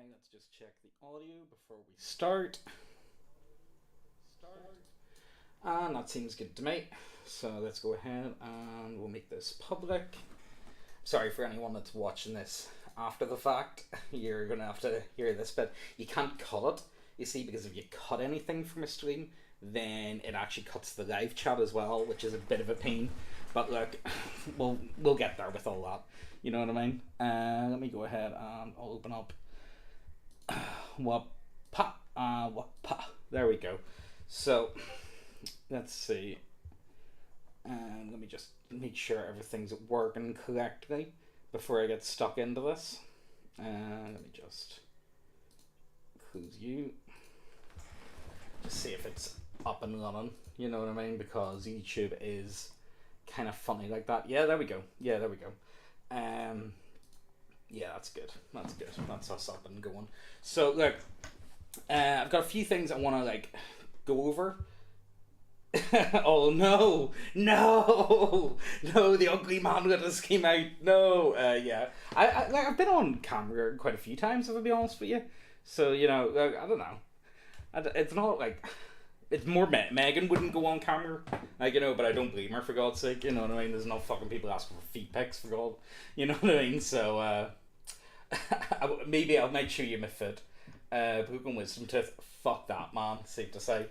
Okay, let's just check the audio before we start. And that seems good to me. So let's go ahead and we'll make this public. Sorry for anyone that's watching this after the fact. You're going to have to hear this, but you can't cut it, you see, because if you cut anything from a stream, then it actually cuts the live chat as well, which is a bit of a pain. But look, we'll get there with all that. You know what I mean? Let me go ahead and I'll open up Wapa. There we go. So let's see. And let me just make sure everything's working correctly before I get stuck into this. Let me just close you. Just see if it's up and running. You know what I mean? Because YouTube is kind of funny like that. Yeah, there we go. Yeah, there we go. Yeah, that's good. That's good. That's us up and going. So look, I've got a few things I want to go over. Oh no, no, no! The ugly man that just came out. No, yeah, I've been on camera quite a few times, if I be honest with you. So you know, I don't know. It's not like it's more Megan wouldn't go on camera, but I don't blame her, for God's sake. You know what I mean? There's no fucking people asking for feet pics, for God. You know what I mean? So maybe I might show you my foot. Broken wisdom tooth. Fuck that, man. Safe to say.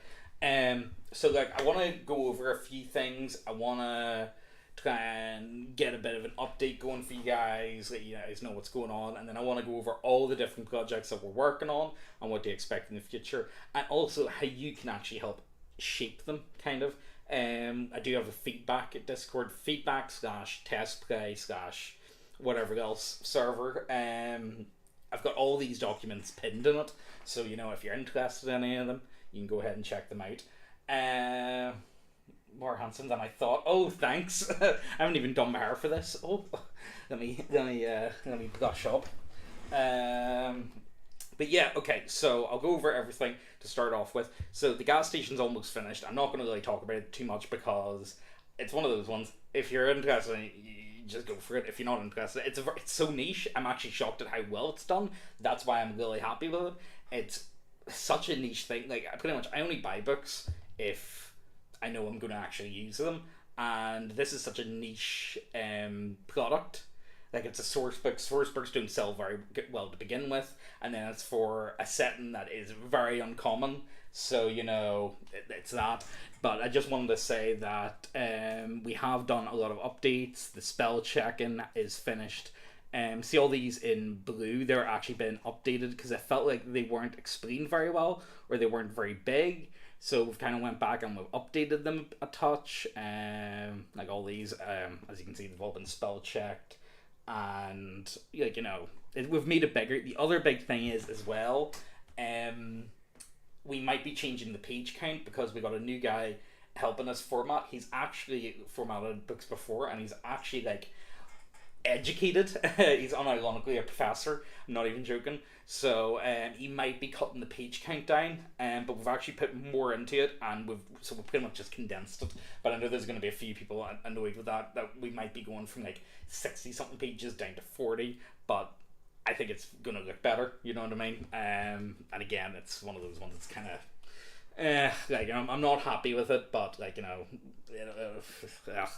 So I want to go over a few things. I want to try and get a bit of an update going for you guys, let you guys know what's going on, and then I want to go over all the different projects that we're working on and what to expect in the future, and also how you can actually help shape them, kind of. I do have a feedback at Discord, feedback / test play / whatever else server. I've got all these documents pinned in it, so if you're interested in any of them, you can go ahead and check them out. More handsome than I thought. Oh, thanks. I haven't even done my hair for this. Oh, let me brush up. But yeah, okay. So I'll go over everything to start off with. So the gas station's almost finished. I'm not going to really talk about it too much because it's one of those ones. If you're interested, you just go for it. If you're not interested, it's so niche. I'm actually shocked at how well it's done. That's why I'm really happy with it. It's such a niche thing. I only buy books if I know I'm going to actually use them, and this is such a niche product. It's a source book. Source books don't sell very well to begin with, and then it's for a setting that is very uncommon. So it's that. But I just wanted to say that we have done a lot of updates. The spell checking is finished. See all these in blue, they're actually been updated because I felt like they weren't explained very well, or they weren't very big. So we've kind of went back and we've updated them a touch. All these, as you can see, they've all been spell checked, and we've made it bigger. The other big thing is as well, we might be changing the page count because we got a new guy helping us format. He's actually formatted books before, and he's actually educated. He's unironically a professor. I'm not even joking. So he might be cutting the page count down, but we've actually put more into it, and we've pretty much just condensed it. But I know there's going to be a few people annoyed with that we might be going from 60 something pages down to 40, but I think it's going to look better. You know what I mean? And again, it's one of those ones that's kind of I'm not happy with it, but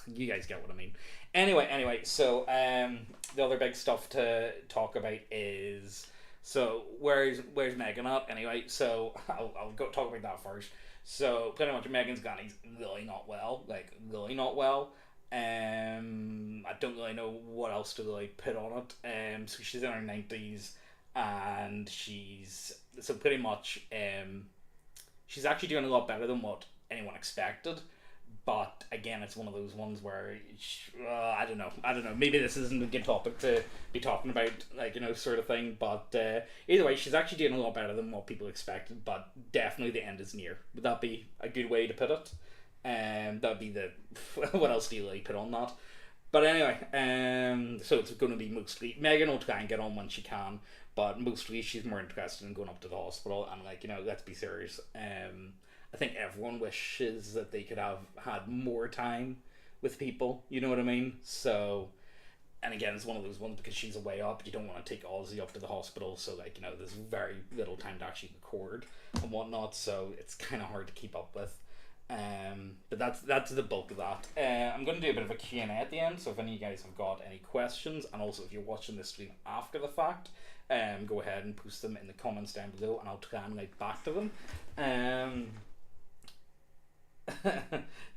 you guys get what I mean. Anyway, so the other big stuff to talk about is, so where's Megan at? Anyway, so I'll go talk about that first. So pretty much Megan's gone. He's really not well, really not well. I don't really know what else to really put on it. So she's in her 90s, and she's pretty much she's actually doing a lot better than what anyone expected. But again, it's one of those ones where I don't know. Maybe this isn't a good topic to be talking about, sort of thing. But either way, she's actually doing a lot better than what people expected. But definitely the end is near. Would that be a good way to put it? That'd be the what else do you really put on that? But anyway, so it's going to be mostly Megan will try and get on when she can, but mostly she's more interested in going up to the hospital and let's be serious. I think everyone wishes that they could have had more time with people. You know what I mean? So and again, it's one of those ones because she's away up. You don't want to take Ozzy up to the hospital, so like there's very little time to actually record and whatnot. So it's kind of hard to keep up with. But that's the bulk of that. I'm going to do a bit of a Q&A at the end, so if any of you guys have got any questions, and also if you're watching this stream after the fact, go ahead and post them in the comments down below, and I'll try and write back to them.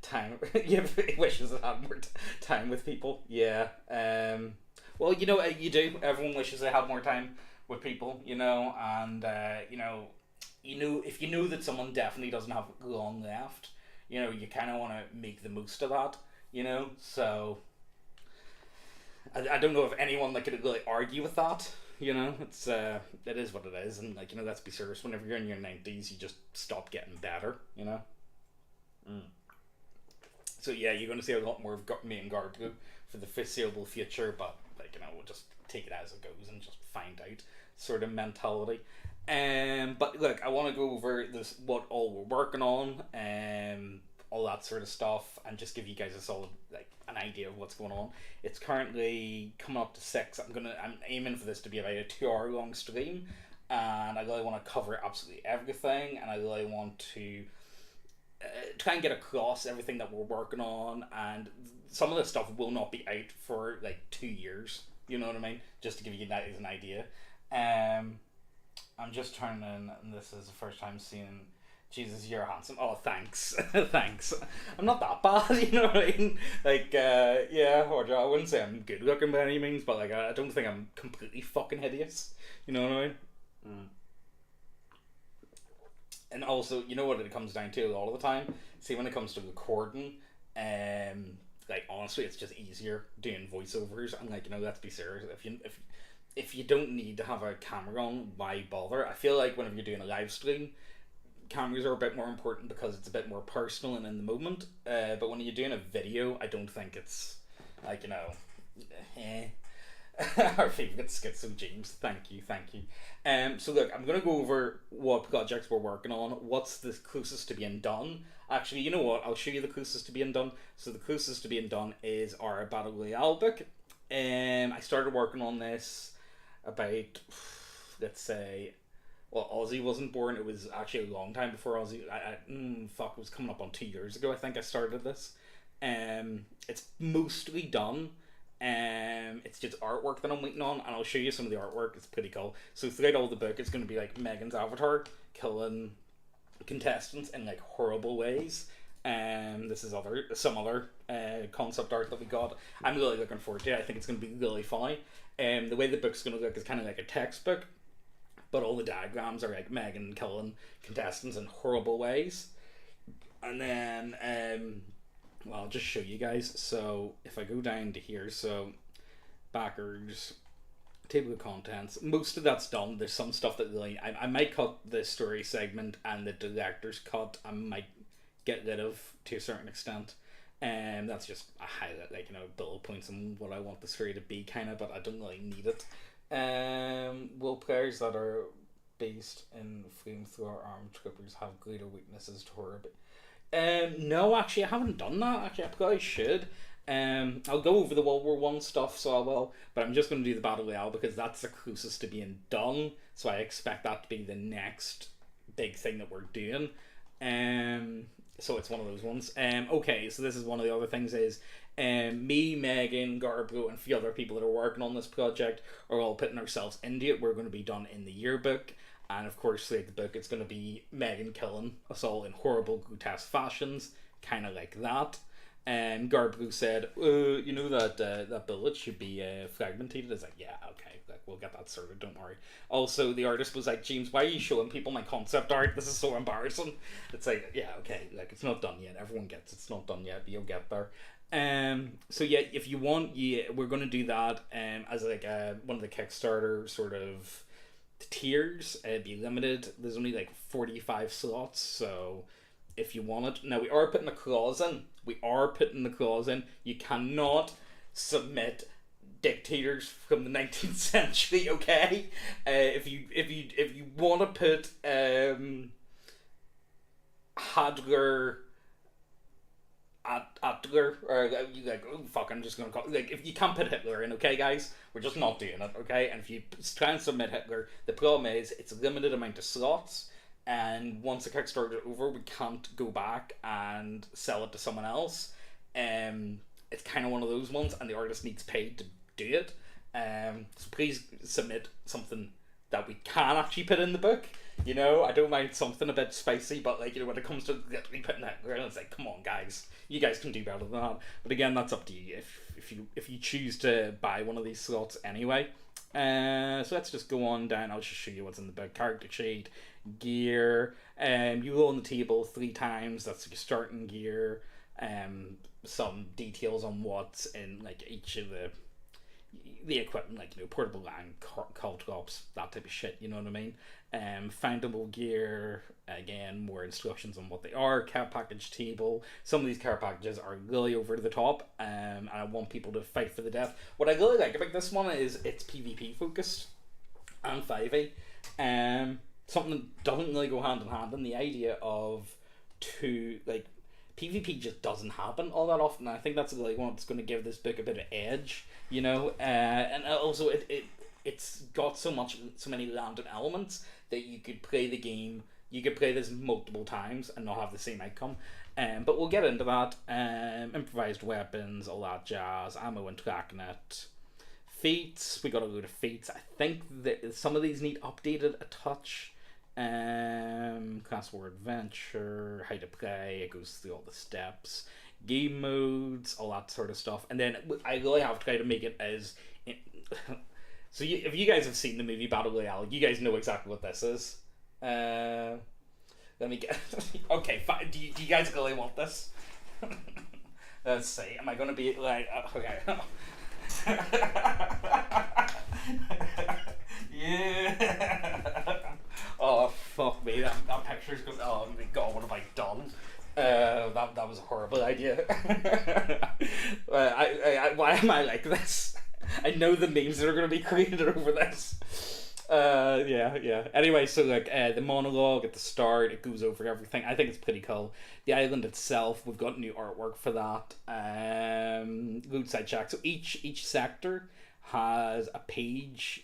Time. You wishes I had more time with people. Yeah. Well, you do. Everyone wishes they had more time with people, and if you know that someone definitely doesn't have long left, you kind of want to make the most of that, so I don't know if anyone that could really argue with that, it's it is what it is, and let's be serious, whenever you're in your 90s you just stop getting better, So yeah, you're going to see a lot more of me and Garbo for the foreseeable future, but we'll just take it as it goes and just find out sort of mentality. But look, I want to go over this, what all we're working on, all that sort of stuff, and just give you guys a solid an idea of what's going on. It's currently coming up to 6. I'm aiming for this to be about a 2-hour long stream, and I really want to cover absolutely everything, and I really want to try and get across everything that we're working on, and some of this stuff will not be out for 2 years. You know what I mean? Just to give you that as an idea. I'm just turning in, and this is the first time seeing. Jesus, you're handsome. Oh, thanks. Thanks. I'm not that bad, you know what I mean? Yeah, or I wouldn't say I'm good looking by any means, but I don't think I'm completely fucking hideous. You know what I mean? And also, you know what it comes down to a lot of the time? See, when it comes to recording, honestly, it's just easier doing voiceovers. And let's be serious. If you don't need to have a camera on, why bother? I feel like whenever you're doing a live stream, cameras are a bit more important because it's a bit more personal and in the moment. But when you're doing a video, I don't think it's Our favourite schizo James. Thank you. So look, I'm going to go over what projects we're working on, what's the closest to being done. Actually, you know what? I'll show you the closest to being done. So the closest to being done is our Battle Royale book. I started working on this about, let's say, well, Ozzy wasn't born. It was actually a long time before Ozzy. It was coming up on 2 years ago, I think I started this. It's mostly done. It's just artwork that I'm waiting on, and I'll show you some of the artwork. It's pretty cool. So throughout all the book, it's going to be Megan's avatar killing contestants in horrible ways. This is some other concept art that we got. I'm really looking forward to it. I think it's going to be really funny. The way the book's going to look is kind of like a textbook, but all the diagrams are Megan killing contestants in horrible ways. And then well, I'll just show you guys. So if I go down to here, so backers, table of contents, most of that's done. There's some stuff that really I might cut the story segment, and the director's cut I might get rid of to a certain extent. And that's just a highlight, bullet points and what I want the story to be, kind of, but I don't really need it. Will players that are based in flamethrower armed troopers have greater weaknesses to horror? No, actually, I haven't done that. Actually, I probably should. I'll go over the World War One stuff, so I will, but I'm just going to do the Battle Royale because that's the closest to being done, so I expect that to be the next big thing that we're doing. So it's one of those ones. Okay, so this is one of the other things is me, Megan, Garbo, and a few other people that are working on this project are all putting ourselves into it. We're going to be done in the yearbook. And of course, the book, it's going to be Megan killing us all in horrible, grotesque fashions, kind of like that. Garbo said, that bullet should be fragmented. It's yeah, okay, we'll get that sorted, don't worry. Also, the artist was James, why are you showing people my concept art? This is so embarrassing. It's yeah, okay, it's not done yet. Everyone gets it's not done yet, but you'll get there. So yeah, if you want, we're going to do that as one of the Kickstarter sort of tiers. It'd be limited. There's only 45 slots, so if you want it. Now, we are putting a clause in. You cannot submit dictators from the 19th century, okay? If you want to put at Hitler, or you like, oh fuck, I'm just gonna call, like, if you can't put Hitler in, okay guys, we're just not doing it, okay? And if you try and submit Hitler, the problem is it's a limited amount of slots, and once the Kickstarter is over, we can't go back and sell it to someone else. It's kind of one of those ones, and the artist needs paid to do it. So please submit something that we can actually put in the book. You know, I don't mind something a bit spicy, but like, you know, when it comes to literally putting that, it's like, come on, guys, you guys can do better than that. But again, that's up to you if you choose to buy one of these slots anyway. So let's just go on down. I'll just show you what's in the book. Character sheet, gear. You roll on the table 3 times. That's your starting gear. Some details on what's in like each of the equipment, like, you know, portable line, call drops, that type of shit, you know what I mean? Findable gear, again, more instructions on what they are. Care package table. Some of these care packages are really over the top, and I want people to fight for the death. What I really like about this one is it's PvP focused and 5e. Something that doesn't really go hand in hand, and the idea of like, PvP just doesn't happen all that often. I think that's really what's going to give this book a bit of edge, you know. And also it's got so many random elements that you could play the game. You could play this multiple times and not have the same outcome. But we'll get into that. Improvised weapons, all that jazz, ammo and tracknet. Feats, we got a load of feats. I think that some of these need updated a touch. Class war adventure, how to play, it goes through all the steps, game modes, all that sort of stuff. And then I really have tried to make it as so if you guys have seen the movie Battle Royale, you guys know exactly what this is. Let me get okay, fine. Do you guys really want this? Let's see, am I gonna be like okay. Yeah. Oh fuck me! That picture's going. Oh my god! What have I done? That was a horrible idea. Why am I like this? I know the memes that are going to be created over this. Yeah. Anyway, so like the monologue at the start, it goes over everything. I think it's pretty cool. The island itself, we've got new artwork for that. Roadside check. So each sector has a page.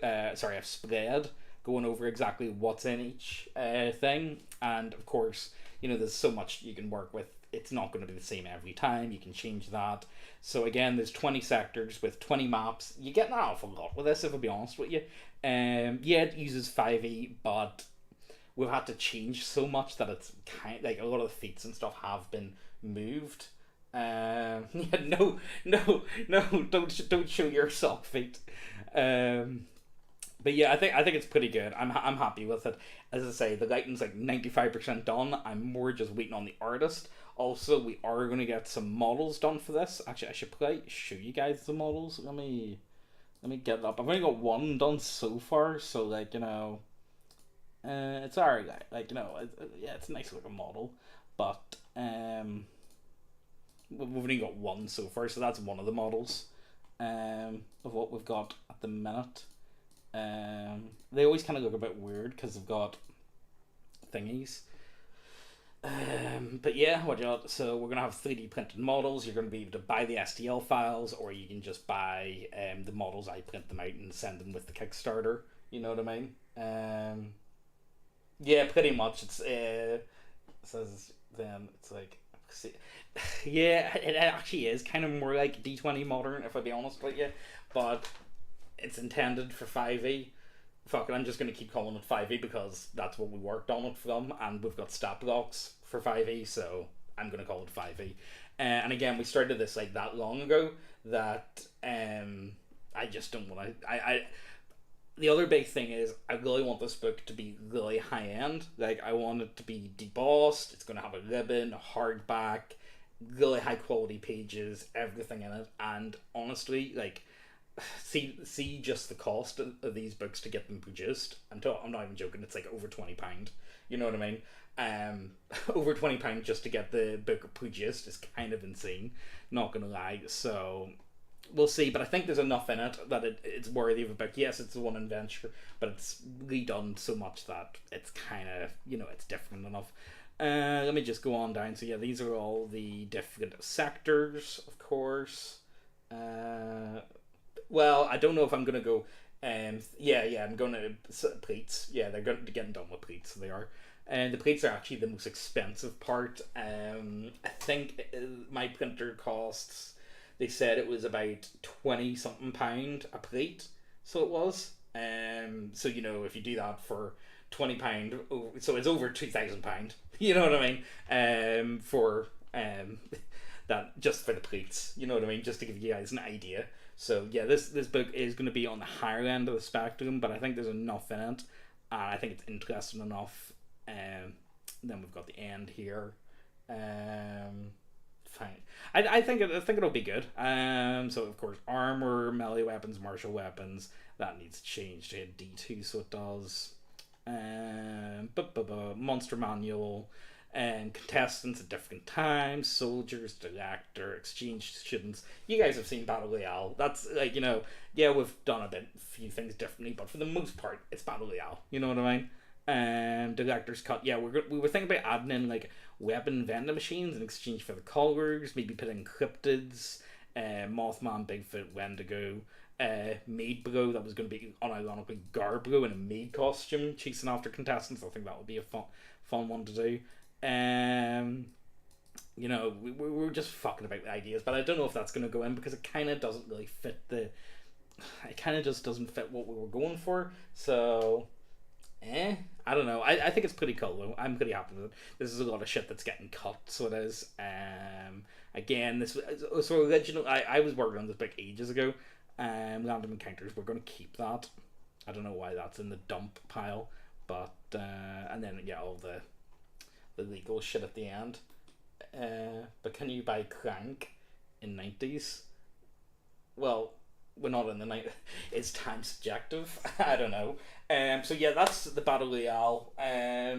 A spread going over exactly what's in each thing, and of course, you know, there's so much you can work with. It's not going to be the same every time. You can change that. So again, there's 20 sectors with 20 maps. You get an awful lot with this, if I'll be honest with you. Yeah, it uses 5e, but we've had to change so much that it's kind of, like, a lot of the feats and stuff have been moved. Yeah, no, don't show your sock feet. But yeah, I think it's pretty good. I'm happy with it. As I say, the lighting's like 95% done. I'm more just waiting on the artist. Also, we are going to get some models done for this. Actually, I should probably show you guys the models. Let me get it up. I've only got one done so far, so like, you know, it's alright. Like, you know, yeah, it's a nice looking model, but we've only got one so far, so that's one of the models of what we've got at the minute. They always kind of look a bit weird because they've got thingies. But yeah, so we're gonna have 3D printed models. You're gonna be able to buy the STL files, or you can just buy the models. I print them out and send them with the Kickstarter. You know what I mean? Yeah, pretty much. It's it says then it's like, yeah, it actually is kind of more like D20 modern, if I be honest with you, but it's intended for 5e. Fuck it, I'm just going to keep calling it 5e because that's what we worked on it from, and we've got stat blocks for 5e, so I'm going to call it 5e. And again, we started this like that long ago that I just don't want to. The other big thing is I really want this book to be really high end. Like, I want it to be debossed. It's going to have a ribbon, a hardback, really high quality pages, everything in it. And honestly, like, see just the cost of these books to get them produced. I'm not even joking. It's like over £20. You know what I mean? Over £20 just to get the book produced is kind of insane. Not gonna lie. So we'll see. But I think there's enough in it that it's worthy of a book. Yes, it's a one adventure, but it's redone so much that it's kind of, you know, it's different enough. Let me just go on down. So yeah, these are all the different sectors, of course. Well, I don't know if I'm gonna go. Yeah, I'm gonna plates. Yeah, they're going to getting done with plates. So they are, and the plates are actually the most expensive part. I think my printer costs. They said it was about 20 something pound a plate. So it was. So if you do that for £20, so it's over £2,000. You know what I mean? For that just for the plates. You know what I mean? Just to give you guys an idea. So yeah, this book is going to be on the higher end of the spectrum, but I think there's enough in it, and I think it's interesting enough. Then we've got the end here. Fine. I think it'll be good. So of course, armor, melee weapons, martial weapons, that needs to change to a D2, so it does. Monster manual, and contestants at different times, soldiers, director, exchange students. You guys have seen Battle Royale. That's yeah, we've done a few things differently, but for the most part, it's Battle Royale. You know what I mean? Director's cut. Yeah, we were thinking about adding in like weapon vending machines in exchange for the colors. Maybe putting cryptids, Mothman, Bigfoot, Wendigo. Maid Bro, that was going to be unironically Garbro in a maid costume chasing after contestants. I think that would be a fun one to do. We were just fucking about the ideas, but I don't know if that's going to go in because it kind of doesn't really fit it kind of just doesn't fit what we were going for. So I don't know. I think it's pretty cool though. I'm pretty happy with it. This is a lot of shit that's getting cut, so it is. Again, this was so original. I was working on this book ages ago. Random encounters, we're going to keep that. I don't know why that's in the dump pile, but and then all the legal shit at the end. But can you buy Crank in 90s? Well, we're not in the night. It's time subjective. I don't know. So yeah, that's the Battle Royale.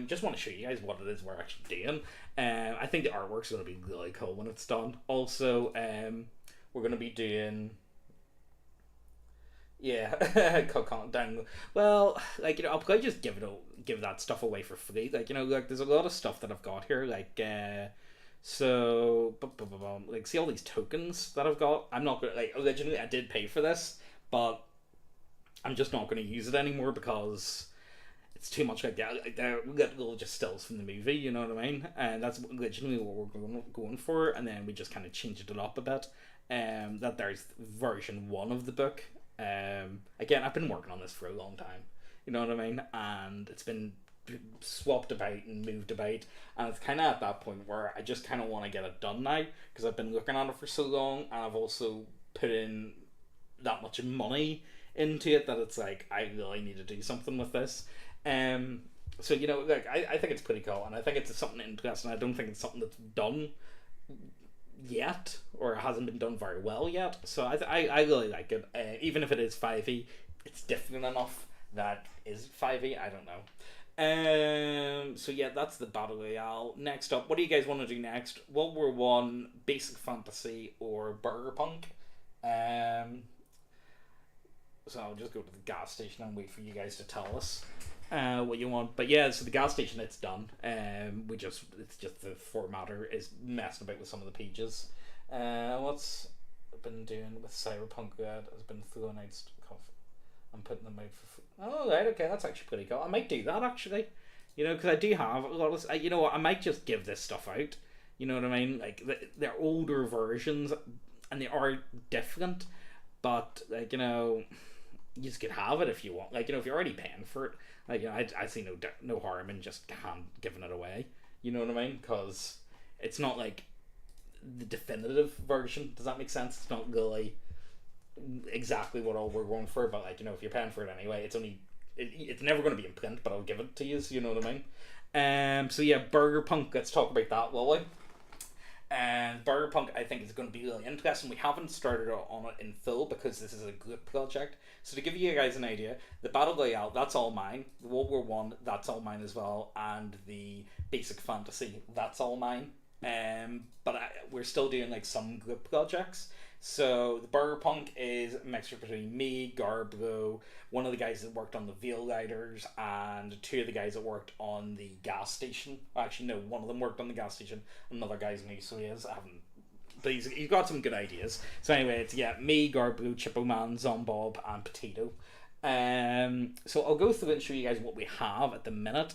Just want to show you guys what it is we're actually doing. I think the artwork's going to be really cool when it's done. Also, we're going to be doing. Yeah, down. Well, I'll probably just give that stuff away for free. There's a lot of stuff that I've got here. See all these tokens that I've got. I'm not gonna originally I did pay for this, but I'm just not going to use it anymore because it's too much they're little just stills from the movie. You know what I mean? And that's originally what we're going for, and then we just kind of changed it up a bit. That there's version 1 of the book. Again, I've been working on this for a long time, you know what I mean, and it's been swapped about and moved about, and it's kind of at that point where I just kind of want to get it done now because I've been looking at it for so long, and I've also put in that much money into it that it's like I really need to do something with this. So I think it's pretty cool, and I think it's something interesting. I don't think it's something that's done yet, or it hasn't been done very well yet, so I really like it. Even if it is 5e, it's different enough that is 5e. I don't know. So yeah, that's the Battle Royale. Next up, what do you guys want to do next? World War One, Basic Fantasy, or Burgerpunk? So I'll just go to the gas station and wait for you guys to tell us what you want. But yeah, so the gas station, it's done. It's just the formatter is messing about with some of the pages. What's I've been doing with Cyberpunk Red has been throwing out stuff. I'm putting them out for. Oh right, okay, that's actually pretty cool. I might do that actually. Because I do have a lot of. I might just give this stuff out. You know what I mean? They're older versions, and they are different, but you just could have it if you want. If you're already paying for it, I see no harm in just giving it away. You know what I mean? Because it's not like the definitive version. Does that make sense? It's not really exactly what all we're going for, but if you're paying for it anyway, it's never going to be in print, but I'll give it to you. So you know what I mean? So yeah, Burgerpunk. Let's talk about that, will we? And Burgerpunk, I think, is going to be really interesting. We haven't started on it in full because this is a group project. So to give you guys an idea, the Battle Royale, that's all mine. The World War One, that's all mine as well. And the Basic Fantasy, that's all mine. But we're still doing like some group projects. So the Burgerpunk is a mixture between me, Garbro, one of the guys that worked on the Veil Riders, and two of the guys that worked on the gas station. Actually, no, one of them worked on the gas station. Another guy's new, so he is. I haven't. But he's got some good ideas. So anyway, it's me, Garbro, Chippo Man, Zombob, and Potato. So I'll go through and show you guys what we have at the minute.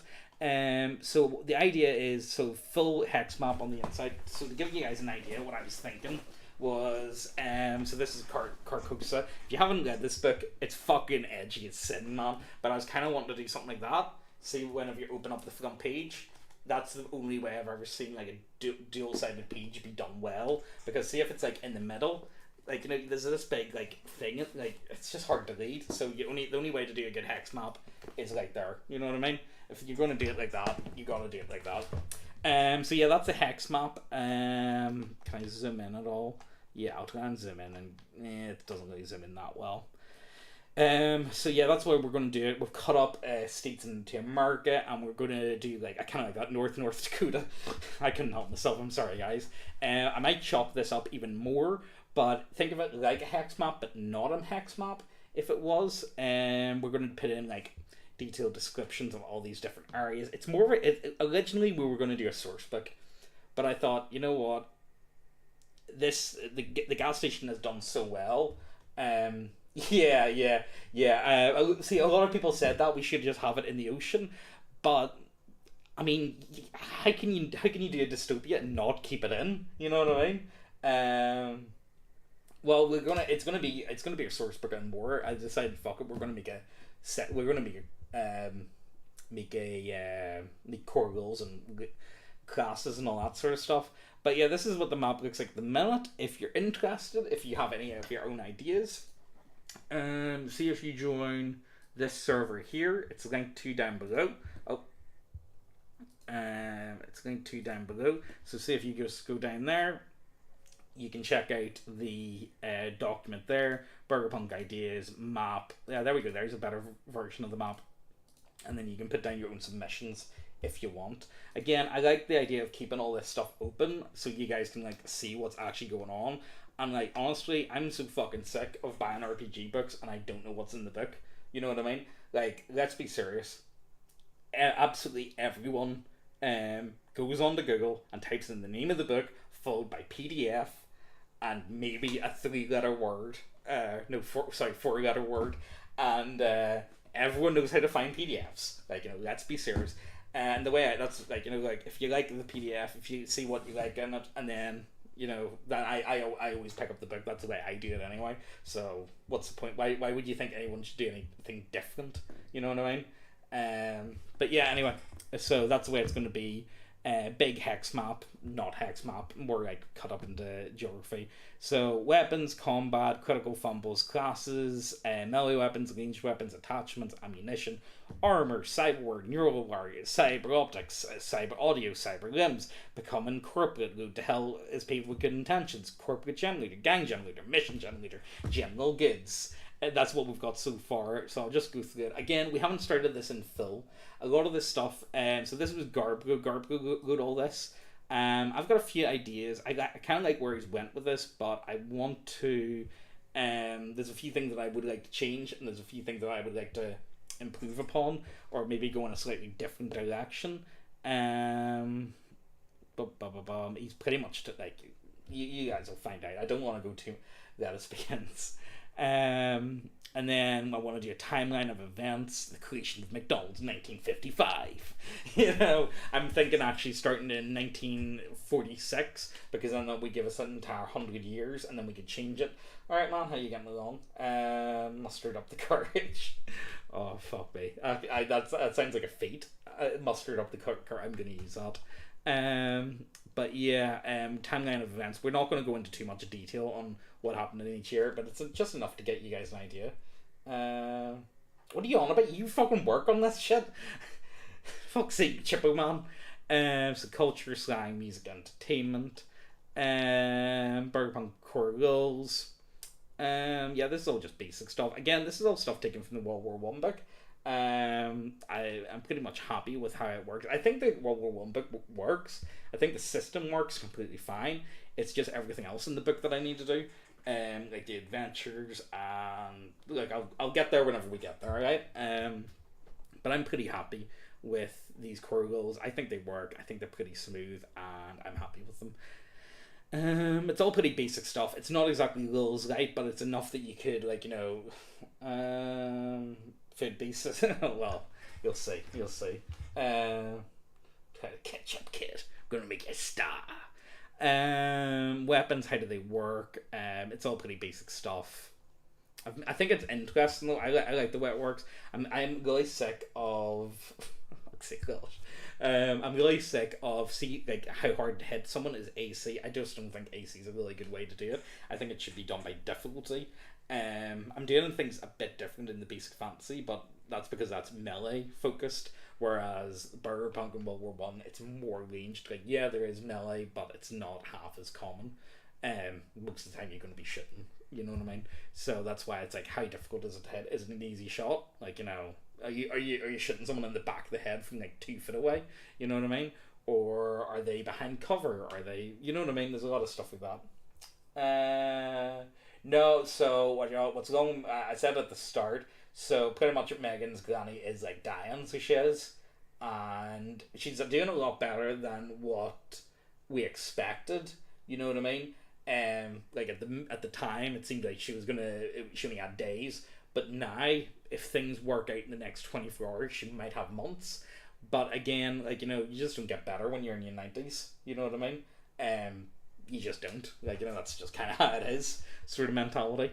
So the idea is full hex map on the inside. So to give you guys an idea, what I was thinking was so this is Carcosa. If you haven't read this book, it's fucking edgy as sin, man. But I was kind of wanting to do something like that. See, whenever you open up the front page, that's the only way I've ever seen like a dual-sided page be done well. Because see if it's like in the middle. Like, you know, there's this big like thing, like it's just hard to read. So the only way to do a good hex map is like there. You know what I mean? If you're going to do it like that, you gotta do it like that. So yeah, that's a hex map. Can I zoom in at all? Yeah, I'll try and zoom in, and it doesn't really zoom in that well. So yeah, that's why we're going to do it. We've cut up states into America, and we're going to do like I kind of like that North Dakota. I couldn't help myself. I'm sorry, guys. I might chop this up even more. But think of it like a hex map, but not a hex map. If it was, we're going to put in like detailed descriptions of all these different areas. It's more of originally we were going to do a source book, but I thought, you know what, the gas station has done so well. See, a lot of people said that we should just have it in the ocean, but I mean, how can you do a dystopia and not keep it in? You know what I mean? Well, it's gonna be a source book and more. I decided, fuck it, we're gonna make core rules and classes and all that sort of stuff. But yeah, this is what the map looks like at the minute. If you're interested, if you have any of your own ideas, see if you join this server here. It's linked to down below. It's linked to down below. So see if you just go down there. You can check out the document there, Burgerpunk ideas, map. Yeah, there we go. There's a better version of the map. And then you can put down your own submissions if you want. Again, I like the idea of keeping all this stuff open so you guys can like see what's actually going on. And like honestly, I'm so fucking sick of buying RPG books and I don't know what's in the book. You know what I mean? Like, let's be serious. Absolutely everyone goes on to Google and types in the name of the book followed by PDF and maybe a 3-letter word. 4-letter word. And everyone knows how to find PDFs. Like, you know, let's be serious. And the way that's like, you know, like if you like the PDF, if you see what you like in it, and then you know that I always pick up the book. That's the way I do it anyway. So what's the point? Why would you think anyone should do anything different? You know what I mean? But yeah, anyway. So that's the way it's going to be. Big hex map, not hex map, more like cut up into geography. So weapons, combat, critical fumbles, classes, melee weapons, ranged weapons, attachments, ammunition, armor, cyberward, neural warriors, cyber optics, cyber audio, cyber limbs, becoming corporate, road to hell is paved with good intentions, corporate gem leader, gang gem leader, mission gem leader, general goods. That's what we've got so far, so I'll just go through it. Again, we haven't started this in full. A lot of this stuff, so this was Garbro wrote all this. I've got a few ideas. I kind of like where he's went with this, but I want to, there's a few things that I would like to change, and there's a few things that I would like to improve upon, or maybe go in a slightly different direction. He's pretty much, like, you guys will find out. I don't want to go too, that it begins. And then I want to do a timeline of events, the creation of McDonald's in 1955. You know, I'm thinking actually starting in 1946, because then we give us an entire 100 years, and then we could change it. Alright, man, how you getting along? Mustered up the courage. Oh, fuck me. That sounds like a feat. Mustered up the courage. I'm going to use that. But yeah, timeline of events. We're not going to go into too much detail on what happened in each year, but it's just enough to get you guys an idea. What are you on about? You fucking work on this shit. Fuck's sake, Chippo man. So culture, slang, music, entertainment. Burgerpunk core rules. Yeah, this is all just basic stuff. Again, this is all stuff taken from the World War One book. I'm pretty much happy with how it works. I think the World War One book works. I think the system works completely fine. It's just everything else in the book that I need to do. Like the adventures, and like I'll get there whenever we get there, alright? But I'm pretty happy with these core rules. I think they work. I think they're pretty smooth, and I'm happy with them. It's all pretty basic stuff. It's not exactly rules, right? But it's enough that you could, like, food pieces. Well, you'll see. You'll see. Ketchup kid. I'm gonna make you a star. Weapons. How do they work? It's all pretty basic stuff. I think it's interesting though. I like the way it works. I'm really sick of. I'm really sick of like how hard to hit someone is AC. I just don't think AC is a really good way to do it. I think it should be done by difficulty. I'm doing things a bit different in the basic fantasy, but that's because that's melee focused. Whereas Burgerpunk and World War One, it's more ranged. Like, yeah, there is melee, but it's not half as common. Most of the time you're going to be shooting. You know what I mean? So that's why it's like, how difficult is it to hit? Is it an easy shot? Like, are you shooting someone in the back of the head from like 2 feet away? You know what I mean? Or are they behind cover? Are they? You know what I mean? There's a lot of stuff like that. No. So what's going? I said at the start. So pretty much Megan's granny is like dying, so she is, and she's doing a lot better than what we expected. You know what I mean? Like at the time, it seemed like she only had days, but now if things work out in the next 24 hours, she might have months. But again, like you just don't get better when you're in your 90s. You know what I mean? You just don't. Like that's just kind of how it is, sort of mentality.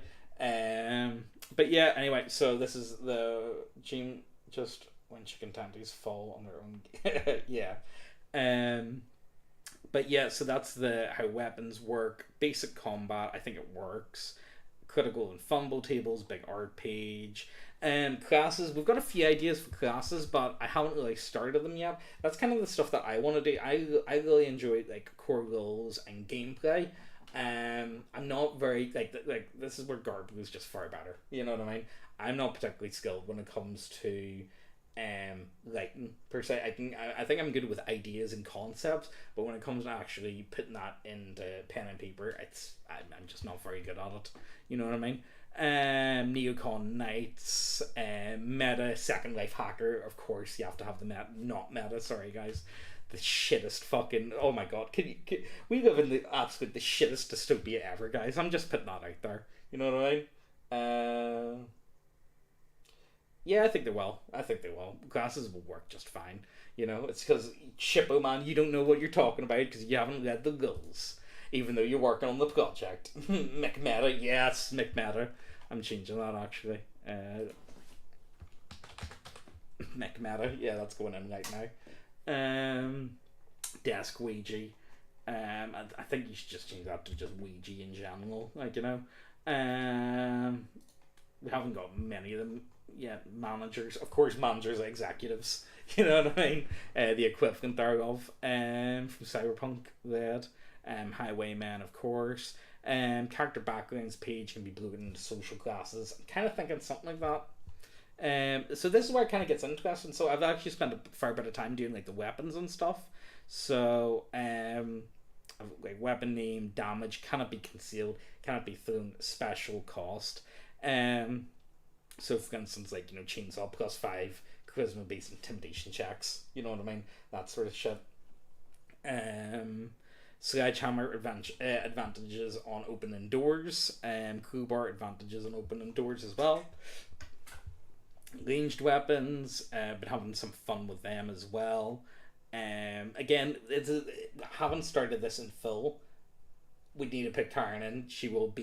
But yeah, anyway, so this is the Gene just when chicken tendies fall on their own. Yeah. But yeah, so that's the how weapons work. Basic combat, I think it works. Critical and fumble tables, big art page. Classes, we've got a few ideas for classes, but I haven't really started them yet. That's kind of the stuff that I want to do. I really enjoy like core rules and gameplay. I'm not very like this is where Garb was just far better. You know what I mean? I'm not particularly skilled when it comes to lighting per se. I think I'm good with ideas and concepts, but when it comes to actually putting that into pen and paper, I'm just not very good at it. You know what I mean? Neocon Knights, meta Second Life Hacker. Of course, you have to have the meta. Not meta. Sorry, guys. The shittest fucking, oh my god, we live in the shittest dystopia ever, guys. I'm just putting that out there, you know what I mean? Yeah, I think they will. Classes will work just fine. It's because Shippo man, you don't know what you're talking about because you haven't read the goals, even though you're working on the project. McMeta, yes, McMeta. I'm changing that actually. McMeta, yeah, that's going in right now. Desk Ouija. I think you should just change that to just Ouija in general. We haven't got many of them yet. Managers, of course, managers are executives. You know what I mean? The equivalent thereof. From Cyberpunk, that. Highwayman, of course. Character backgrounds page can be broken into social classes. I'm kind of thinking something like that. So this is where it kind of gets interesting. So I've actually spent a fair bit of time doing like the weapons and stuff. So like weapon name, damage cannot be concealed, cannot be thrown, special cost. So for instance, like chainsaw +5 charisma based intimidation checks. You know what I mean? That sort of shit. Sledgehammer advantages on opening doors. Crowbar advantages on opening doors as well. Ranged weapons, but having some fun with them as well. Again, haven't started this in full. We need to pick Taryn. She will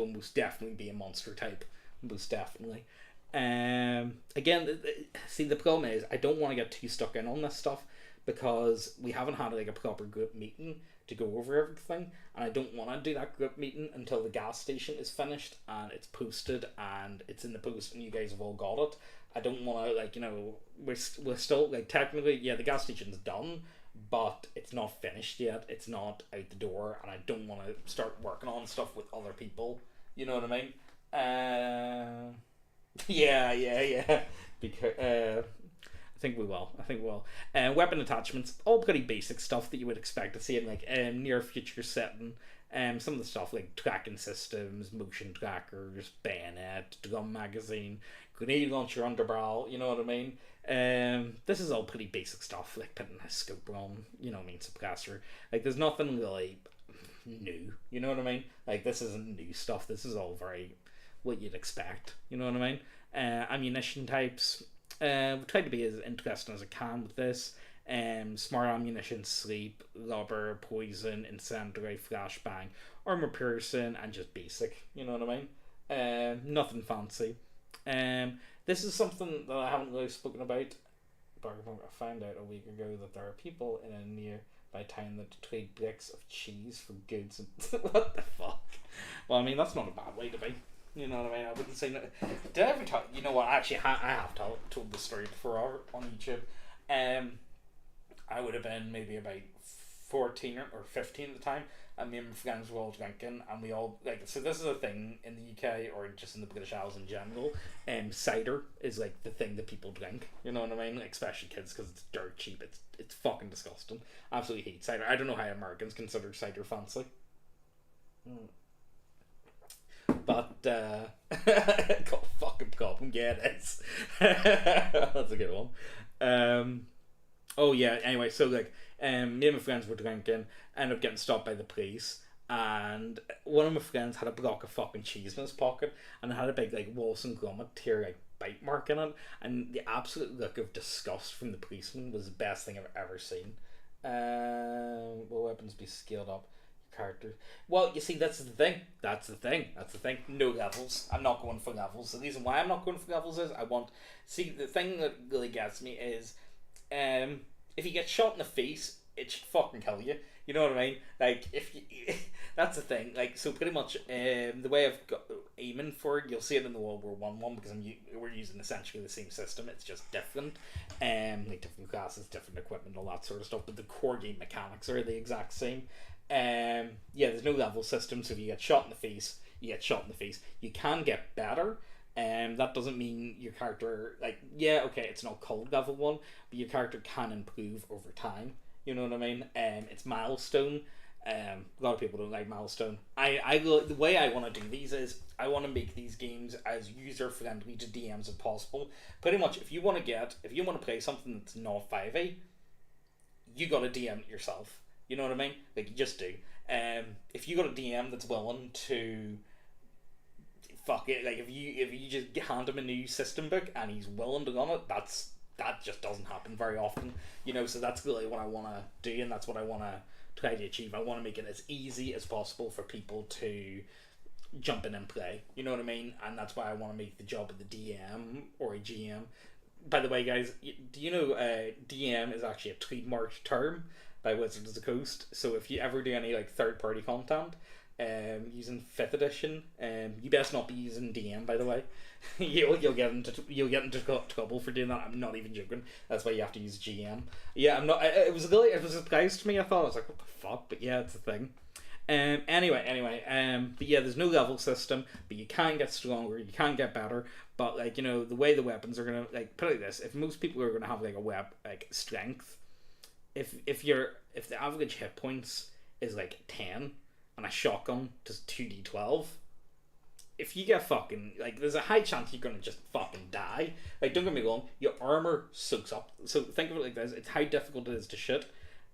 most definitely be a monster type, most definitely. Again, see, the problem is I don't want to get too stuck in on this stuff because we haven't had like a proper group meeting to go over everything, and I don't want to do that group meeting until the gas station is finished and it's posted and it's in the post and you guys have all got it. I don't want to we're still like technically the gas station's done, but it's not finished yet. It's not out the door, and I don't want to start working on stuff with other people. You know what I mean? Yeah. Because I think we will. I think we will. Weapon attachments, all pretty basic stuff that you would expect to see in like near future setting. Some of the stuff like tracking systems, motion trackers, bayonet, drum magazine, grenade launcher, underbarrel. You know what I mean? This is all pretty basic stuff, like putting a scope on. You know what I mean? Suppressor. Like there's nothing really new. You know what I mean? Like this isn't new stuff. This is all very what you'd expect. You know what I mean? Ammunition types. We tried to be as interesting as I can with this. Smart ammunition, sleep, rubber, poison, incendiary, flashbang, armor piercing, and just basic. You know what I mean? Nothing fancy. This is something that I haven't really spoken about. Burgerpunk, I found out a week ago that there are people in a nearby town that trade bricks of cheese for goods. And what the fuck? Well, I mean that's not a bad way to be. You know what I mean? I wouldn't say no. Did I ever tell? You know what? Actually, I have told the story before on YouTube. I would have been maybe about 14 or 15 at the time, and me and my friends were all drinking, and we all like. So this is a thing in the UK or just in the British Isles in general. Cider is like the thing that people drink. You know what I mean? Like, especially kids, because it's dirt cheap. It's fucking disgusting. Absolutely hate cider. I don't know how Americans consider cider fancy. But got a fucking problem. Yeah, it is. That's a good one. Oh yeah. Anyway, so like, me and my friends were drinking, ended up getting stopped by the police, and one of my friends had a block of fucking cheese in his pocket, and it had a big like Wilson Gromit tear like bite mark in it, and the absolute look of disgust from the policeman was the best thing I've ever seen. Will weapons be scaled up? Character. Well, you see, that's the thing. That's the thing. No levels. I'm not going for levels. The reason why I'm not going for levels is I want. See, the thing that really gets me is, if you get shot in the face, it should fucking kill you. You know what I mean? Like if you, that's the thing. Like so, pretty much, the way I've got aiming for it, you'll see it in the World War one because we're using essentially the same system. It's just different, like different classes, different equipment, all that sort of stuff. But the core game mechanics are the exact same. There's no level system, so if you get shot in the face, you get shot in the face. You can get better. That doesn't mean your character it's not cold level one, but your character can improve over time. You know what I mean? It's milestone. A lot of people don't like milestone. The way I want to do these is I want to make these games as user friendly to DMs as possible. Pretty much, if you want to play something that's not 5e, you got to DM it yourself. You know what I mean? Like, you just do. If you got a DM that's willing to fuck it, like if you just hand him a new system book and he's willing to run it, that just doesn't happen very often. You know, so that's really what I want to do, and that's what I want to try to achieve. I want to make it as easy as possible for people to jump in and play. You know what I mean? And that's why I want to make the job of the DM or a GM. By the way, guys, do you know DM is actually a trademarked term by Wizards of the Coast? So if you ever do any like third-party content using 5th edition, you best not be using DM. By the way, you'll get into trouble for doing that. I'm not even joking. That's why you have to use GM. Yeah, I'm not. It was a surprise to me. I thought, I was like, what the fuck? But yeah, it's a thing. Anyway, but yeah, there's no level system, but you can get stronger, you can get better, but like, you know, the way the weapons are gonna, like, put it like this, if most people are gonna have like like strength, if the average hit points is like 10 and a shotgun does 2d12, if you get fucking, like, there's a high chance you're gonna just fucking die. Like, don't get me wrong, your armor soaks up, so think of it like this, it's how difficult it is to shoot,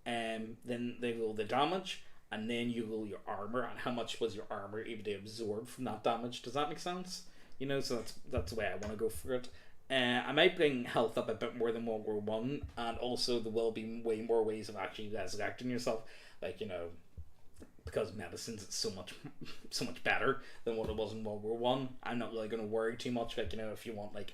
then they roll the damage, and then you roll your armor, and how much was your armor able to absorb from that damage. Does that make sense? You know, so that's the way I want to go for it. I might bring health up a bit more than World War One, and also there will be way more ways of actually resurrecting yourself. Like, you know, because medicine's so much better than what it was in World War One. I'm not really going to worry too much. Like, you know, if you want like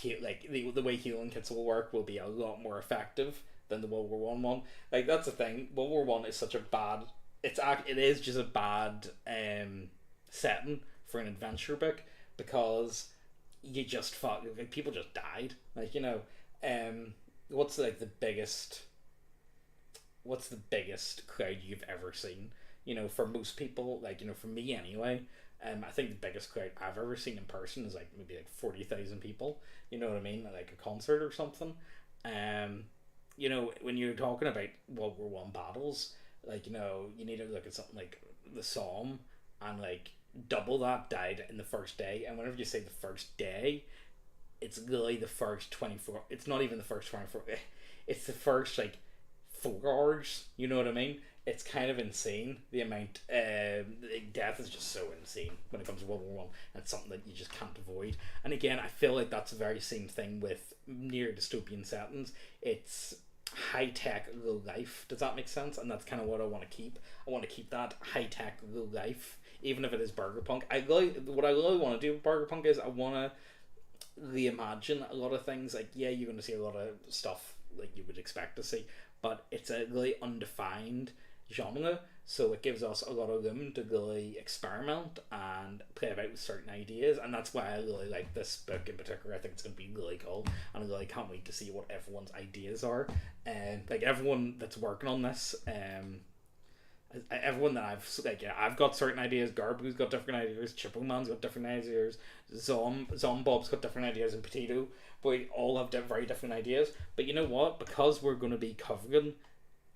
the way healing kits will work will be a lot more effective than the World War One. Like, that's the thing. World War One is such a bad. It is just a bad setting for an adventure book, because you just fought, like, people just died. Like, you know, what's the biggest crowd you've ever seen? You know, for most people, like, you know, for me anyway, I think the biggest crowd I've ever seen in person is like maybe like 40,000 people. You know what I mean? Like a concert or something. Um, when you're talking about World War I battles, like you need to look at something like the Somme, and like double that died in the first day. And whenever you say the first day, it's really the first 24. It's not even the first 24. It's the first like 4 hours. You know what I mean? It's kind of insane the amount. Death is just so insane when it comes to World War I. It's something that you just can't avoid. And again, I feel like that's the very same thing with near dystopian settings. It's high tech low life. Does that make sense? And that's kind of what I want to keep. I want to keep that high tech low life, even if it is Burgerpunk. What I really want to do with Burgerpunk is I want to reimagine a lot of things. Like, yeah, you're going to see a lot of stuff like you would expect to see, but it's a really undefined genre, so it gives us a lot of room to really experiment and play about with certain ideas, and that's why I really like this book in particular. I think it's going to be really cool, and I really can't wait to see what everyone's ideas are. And like everyone that's working on this, everyone that I've got certain ideas. Garbu's got different ideas. Chippoman's got different ideas. Zombob's got different ideas, and Potato Boy all have very different ideas. But you know what? Because we're going to be covering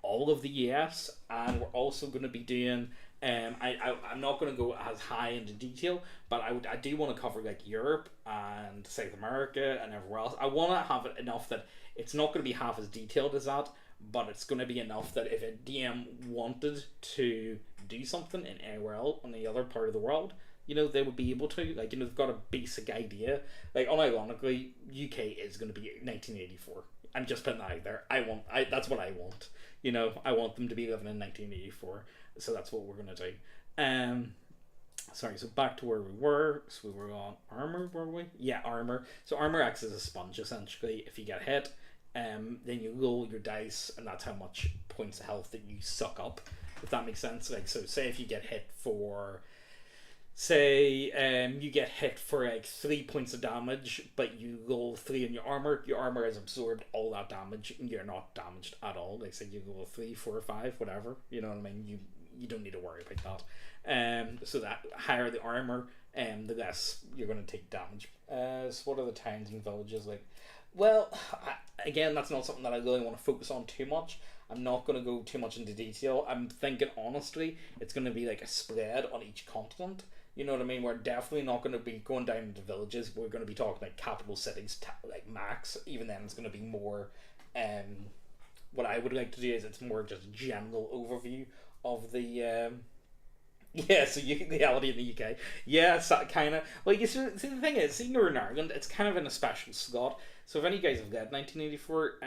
all of the US, and we're also going to be doing. I'm not going to go as high into detail, but I do want to cover like Europe and South America and everywhere else. I want to have it enough that it's not going to be half as detailed as that, but it's going to be enough that if a DM wanted to do something in anywhere else on the other part of the world, they would be able to. Like, they've got a basic idea. Like, unironically, UK is going to be 1984. I'm just putting that out there. That's what I want. I want them to be living in 1984. So that's what we're going to do. Sorry, so back to where we were. So we were on armor, were we? Yeah, armor. So armor acts as a sponge, essentially. If you get hit, then you roll your dice, and that's how much points of health that you suck up, if that makes sense. Like, so say if you get hit for, you get hit for like 3 points of damage, but you roll 3 in your armor has absorbed all that damage, and you're not damaged at all. Like, say you roll 3, 4, 5, whatever, you know what I mean? You don't need to worry about that. So that higher the armor, the less you're going to take damage. So what are the towns and villages like? Well, again, that's not something that I really want to focus on too much. I'm not going to go too much into detail. I'm thinking, honestly, it's going to be like a spread on each continent. You know what I mean? We're definitely not going to be going down into villages. We're going to be talking like capital cities, like max. Even then, it's going to be more. What I would like to do is it's more just general overview of the. Yeah, so reality in the UK. Yeah, it's that kind of. Well, you see, the thing is, see, Northern Ireland, it's kind of in a special slot. So if any of you guys have read 1984,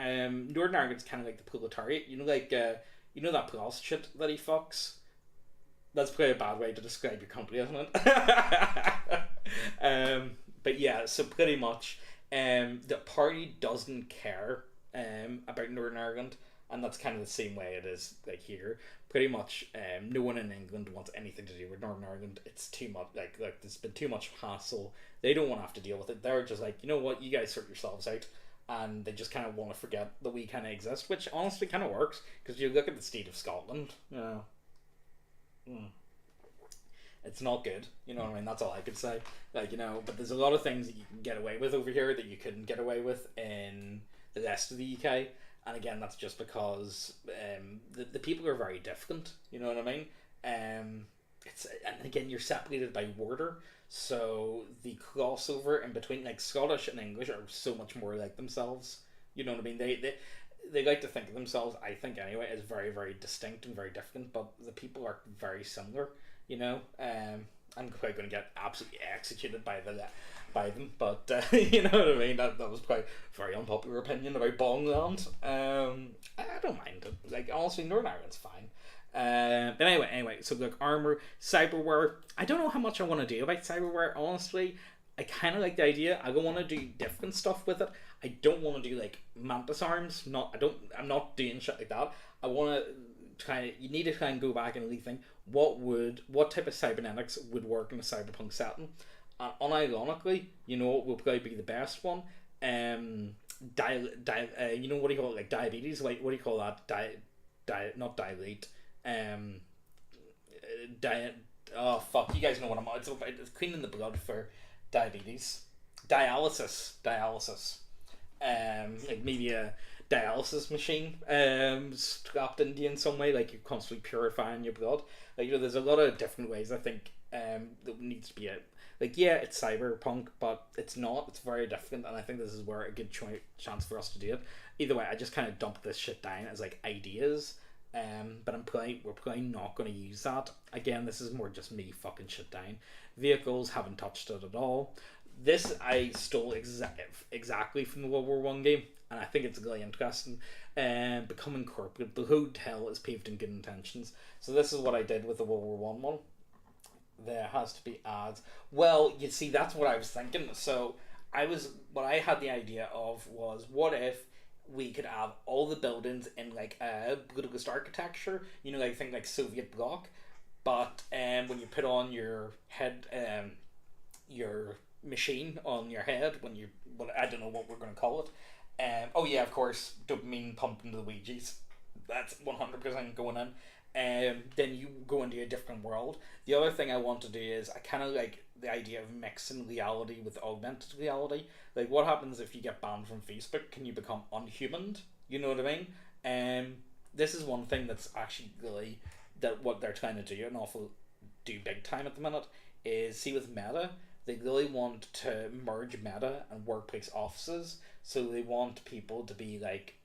Northern Ireland's kind of like the proletariat. That prostitute that he fucks? That's probably a bad way to describe your country, isn't it? But yeah, so pretty much, the party doesn't care about Northern Ireland, and that's kind of the same way it is like here. Pretty much, no one in England wants anything to do with Northern Ireland. It's too much, like there's been too much hassle. They don't want to have to deal with it. They're just like, you know what, you guys sort yourselves out. And they just kind of want to forget that we kind of exist, which honestly kind of works, because you look at the state of Scotland, it's not good, you know what I mean? That's all I could say. But there's a lot of things that you can get away with over here that you couldn't get away with in the rest of the UK. And again, that's just because the people are very different, you know what I mean? And again, you're separated by border, so the crossover in between, like Scottish and English, are so much more like themselves. You know what I mean? They like to think of themselves, I think anyway, as very, very distinct and very different, but the people are very similar. I'm quite going to get absolutely executed by them, but you know what I mean. That was quite a very unpopular opinion about Bongland. I don't mind it. Like, honestly, Northern Ireland's fine. But anyway, so look, armor, cyberware. I don't know how much I want to do about cyberware. Honestly, I kind of like the idea. I don't want to do different stuff with it. I don't want to do like mantis arms. I'm not doing shit like that. I want to you need to try and go back and rethink what type of cybernetics would work in a cyberpunk setting. And unironically, what will probably be the best one? What do you call it? Like diabetes? Like, what do you call that? Not dilate. Oh fuck, you guys know what I'm on. It's cleaning the blood for diabetes, dialysis. Like maybe a dialysis machine strapped into you in some way, like you're constantly purifying your blood. Like there's a lot of different ways I think that needs to be it. Like yeah, it's cyberpunk, but it's not. It's very different, and I think this is where a good chance for us to do it. Either way, I just kind of dumped this shit down as like ideas. But we're probably not going to use that. Again, this is more just me fucking shit down. Vehicles, haven't touched it at all. This I stole exactly from the WW1 game, and I think it's really interesting. Becoming corporate, the hotel is paved in good intentions. So this is what I did with the WW1 one. There has to be ads. Well, you see, that's what I was thinking. So what I had the idea of was, what if we could have all the buildings in like a Buddhist architecture, like think like Soviet bloc, but when you put on your head, your machine on your head, I don't know what we're going to call it. Oh yeah, of course, dopamine pumped into the Ouija's. That's 100% going in. Then you go into a different world. The other thing I want to do is I kind of like the idea of mixing reality with augmented reality. Like, what happens if you get banned from Facebook? Can you become unhuman? You know what I mean? This is one thing that's actually really that what they're trying to do do big time at the minute is see with Meta. They really want to merge Meta and workplace offices. So they want people to be like,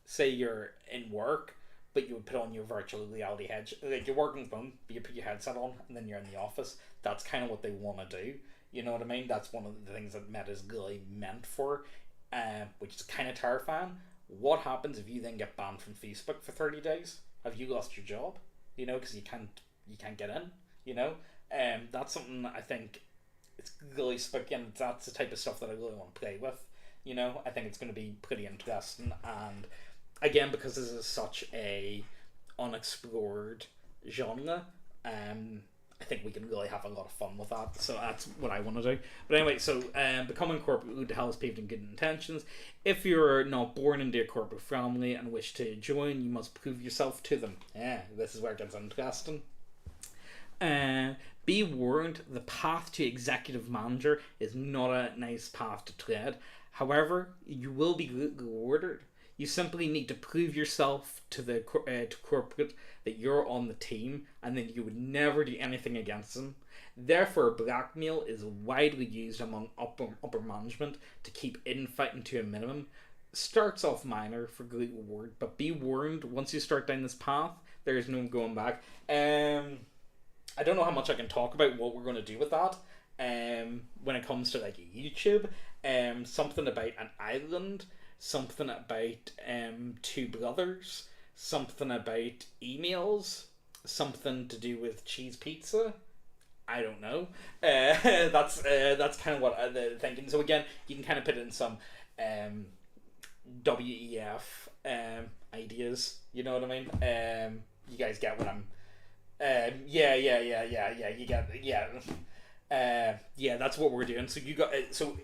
say you're in work, but you would put on your virtual reality head, like you're working from home, but you put your headset on and then you're in the office. That's kind of what they want to do. You know what I mean? That's one of the things that Meta is really meant for, which is kind of terrifying. What happens if you then get banned from Facebook for 30 days? Have you lost your job? Because you can't get in. That's something I think it's really spooky, and that's the type of stuff that I really want to play with. I think it's going to be pretty interesting, and again, because this is such a unexplored genre, I think we can really have a lot of fun with that. So that's what I want to do. But anyway, so becoming corporate, who the hell is paved in good intentions? If you're not born into a corporate family and wish to join, you must prove yourself to them. Yeah, this is where it gets interesting. Be warned, the path to executive manager is not a nice path to tread. However, you will be rewarded. You simply need to prove yourself to the to corporate that you're on the team, and then you would never do anything against them. Therefore, blackmail is widely used among upper management to keep infighting to a minimum. Starts off minor for great reward, but be warned, once you start down this path, there is no going back. I don't know how much I can talk about what we're going to do with that. When it comes to like YouTube, something about an island, something about two brothers, something about emails, something to do with cheese pizza. I don't know. That's kind of what I'm thinking. So again, you can kind of put in some WEF ideas. You know what I mean? You guys get what I'm. Yeah. You get yeah. That's what we're doing. So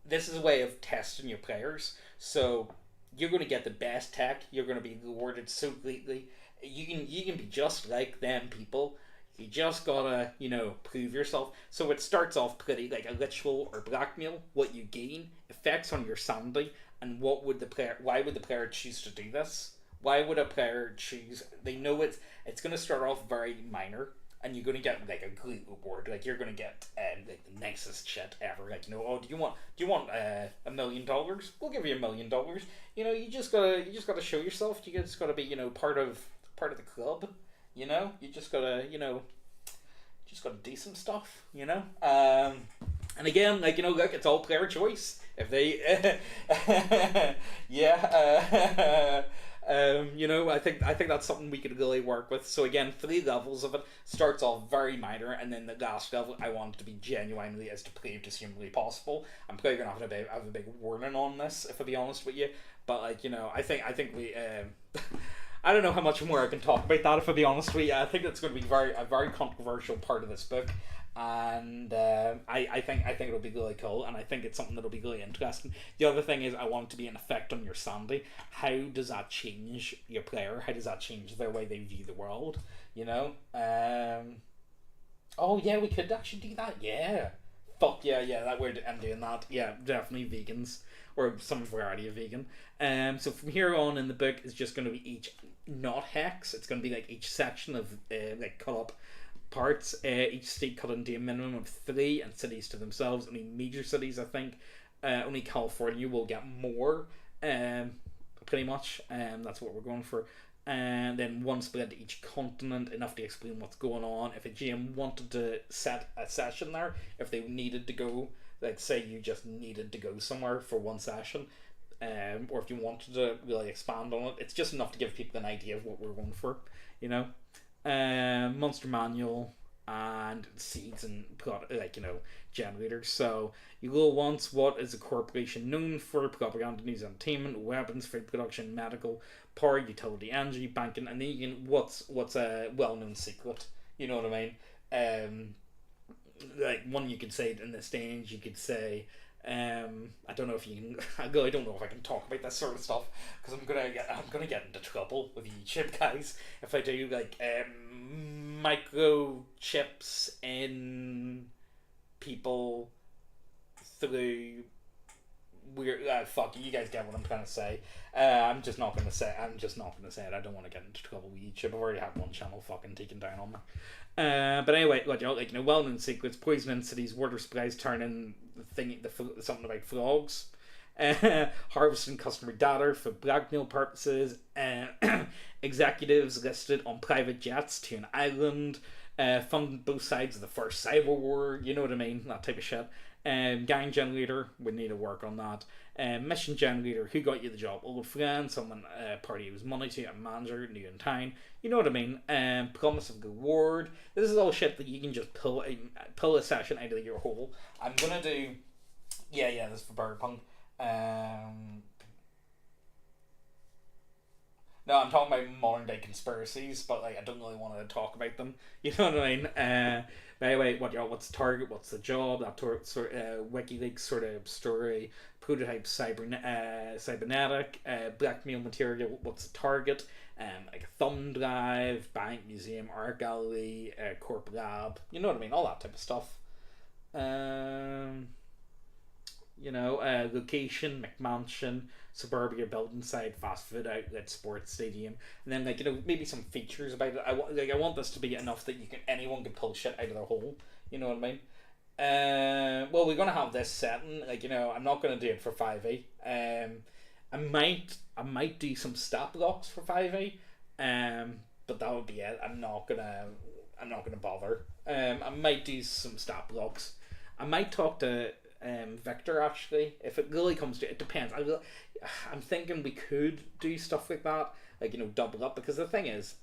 this is a way of testing your players. So you're going to get the best tech. You're going to be rewarded so greatly. You can be just like them people. You just gotta, prove yourself. So it starts off pretty like a ritual or blackmail. What you gain, effects on your sanity, and why would the player choose to do this? Why would a player choose? They know it's going to start off very minor, and you're going to get like a great reward. Like you're going to get like the nicest shit ever. Like oh, do you want $1 million? We'll give you $1 million. You just gotta show yourself. You just gotta be part of the club. You just gotta do some stuff. And again, look, it's all player choice. If they, I think that's something we could really work with. So again, 3 levels of it. Starts off very minor, and then the last level I want it to be genuinely as depraved as humanly possible. I'm probably gonna have a big warning on this, if I'll be honest with you. But I think we. I don't know how much more I can talk about that, if I'll be honest with you. I think it's going to be a very controversial part of this book, and I think it'll be really cool, and I think it's something that'll be really interesting. The other thing is I want it to be an effect on your sanity. How does that change your player? How does that change their way they view the world? Oh yeah, we could actually do that. Yeah. Fuck yeah, yeah. I'm doing that. Yeah, definitely vegans or some variety of vegan. So from here on in the book is just going to be each not hex. It's going to be like each section of like cut up parts. Each state cut into a minimum of three, and cities to themselves. Only major cities, I think. Only California will get more. Um, Pretty much. That's what we're going for. And then one split to each continent, enough to explain what's going on. If a GM wanted to set a session there, if they needed to go, like say you just needed to go somewhere for one session, or if you wanted to really expand on it, it's just enough to give people an idea of what we're going for, you know. Monster manual and seeds and like generators. So you go once. What is a corporation known for? Propaganda, news, entertainment, weapons, food production, medical, power, utility, energy, banking, and then you can what's a well known secret. You know what I mean? Like one you could say in this stage, you could say. I don't know if you can. I don't know if I can talk about this sort of stuff because I'm gonna get into trouble with YouTube guys if I do like microchips in people through weird. Fuck you guys get what I'm trying to say. I'm just not gonna say. I'm just not gonna say it. I don't want to get into trouble with YouTube. I've already had one channel fucking taken down on me. But anyway, well-known secrets: poison in cities, water supplies, turning something about frogs, harvesting customer data for blackmail purposes, executives listed on private jets to an island, fund both sides of the first cyber war. You know what I mean? That type of shit. Gang generator, we need to work on that. Mission generator, who got you the job? Old friend, someone party who's money to, a manager, new in town. You know what I mean? Promise of reward. This is all shit that you can just pull a session out of your hole. I'm gonna do. Yeah, this is for Burgerpunk. No, I'm talking about modern day conspiracies, but like I don't really want to talk about them. You know what I mean? But anyway, what's the target? What's the job? That WikiLeaks sort of story, prototype cybernetic, blackmail material. What's the target? Like a thumb drive, bank, museum, art gallery, corp lab. You know what I mean? All that type of stuff. Um, Location, McMansion, suburbia building site, fast food outlet, sports stadium, and then maybe some features about it. I want this to be enough that anyone can pull shit out of their hole. You know what I mean? Well, we're gonna have this setting. I'm not gonna do it for 5e. I might do some stat blocks for 5e. But that would be it. I'm not gonna bother. I might do some stat blocks. I might talk to Victor actually. If it really comes to it, depends. I'm thinking we could do stuff like that, double up. Because the thing is,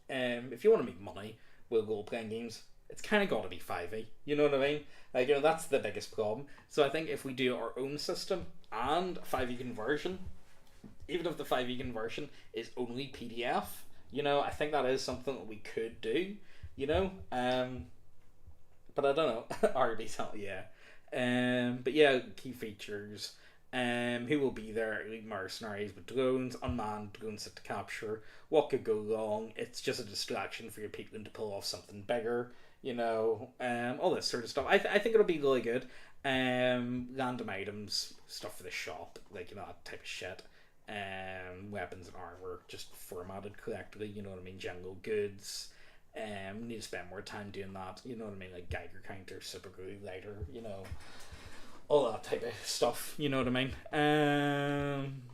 if you want to make money with role playing games, it's kind of got to be 5e. You know what I mean? That's the biggest problem. So I think if we do our own system and 5e conversion, even if the 5e conversion is only PDF, I think that is something that we could do. But I don't know. RB, yeah. But yeah, key features. Who will be there? Elite mercenaries with drones, unmanned drones to capture. What could go wrong? It's just a distraction for your people to pull off something bigger. All this sort of stuff. I think it'll be really good. Random items, stuff for the shop, that type of shit. Weapons and armor, just formatted correctly. You know what I mean? General goods. We need to spend more time doing that. You know what I mean? Like Geiger counter, super glue lighter. All that type of stuff. You know what I mean?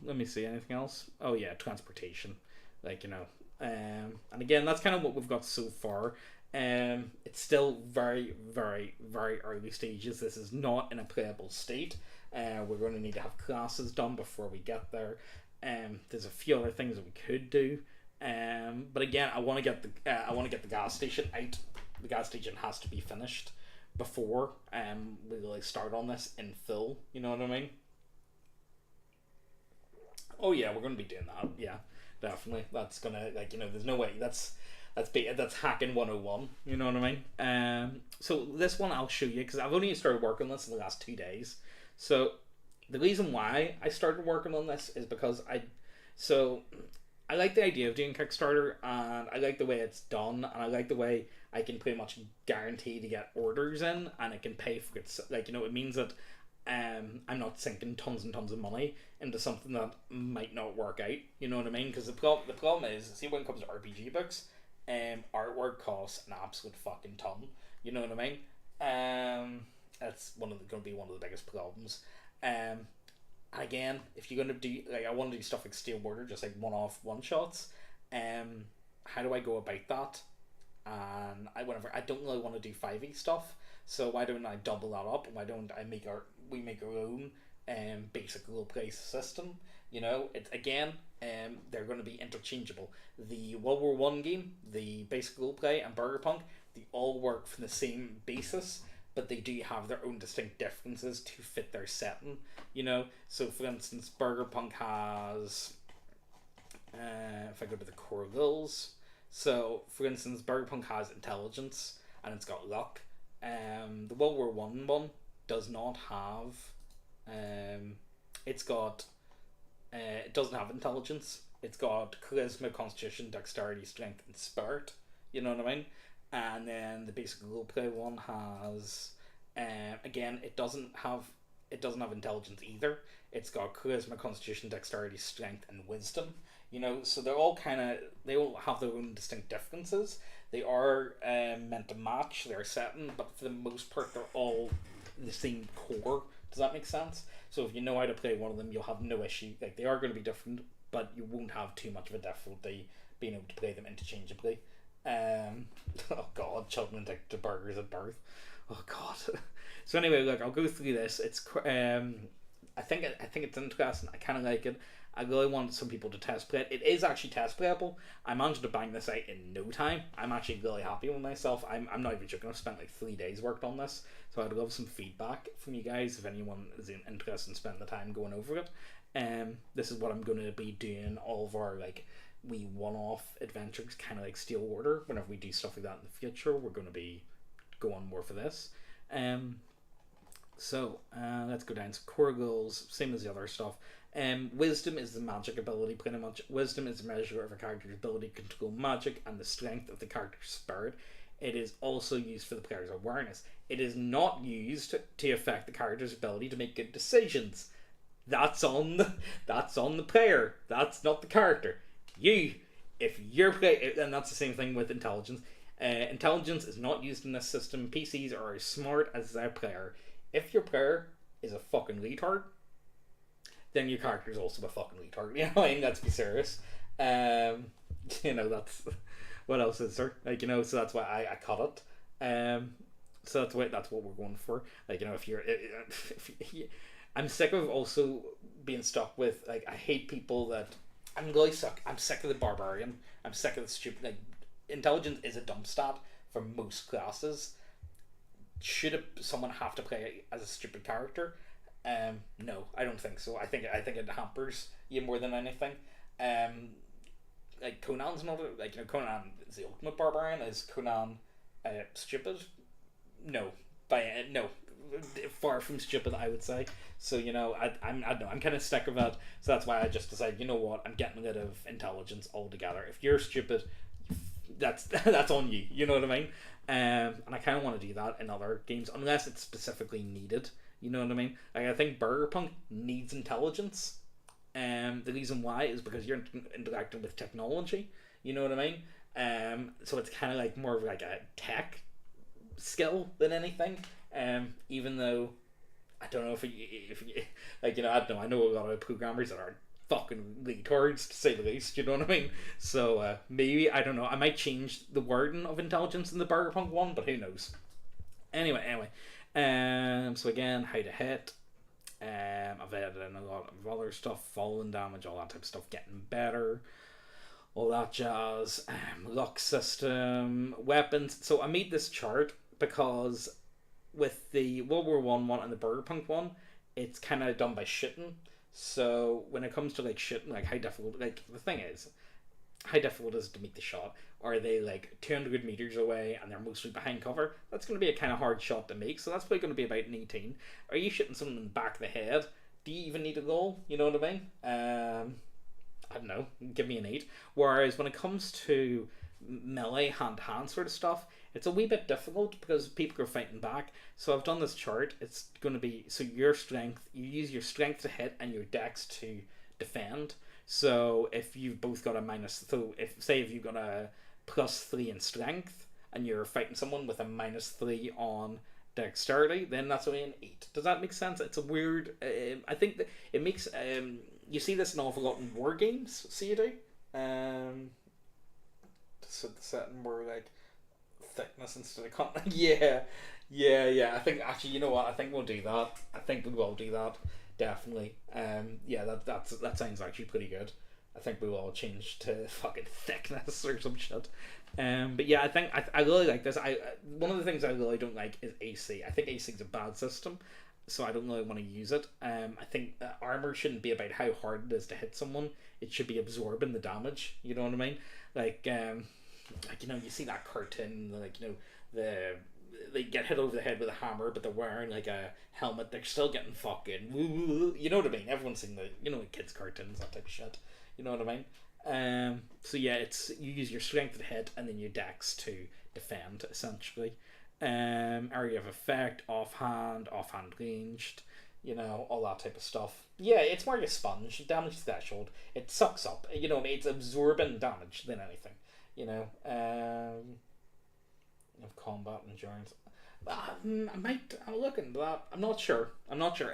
Let me see. Anything else? Oh yeah, transportation. And again, that's kind of what we've got so far. It's still very, very, very early stages. This is not in a playable state. We're going to need to have classes done before we get there. There's a few other things that we could do. But again, I want to get the gas station out. The gas station has to be finished before we really start on this in full. You know what I mean? Oh yeah, we're going to be doing that. Yeah, definitely. That's gonna there's no way that's hacking 101. You know what I mean? So this one I'll show you because I've only started working on this in the last 2 days. So the reason why I started working on this is because I like the idea of doing Kickstarter, and I like the way it's done, and I like the way I can pretty much guarantee to get orders in, and I can pay for it. Like, it means that I'm not sinking tons and tons of money into something that might not work out. You know what I mean? Because the problem is, see, when it comes to RPG books, artwork costs an absolute fucking ton. You know what I mean? That's going to be one of the biggest problems. Again, if you're going to do, like, I want to do stuff like Steel Border, just like one shots. How do I go about that? And I don't really want to do 5e stuff, so why don't I double that up? Why don't we make our own basic roleplay system? It's again, they're going to be interchangeable. The WW1 game, the basic roleplay, and Burgerpunk, they all work from the same basis, but they do have their own distinct differences to fit their setting. So for instance, Burgerpunk has, if I go to the core goals, so for instance, Burgerpunk has intelligence and it's got luck. The WW1 one does not have, it doesn't have intelligence. It's got charisma, constitution, dexterity, strength, and spirit. You know what I mean? And then the basic roleplay one has, again, it doesn't have intelligence either. It's got charisma, constitution, dexterity, strength, and wisdom. So they all have their own distinct differences. They are meant to match their setting, but for the most part, they're all the same core. Does that make sense? So if you know how to play one of them, you'll have no issue. Like, they are going to be different, but you won't have too much of a difficulty being able to play them interchangeably. Oh god, children addicted to burgers at birth. Oh god. So anyway, look, I'll go through this. It's I think it's interesting. I kind of like it. I really wanted some people to test play it. It is actually test playable. I managed to bang this out in no time. I'm actually really happy with myself. I'm not even joking. I've spent like 3 days worked on this, so I'd love some feedback from you guys if anyone is interested in spending the time going over it. This is what I'm going to be doing all of our like wee one-off adventures, kind of like Steel Order. Whenever we do stuff like that in the future, we're going to be going more for this. So let's go down. So core goals, same as the other stuff. Wisdom is the magic ability, pretty much. Wisdom is a measure of a character's ability to control magic and the strength of the character's spirit. It is also used for the player's awareness. It is not used to affect the character's ability to make good decisions. That's on the player. That's not the character. If you're playing, and that's the same thing with intelligence. Intelligence is not used in this system. PCs are as smart as their player. If your player is a fucking retard, then your character is also a fucking retard. Let's be serious. That's what else is there? So that's why I cut it. So that's what we're going for. I'm sick of also being stuck with I hate people that I'm sick of the barbarian. I'm sick of the stupid. Intelligence is a dump stat for most classes. Should someone have to play as a stupid character? No, I don't think so. I think it hampers you more than anything. Conan's not Conan is the ultimate barbarian. Is Conan stupid? No, no, far from stupid, I would say. So I don't know. I'm kind of stuck with that. So that's why I just decided, I'm getting rid of intelligence altogether. If you're stupid, that's on you. You know what I mean? And I kind of want to do that in other games, unless it's specifically needed. You know what I mean? I think Burgerpunk needs intelligence. The reason why is because you're interacting with technology. You know what I mean? So it's kind of more of a tech skill than anything. Even though I don't know if I don't know. I know a lot of programmers that are fucking retards, to say the least. You know what I mean? So maybe, I don't know, I might change the wording of intelligence in the Burgerpunk one, but who knows. Anyway, so again, how to hit. I've added in a lot of other stuff, falling damage, all that type of stuff, getting better, all that jazz. Luck system, weapons. So I made this chart because with the World War one and the Burgerpunk one, it's kind of done by shitting. So when it comes to shitting, how difficult, the thing is, how difficult is it to make the shot? Are they 200 meters away and they're mostly behind cover? That's going to be a kind of hard shot to make, so that's probably going to be about an 18. Are you shitting someone in the back of the head? Do you even need a goal? You know what I mean? I don't know, give me an 8. Whereas when it comes to melee hand to hand sort of stuff, it's a wee bit difficult because people are fighting back. So I've done this chart. It's going to be so your strength. You use your strength to hit and your dex to defend. So if you've both got a minus, so if you've got a +3 in strength and you're fighting someone with a -3 on dexterity, then that's only an 8. Does that make sense? It's a weird. I think that it makes. You see this an awful lot in war games. See you do. So the setting where like thickness instead of content. Yeah. I think actually, you know what? I think we'll do that. I think we will do that. Definitely. Yeah, that sounds actually pretty good. I think we will all change to fucking thickness or some shit. But yeah, I think I really like this. One of the things I really don't like is AC. I think AC is a bad system, so I don't really want to use it. I think armor shouldn't be about how hard it is to hit someone. It should be absorbing the damage. You know what I mean? Like you know, you see that cartoon, like, you know, they get hit over the head with a hammer, but they're wearing like a helmet. They're still getting fucking you know what I mean? Everyone's seen the, you know, kids cartoons, that type of shit. You know what I mean? So yeah, it's you use your strength to hit and then your dex to defend essentially. Area of effect, offhand ranged, you know, all that type of stuff. Yeah, it's more like a sponge. Damage threshold. It sucks up. You know, it's absorbing damage than anything. You know, of combat endurance. I'll look into that. I'm not sure.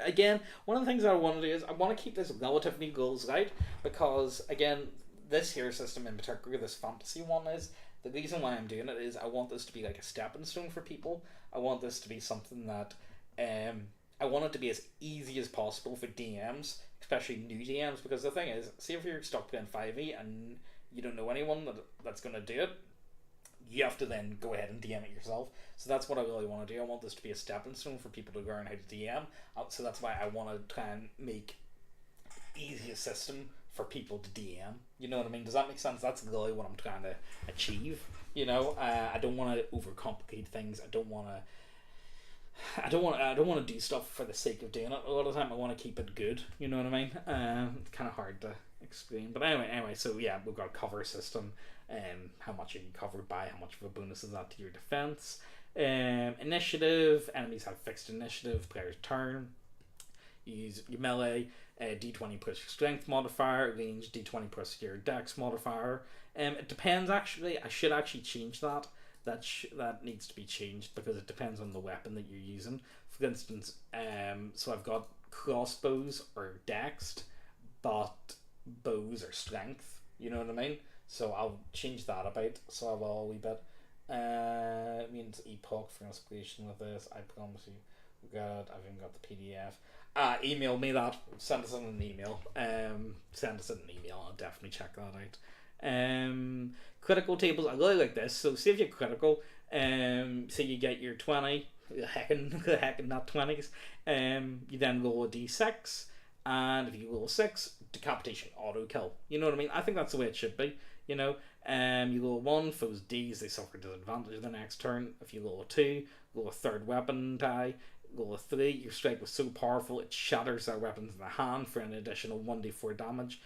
Again, one of the things that I want to do is I want to keep this relatively goals light because, again, this here system in particular, this fantasy one, is the reason why I'm doing it is I want this to be like a stepping stone for people. I want this to be something that I want it to be as easy as possible for DMs, especially new DMs, because the thing is, see if you're stuck playing 5e and you don't know anyone that's going to do it, you have to then go ahead and DM it yourself. So that's what I really want to do. I want this to be a stepping stone for people to learn how to DM. So that's why I want to try and make the easiest system for people to DM. You know what I mean? Does that make sense? That's really what I'm trying to achieve. You know, I don't want to overcomplicate things. I don't want to do stuff for the sake of doing it. A lot of the time, I want to keep it good. You know what I mean? It's kind of hard to explain. But anyway. So yeah, we've got a cover system. How much are you covered by? How much of a bonus is that to your defense? Initiative. Enemies have fixed initiative. Player's turn. You use your melee. D20 plus your strength modifier. Range D20 plus your dex modifier. It depends actually. I should actually change that. That needs to be changed because it depends on the weapon that you're using. For instance, so I've got crossbows or dexed, but bows are strength. You know what I mean? So I'll change that about. So I'll a wee bit. It means epoch for inspiration with this. I promise you. God, I've even got the PDF. Email me that. Send us in an email. I'll definitely check that out. Critical tables, I really like this. So see if you're critical, say you get your 20, heckin' not 20s, you then roll a d6, and if you roll a 6, decapitation, auto kill. You know what I mean? I think that's the way it should be. You know, you roll a 1, foes Ds, they suffer disadvantage the next turn. If you roll a 2, roll a third weapon die. Roll a 3, your strike was so powerful it shatters their weapons in the hand for an additional 1d4 damage.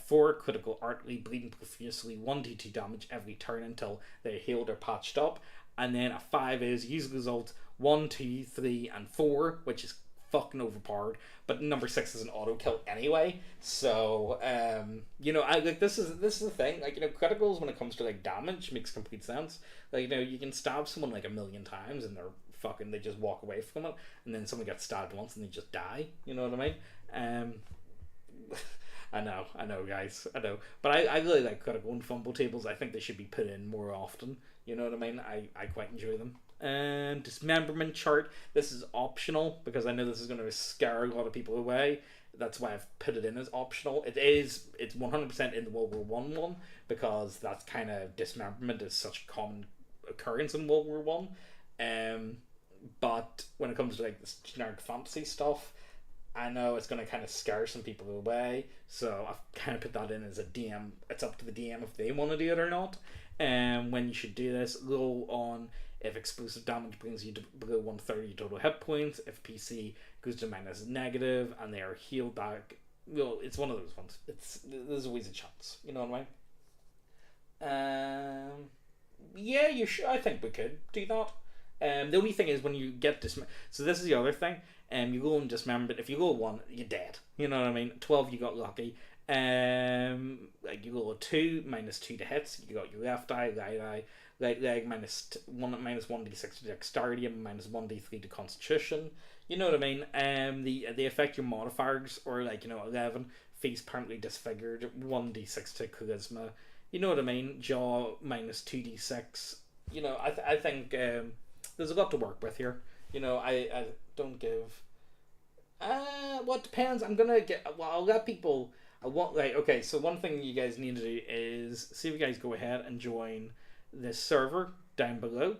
4, critical artery, bleeding profusely, 1d2 damage every turn until they're healed or patched up. And then a 5 is use result 1, 2, 3, and 4, which is fucking overpowered. But number 6 is an auto kill anyway. So you know, I like this is the thing. Like, you know, criticals when it comes to like damage makes complete sense. Like, you know, you can stab someone like 1,000,000 times and they just walk away from it, and then someone gets stabbed once and they just die. You know what I mean? I know, guys. I know, but I really like critical and fumble tables. I think they should be put in more often. You know what I mean? I quite enjoy them. Dismemberment chart. This is optional because I know this is going to scare a lot of people away. That's why I've put it in as optional. It's 100% in the World War one because that's kind of dismemberment is such a common occurrence in World War One. But when it comes to like this generic fantasy stuff, I know it's going to kind of scare some people away, so I've kind of put that in as a DM. It's up to the DM if they want to do it or not. When you should do this, roll on if explosive damage brings you to below 130 total hit points, if PC goes to minus negative, and they are healed back. Well, it's one of those ones. There's always a chance. You know what I mean? yeah, you should. I think we could do that. The only thing is when you get so this is the other thing. You go and dismember, but if you go 1, you're dead. You know what I mean? 12, you got lucky. Like you go 2, -2 to hits. You got your left eye, right eye, right leg, -1d6 to dexterity, and -1d3 to constitution. You know what I mean? They affect your modifiers, or like 11, face permanently disfigured, 1d6 to charisma. You know what I mean? Jaw -2d6. I think there's a lot to work with here. I don't give. Well, it depends. I'm gonna get. Well, I'll let people. I want okay. So one thing you guys need to do is see if you guys go ahead and join this server down below.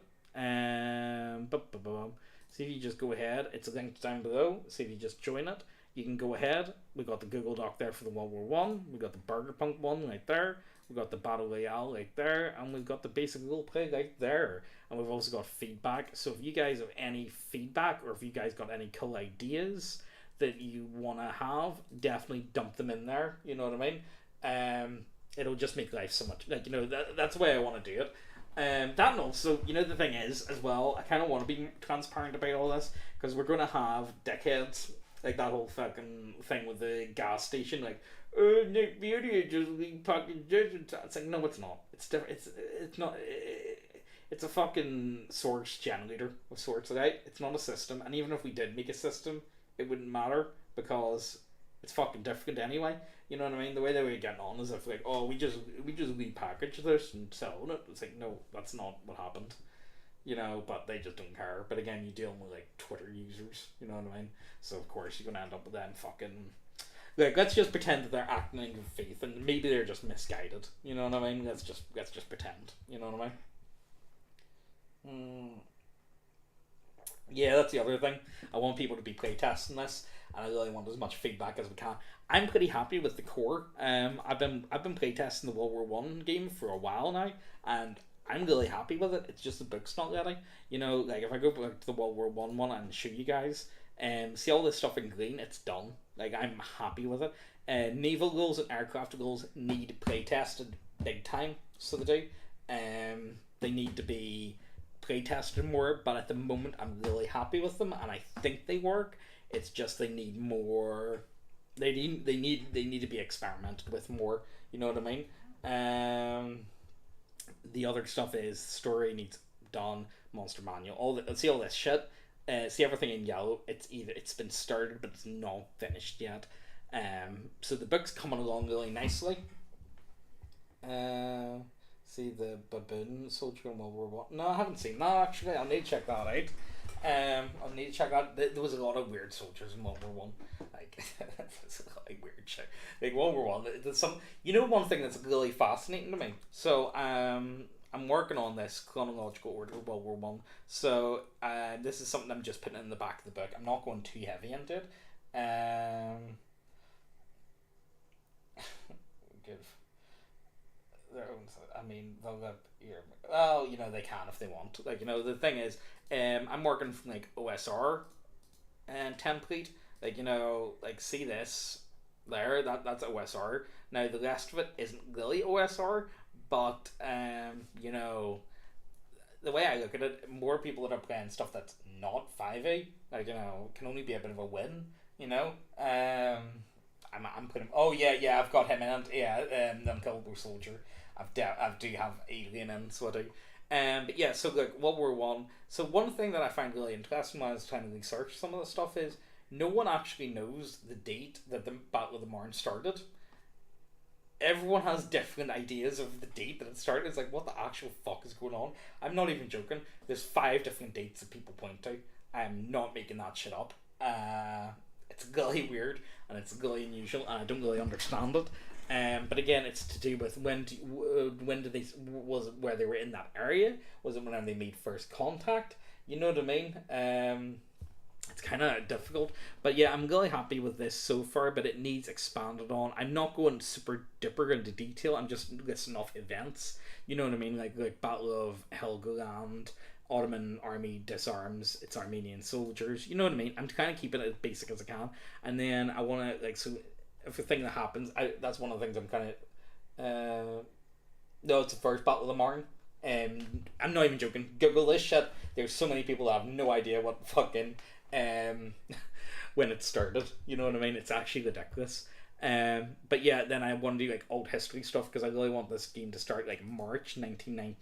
See if you just go ahead. It's linked down below. See if you just join it. You can go ahead. We got the Google Doc there for the WW1. We got the Burgerpunk one right there. We've got the Battle Royale right there, and we've got the basic roleplay right there. And we've also got feedback. So if you guys have any feedback, or if you guys got any cool ideas that you want to have, definitely dump them in there. You know what I mean? It'll just make life so much, that's the way I want to do it. That, and also, the thing is, as well, I kind of want to be transparent about all this, because we're going to have dickheads, like that whole fucking thing with the gas station, like, Nick Beauty just fucking judgment. It's like, no, it's not. It's different. It's not. It's a fucking source generator of sorts, right? It's not a system, and even if we did make a system, it wouldn't matter because it's fucking different anyway. You know what I mean? The way they were getting on is if like, we just repackage this and sell it. It's like, no, that's not what happened. But they just don't care. But again, you're dealing with like Twitter users. You know what I mean? So of course you're gonna end up with them fucking. Like, let's just pretend that they're acting in good faith, and maybe they're just misguided. You know what I mean? Let's just pretend. You know what I mean? Yeah, that's the other thing. I want people to be playtesting this, and I really want as much feedback as we can. I'm pretty happy with the core. I've been playtesting the WW1 game for a while now, and I'm really happy with it. It's just the book's not ready. Like if I go back to the WW1 one and show you guys, see all this stuff in green, it's done. Like, I'm happy with it. Naval goals and aircraft goals need playtested big time, so they do. They need to be playtested more, but at the moment I'm really happy with them, and I think they work. It's just they need more. They need to be experimented with more. You know what I mean? The other stuff is story needs done, monster manual, all this shit. See everything in yellow. It's been started, but it's not finished yet. So the book's coming along really nicely. See the baboon soldier in World War One. No, I haven't seen that actually. I'll need to check that out. I'll need to check out. There was a lot of weird soldiers in World War One. Like there's a lot of weird shit. Like World War One. There's some. One thing that's really fascinating to me. So I'm working on this chronological order of World War One. So this is something I'm just putting in the back of the book. I'm not going too heavy into it. Give their own. I mean, they'll get here. Well, they can if they want. Like the thing is, I'm working from like OSR template. Like like see this there. That's OSR. Now the rest of it isn't really OSR. But, the way I look at it, more people that are playing stuff that's not 5e, like, can only be a bit of a win, I'm putting, I've got him in it, them Killable Soldier, I do have Alien in, so I do. But yeah, so like, World War One. So one thing that I find really interesting when I was trying to research some of the stuff is, no one actually knows the date that the Battle of the Marne started. Everyone has different ideas of the date that it started. It's like, what the actual fuck is going on? I'm not even joking. There's 5 different dates that people point to. I'm not making that shit up. It's really weird, and it's really unusual, and I don't really understand it. But again, it's to do with when did they, was it where they were in that area? Was it when they made first contact? You know what I mean? It's kind of difficult, but yeah, I'm really happy with this so far, but it needs expanded on. I'm not going super duper into detail. I'm just listing off events. You know what I mean? Like Battle of Helgoland, Ottoman army disarms its Armenian soldiers. You know what I mean? I'm kind of keeping it as basic as I can, and then I want to so if a thing that happens, that's one of the things I'm kind of. No, it's the first Battle of the Marne. I'm not even joking. Google this shit. There's so many people that have no idea what fucking um, when it started. You know what I mean? It's actually ridiculous. But yeah, then I want to do like old history stuff because I really want this game to start like March 1st,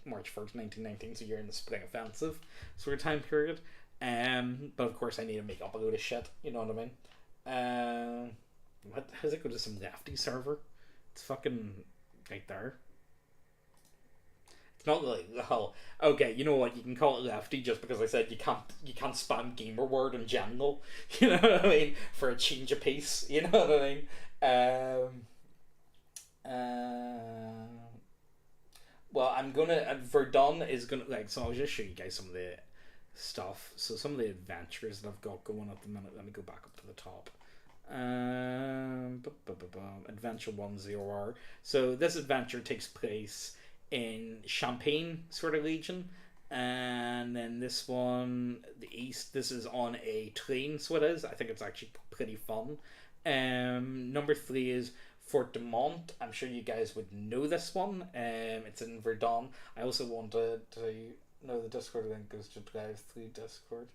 1919, so you're in the Spring Offensive sort of time period. But of course I need to make up a load of shit. You know what I mean? What? How's it go to some lefty server? It's fucking right there. It's not really well. Okay, you know what? You can call it lefty just because I said you can't spam gamer word in general. You know what I mean? For a change of pace. You know what I mean? Well, I'm gonna Verdun is gonna like. So I'll just show you guys some of the stuff. So some of the adventures that I've got going at the minute. Let me go back up to the top. Adventure 10R. So this adventure takes place in Champagne sort of region, and then this one, the east. This is on a train, so it is. I think it's actually pretty fun. Number 3 is Fort de Mont. I'm sure you guys would know this one. It's in Verdun. I also wanted to know the Discord link goes to Drive Through Discord.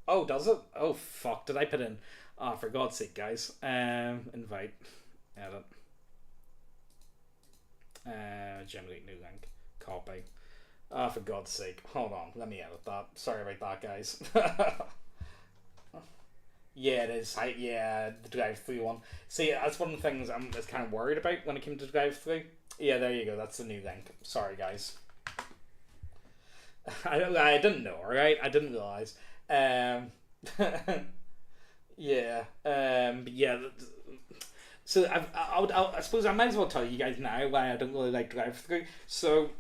Oh, does it? Oh fuck! Did I put in? Oh, for God's sake, guys. Invite, edit, generate new link, copy. Oh, for God's sake! Hold on, let me edit that. Sorry about that, guys. Yeah, it is. Yeah, the drive-through one. See, that's one of the things I'm just kind of worried about when it came to drive-through. Yeah, there you go. That's the new link. Sorry, guys. I didn't know. All right, I didn't realize. Yeah. But yeah. So I suppose I might as well tell you guys now why I don't really like drive-through. So,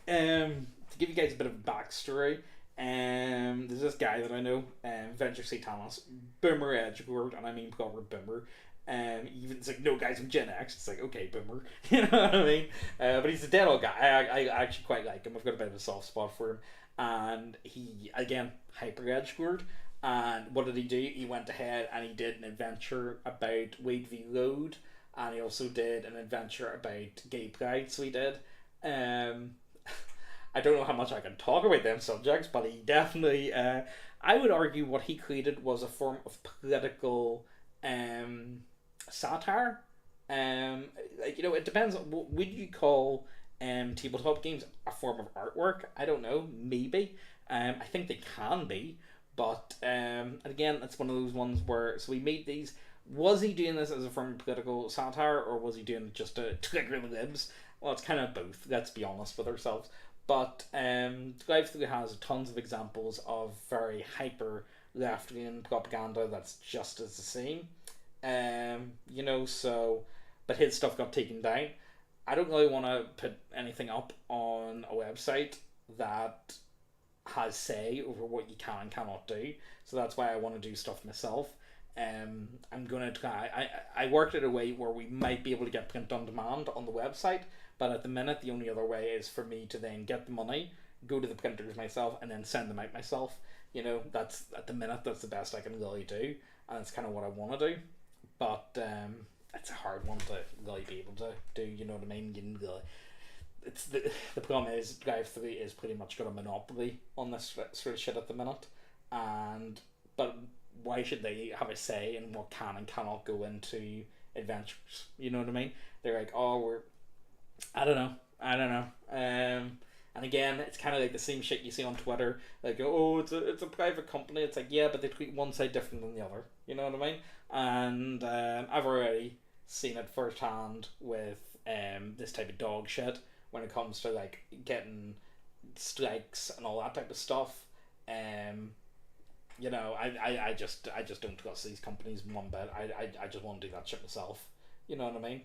to give you guys a bit of a backstory. There's this guy that I know, Venture Satanas, Boomer Edgeworth, and I mean proper Boomer. Even it's like, no guys, I'm Gen X. It's like, okay, Boomer, you know what I mean? But he's a dead old guy. I actually quite like him. I've got a bit of a soft spot for him. And he, again, hyper Edgeworth. And what did he do? He went ahead and he did an adventure about Wade v. Load, and he also did an adventure about gay pride. So he did. I don't know how much I can talk about them subjects, but he definitely, I would argue what he created was a form of political satire. Like, you know, it depends. Would you call tabletop games a form of artwork? I don't know. Maybe. I think they can be. But, again, it's one of those ones where, so he made these. Was he doing this as a form of political satire, or was he doing it just to trigger the libs? Well, it's kind of both, let's be honest with ourselves. But Drive-Thru has tons of examples of very hyper left-wing propaganda that's just as the same. You know, so, but his stuff got taken down. I don't really want to put anything up on a website that has say over what you can and cannot do. So that's why I want to do stuff myself. I'm going to try. I worked it a way where we might be able to get print on demand on the website. But at the minute, the only other way is for me to then get the money, go to the printers myself, and then send them out myself. You know, that's at the minute, that's the best I can really do, and it's kind of what I want to do. But it's a hard one to really be able to do. You know what I mean? You really, it's the problem is Drive-Thru is pretty much got a monopoly on this sort of shit at the minute, but why should they have a say in what can and cannot go into adventures? You know what I mean? They're like, oh, I don't know. And again, it's kind of like the same shit you see on Twitter. Like, oh, it's a private company. It's like, yeah, but they treat one side different than the other. You know what I mean? And I've already seen it firsthand with this type of dog shit when it comes to like getting strikes and all that type of stuff. You know, I just don't trust these companies one bit. I just want to do that shit myself. You know what I mean?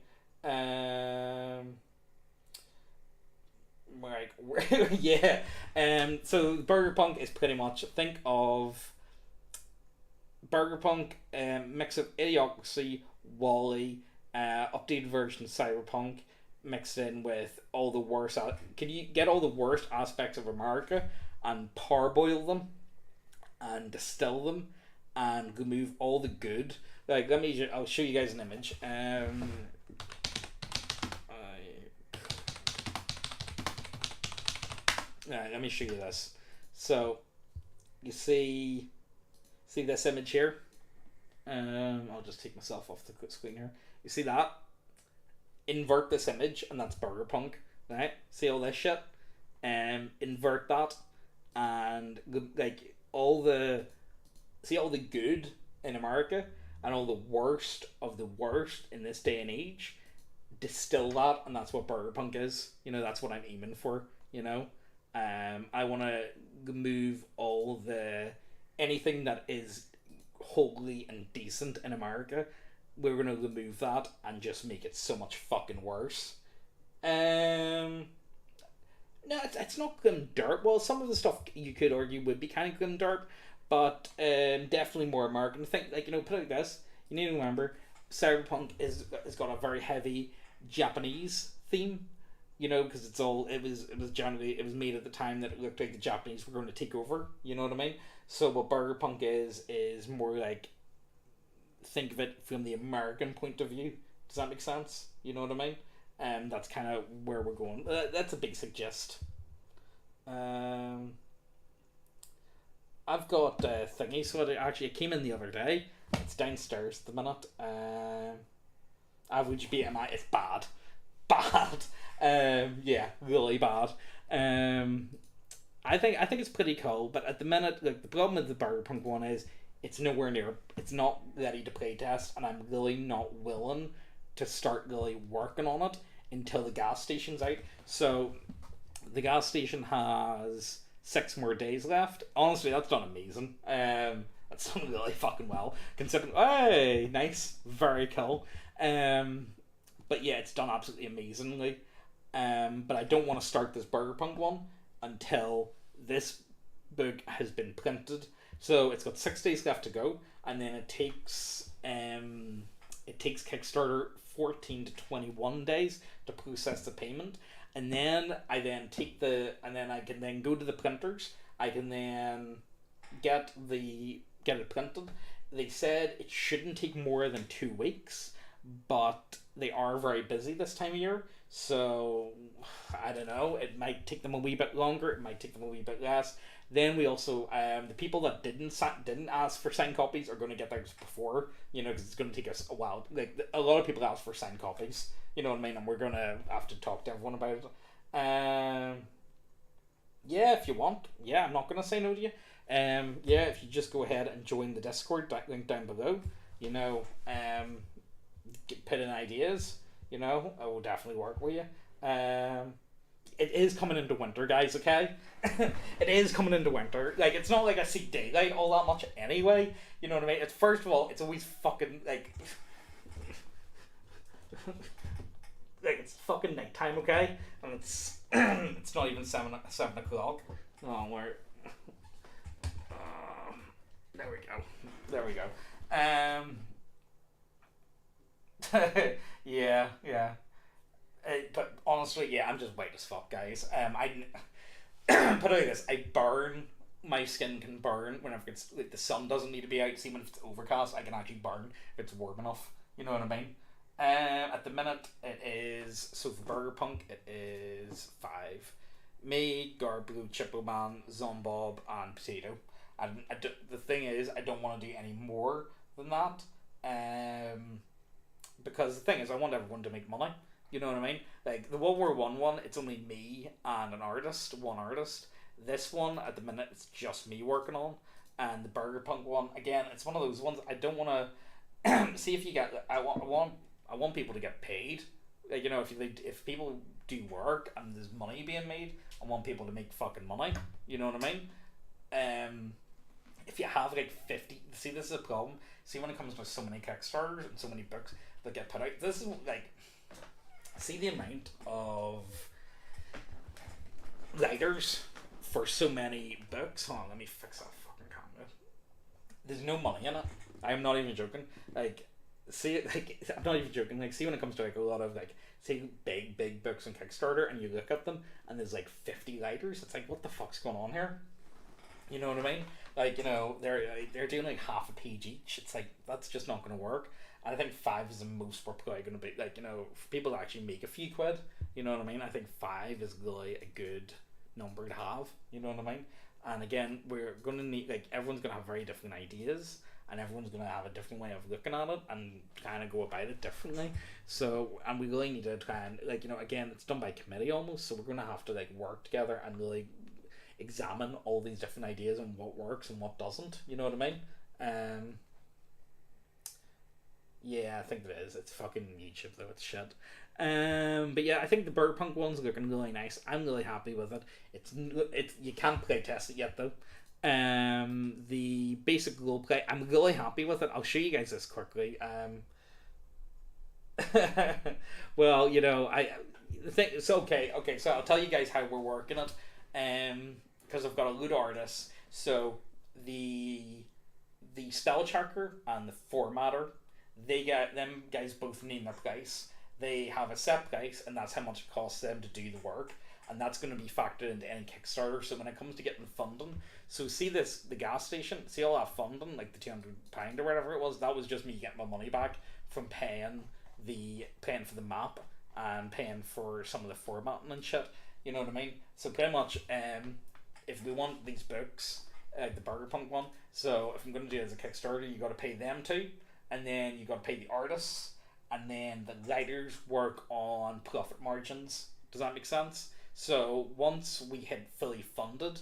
Like, yeah. So Burgerpunk is pretty much, think of Burgerpunk, mix of Idiocracy, Wall-E, updated version of Cyberpunk, mixed in with all the worst. Can you get all the worst aspects of America and parboil them and distill them and remove all the good? Like, I'll show you guys an image. let me show you this. So you see this image here. I'll just take myself off the screen here. You see that? Invert this image, and that's Burgerpunk. Right? See all this shit? Invert that, and like all the good in America and all the worst of the worst in this day and age. Distill that, and that's what Burgerpunk is. That's what I'm aiming for. I want to move all the anything that is holy and decent in America. We're gonna remove that and just make it so much fucking worse. No, it's not grim dirt. Well, some of the stuff you could argue would be kind of grim dirt, but definitely more American. I think, put it like this: you need to remember, Cyberpunk has got a very heavy Japanese theme. Because it was made at the time that it looked like the Japanese were going to take over. You know what I mean? So what Burgerpunk is more like, think of it from the American point of view. Does that make sense? You know what I mean? That's kind of where we're going. That's a basic gist. I've got thingy, so it came in the other day. It's downstairs at the minute. Average BMI is bad. Yeah, really bad. I think it's pretty cool, but at the minute, the problem with the Burgerpunk one is it's nowhere near. It's not ready to play test, and I'm really not willing to start really working on it until the gas station's out. So the gas station has 6 more days left. Honestly, that's done amazing. That's done really fucking well, considering. Hey, nice, very cool. But yeah, it's done absolutely amazingly. But I don't want to start this Burgerpunk one until this book has been printed. So it's got 6 days left to go, and then it takes Kickstarter 14 to 21 days to process the payment, and then I can then go to the printers. I can then get it printed. They said it shouldn't take more than 2 weeks, but they are very busy this time of year, so I don't know. It might take them a wee bit longer. It might take them a wee bit less. Then we also the people that didn't ask for signed copies are going to get theirs before, because it's going to take us a while. Like, a lot of people ask for signed copies, you know what I mean, and we're going to have to talk to everyone about it. Yeah, if you want. Yeah, I'm not going to say no to you. Yeah, if you just go ahead and join the Discord link down below, put in ideas, I will definitely work with you. It is coming into winter, guys, okay? It is coming into winter. Like, it's not like I see daylight all that much anyway, you know what I mean? It's, first of all, it's always fucking, like it's fucking nighttime, okay? And it's it's not even 7 o'clock. Oh, where? There we go. Yeah. But honestly, yeah, I'm just white as fuck, guys. I put it like this: my skin can burn whenever it's like the sun doesn't need to be out. See, when it's overcast, I can actually burn if it's warm enough. You know what I mean? At the minute, it is so for Burgerpunk, it is 5. Me, Garblue, Chippo Man, Zombob, and Potato. The thing is, I don't want to do any more than that. Because the thing is, I want everyone to make money. You know what I mean? Like, the World War one, it's only me and one artist. This one, at the minute, it's just me working on. And the Burgerpunk one, again, it's one of those ones I don't want to see if you get. I want people to get paid. Like, if people do work and there's money being made, I want people to make fucking money. You know what I mean? If you have like 50, see, this is a problem. See, when it comes to so many Kickstarters and so many books that get put out, this is like, see the amount of writers for so many books. Hold on, let me fix that fucking camera. There's no money in it. I'm not even joking. Like, see it, like, I'm not even joking. Like, see, when it comes to like a lot of like, say, big books on Kickstarter, and you look at them and there's like 50 writers, it's like, what the fuck's going on here? You know what I mean? Like, they're doing like half a page each. It's like, that's just not going to work. And I think 5 is the most we're probably going to be, like, for people to actually make a few quid, you know what I mean? I think 5 is really a good number to have. You know what I mean? And again, we're gonna need like everyone's gonna have very different ideas, and everyone's gonna have a different way of looking at it and kind of go about it differently. So, and we really need to try and like again, it's done by committee almost. So we're gonna have to like work together and really examine all these different ideas and what works and what doesn't. You know what I mean? Um, yeah, I think it is. It's fucking YouTube though. It's shit. But yeah, I think the Burgerpunk one's looking really nice. I'm really happy with it. It's you can't play test it yet though. The basic role play, I'm really happy with it. I'll show you guys this quickly. Well, I think it's okay. Okay, so I'll tell you guys how we're working it. Because I've got a load of artists. So the spell checker and the formatter, they get them guys both name their price. They have a set price, and that's how much it costs them to do the work, and that's going to be factored into any Kickstarter. So when it comes to getting funding, so see the gas station, see all that funding, like the £200 or whatever it was, that was just me getting my money back from paying for the map and paying for some of the formatting and shit. You know what I mean? So pretty much, if we want these books, the Burgerpunk one, so if I'm going to do it as a Kickstarter, you got to pay them too, and then you got to pay the artists, and then the writers work on profit margins. Does that make sense? So once we hit fully funded,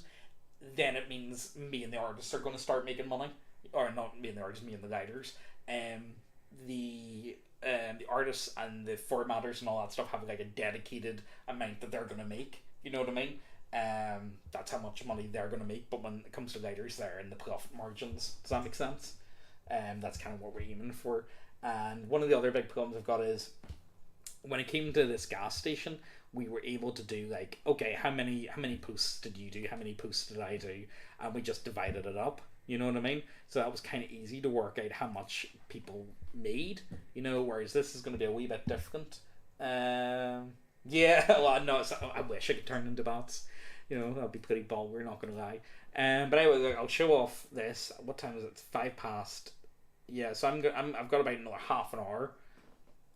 then it means me and the artists are going to start making money, or not me and the artists, me and the writers. The artists and the formatters and all that stuff have like a dedicated amount that they're going to make. You know what I mean? That's how much money they're going to make. But when it comes to writers, they're in the profit margins. Does that make sense? That's kind of what we're aiming for. And one of the other big problems I've got is when it came to this gas station, we were able to do like, okay, how many posts did you do? How many posts did I do? And we just divided it up. You know what I mean? So that was kind of easy to work out how much people made. Whereas this is going to be a wee bit different. Yeah, well, no, I wish I could turn into bots. That'd be pretty bold. We're not going to lie. But anyway, look, I'll show off this. What time is it? It's 5 past. Yeah, so I've got about another half an hour.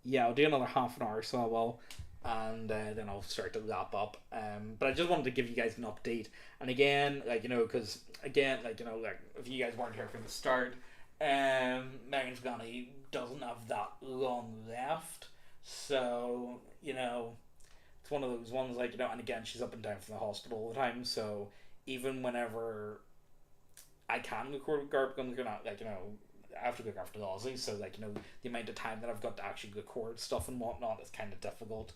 Yeah, I'll do another half an hour, so I will, and then I'll start to wrap up. But I just wanted to give you guys an update, and again, because again, if you guys weren't here from the start, Megan's Granny doesn't have that long left, so it's one of those ones and again, she's up and down from the hospital all the time, so even whenever I can record with Garp, I'm gonna I have to look after the Aussie, so the amount of time that I've got to actually record stuff and whatnot is kind of difficult.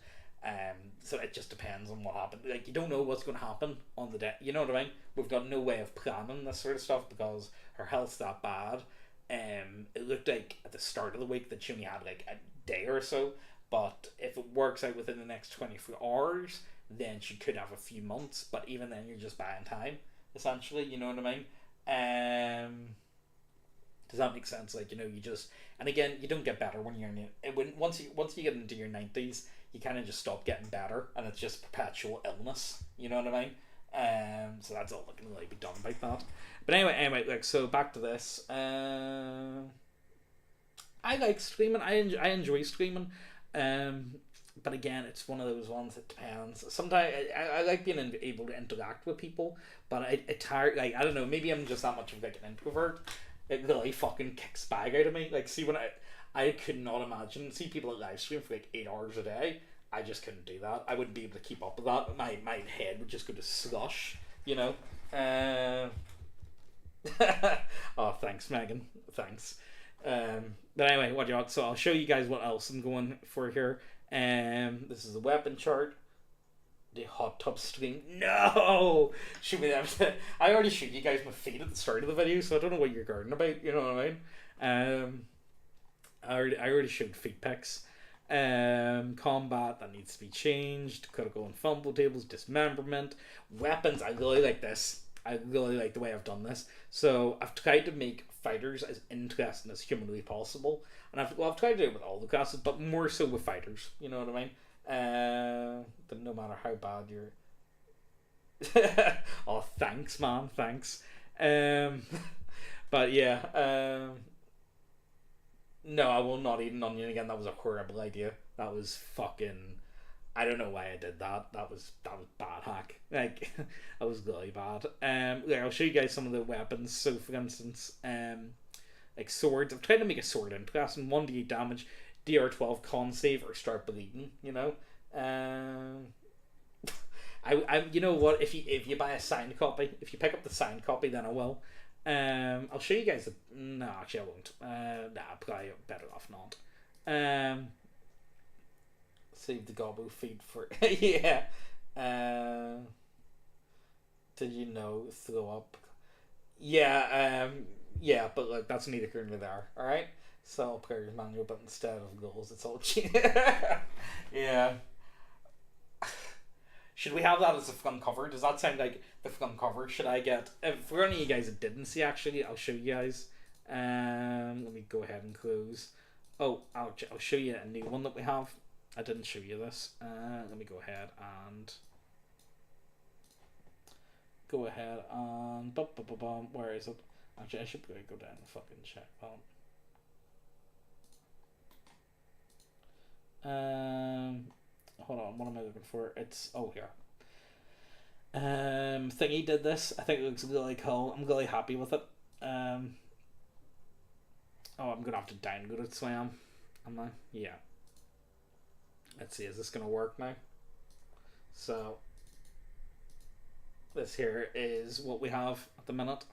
So it just depends on what happens. You don't know what's going to happen on the day. You know what I mean? We've got no way of planning this sort of stuff because her health's that bad. It looked like at the start of the week that she only had like a day or so, but if it works out within the next 24 hours, then she could have a few months. But even then, you're just buying time, essentially. You know what I mean? Does that make sense? You just, and again, you don't get better when you're in it. Once you get into your 90s, you kind of just stop getting better, and it's just perpetual illness. You know what I mean? So that's all that can really be done about that. But anyway, so back to this. I like streaming. I enjoy streaming. But again, it's one of those ones that depends. Sometimes I like being able to interact with people, but it's hard. I don't know. Maybe I'm just that much of an introvert. It really fucking kicks bag out of me. See, when I could not imagine see people at live stream for 8 hours a day. I just couldn't do that. I wouldn't be able to keep up with that. My head would just go to slush. Oh, thanks, Megan. Thanks. But anyway, what you want? So I'll show you guys what else I'm going for here. This is the weapon chart. The hot tub stream. No! Shoot me that. I already showed you guys my feet at the start of the video, so I don't know what you're gardening about. You know what I mean? I already showed feet pics. Combat that needs to be changed. Critical and fumble tables. Dismemberment. Weapons. I really like this. I really like the way I've done this. So I've tried to make fighters as interesting as humanly possible, and I've tried to do it with all the classes, but more so with fighters. You know what I mean? But no matter how bad you're oh, thanks, man, thanks. But yeah, no, I will not eat an onion again. That was a horrible idea. That was fucking I don't know why I did that. That was bad hack. Like, that was really bad. Like, I'll show you guys some of the weapons. So, for instance, like swords. I'm trying to make a sword interesting. 1d8 damage, DR12 con save, or start bleeding. You know. You know what? If you buy a signed copy, if you pick up the signed copy, then I will. I'll show you guys the. No, actually, I won't. Nah, probably better off not. Save the gobbo feed for yeah. Did you know throw up? Yeah. Yeah, but like that's neither here nor there. All right. So player's manual, but instead of goals, it's all yeah. Should we have that as a front cover? Does that sound like the front cover? Should I get? For any of you guys that didn't see, actually, I'll show you guys. Let me go ahead and close. Oh, I'll show you a new one that we have. I didn't show you this. Let me go ahead and where is it? Actually, I should probably go down and fucking check that. Hold on, what am I looking for? It's here. Thingy did this. I think it looks really cool. I'm really happy with it. I'm gonna have to download it, so am I? Yeah. Let's see, is this gonna work now? So this here is what we have at the minute.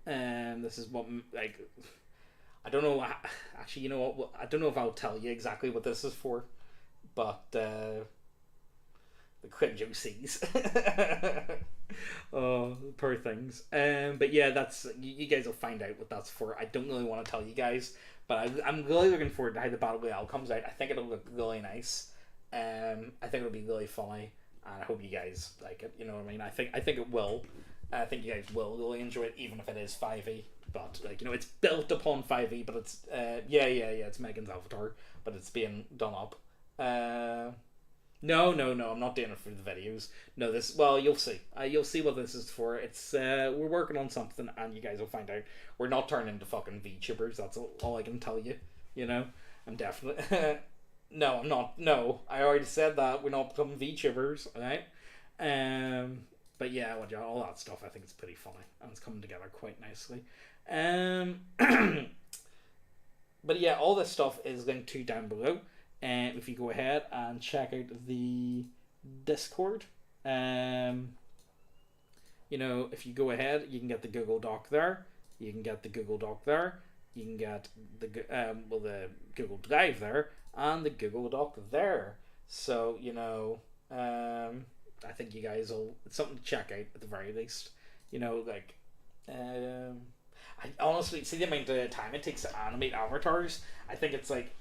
This is what, like, I don't know. Actually, you know what? I don't know if I'll tell you exactly what this is for, but the cringe OCs. Oh, poor things. But yeah, that's you guys will find out what that's for. I don't really want to tell you guys, but I'm really looking forward to how the Battle Royale comes out. I think it'll look really nice. I think it'll be really funny, and I hope you guys like it. You know what I mean? I think it will. I think you guys will really enjoy it, even if it is 5e. But like, you know, it's built upon 5e, but it's it's Megan's avatar, but it's being done up. No, I'm not doing it for the videos. No, you'll see. You'll see what this is for. It's we're working on something, and you guys will find out. We're not turning into fucking VTubers. That's all I can tell you. You know, I'm definitely. No, I'm not. No, I already said that we're not becoming VTubers. Alright. But yeah, all that stuff. I think it's pretty funny, and it's coming together quite nicely. But yeah, all this stuff is linked to down below. And if you go ahead and check out the Discord, you know, if you go ahead, you can get the Google Doc there. You can get the Google Doc there. You can get the Google Drive there and the Google Doc there. So you know, I think you guys will. It's something to check out at the very least. You know, like, I honestly see the amount of time it takes to animate avatars. I think it's like.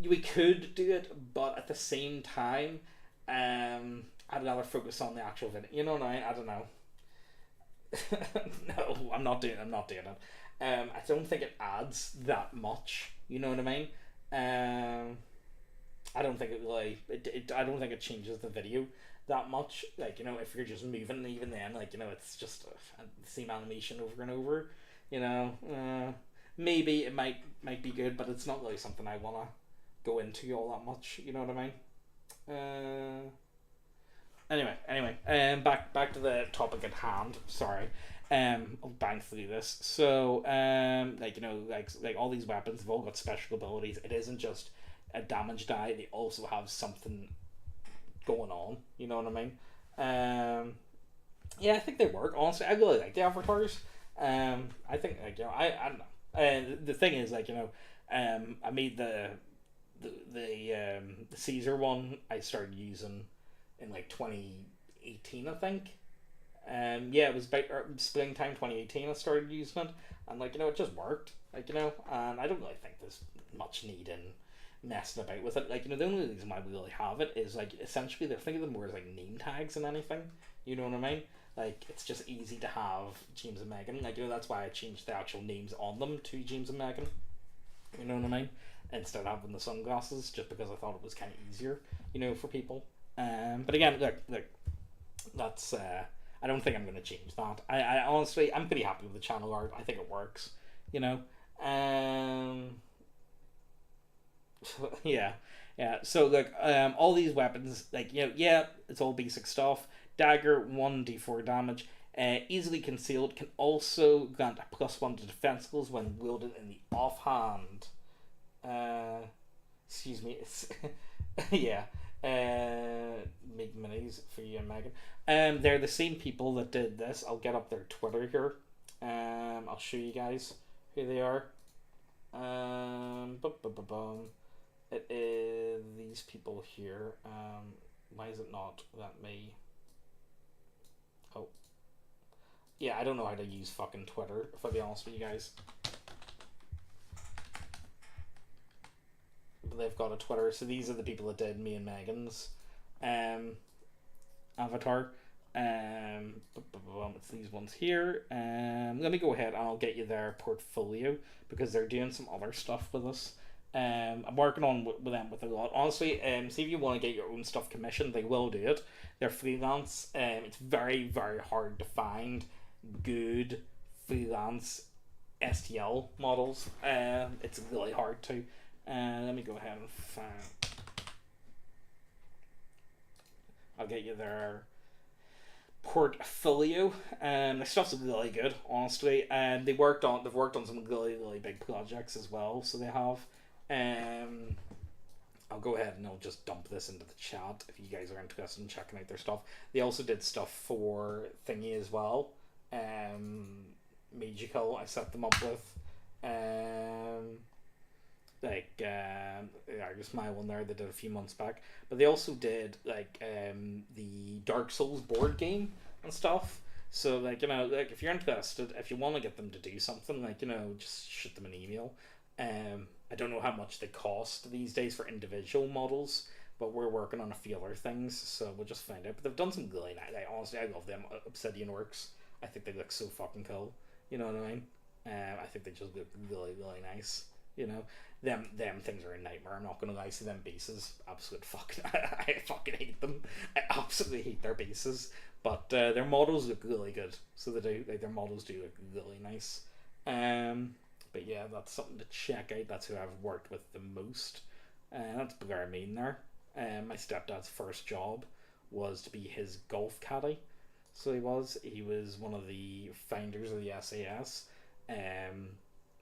We could do it, but at the same time, I'd rather focus on the actual video. You know what I mean? I don't know. No, I'm not doing it. I don't think it adds that much. You know what I mean? I don't think it really. I don't think it changes the video that much. Like, you know, if you're just moving, even then, like, you know, it's just the same animation over and over. You know, maybe it might be good, but it's not really something I wanna go into all that much. You know what I mean? Anyway, back to the topic at hand. Sorry. I'll bang through this. So, like, you know, like all these weapons have all got special abilities. It isn't just a damage die. They also have something going on. You know what I mean? Yeah, I think they work. Honestly, I really like the avatars. I think, like, you know, I don't know. And the thing is, like, you know, I made the Caesar one I started using in like 2018, I think. Yeah, it was about springtime 2018 I started using it, and like, you know, it just worked, like, you know, and I don't really think there's much need in messing about with it. Like, you know, the only reason why we really have it is like essentially they're thinking of them more as like name tags than anything. You know what I mean? Like, it's just easy to have James and Megan. Like, you know, that's why I changed the actual names on them to James and Megan. You know what I mean? Instead of having the sunglasses, just because I thought it was kind of easier, you know, for people. But again, look, that's I don't think I'm going to change that. I honestly, I'm pretty happy with the channel art. I think it works, you know. Yeah. Yeah, so like all these weapons, like yeah, it's all basic stuff. Dagger 1d4 damage, easily concealed, can also grant a +1 to defense skills when wielded in the offhand. Uh, Excuse me, it's yeah. Make minis for you and Megan. They're the same people that did this. I'll get up their Twitter here. I'll show you guys who they are. Bum, bum, bum, bum. It is these people here. Why is it not that me? Oh, yeah. I don't know how to use fucking Twitter. If I'll be honest with you guys, but they've got a Twitter. So these are the people that did me and Megan's um avatar. It's these ones here. Let me go ahead and I'll get you their portfolio because they're doing some other stuff with us. I'm working on with them with a lot. Honestly, see if you want to get your own stuff commissioned, they will do it. They're freelance. It's very very hard to find good freelance STL models. It's really hard to. Let me go ahead and find. I'll get you their portfolio. The stuff's really good, honestly. They've worked on some really really big projects as well. So they have. I'll go ahead and I'll just dump this into the chat if you guys are interested in checking out their stuff. They also did stuff for Thingy as well. Magical, I set them up with. I just my one there they did a few months back, but they also did the Dark Souls board game and stuff. So if you're interested, if you want to get them to do something, just shoot them an email. I don't know how much they cost these days for individual models, but we're working on a few other things, so we'll just find out. But they've done some really nice. Honestly, I love them. Obsidian Works. I think they look so fucking cool. You know what I mean? I think they just look really really nice. Them things are a nightmare. I'm not gonna lie. See them bases, absolute fucking. I fucking hate them. I absolutely hate their bases. But their models look really good. So they do. Their models do look really nice. But yeah, that's something to check out. That's who I've worked with the most. That's Burgerpunk there. My stepdad's first job was to be his golf caddy. So he was one of the founders of the SAS.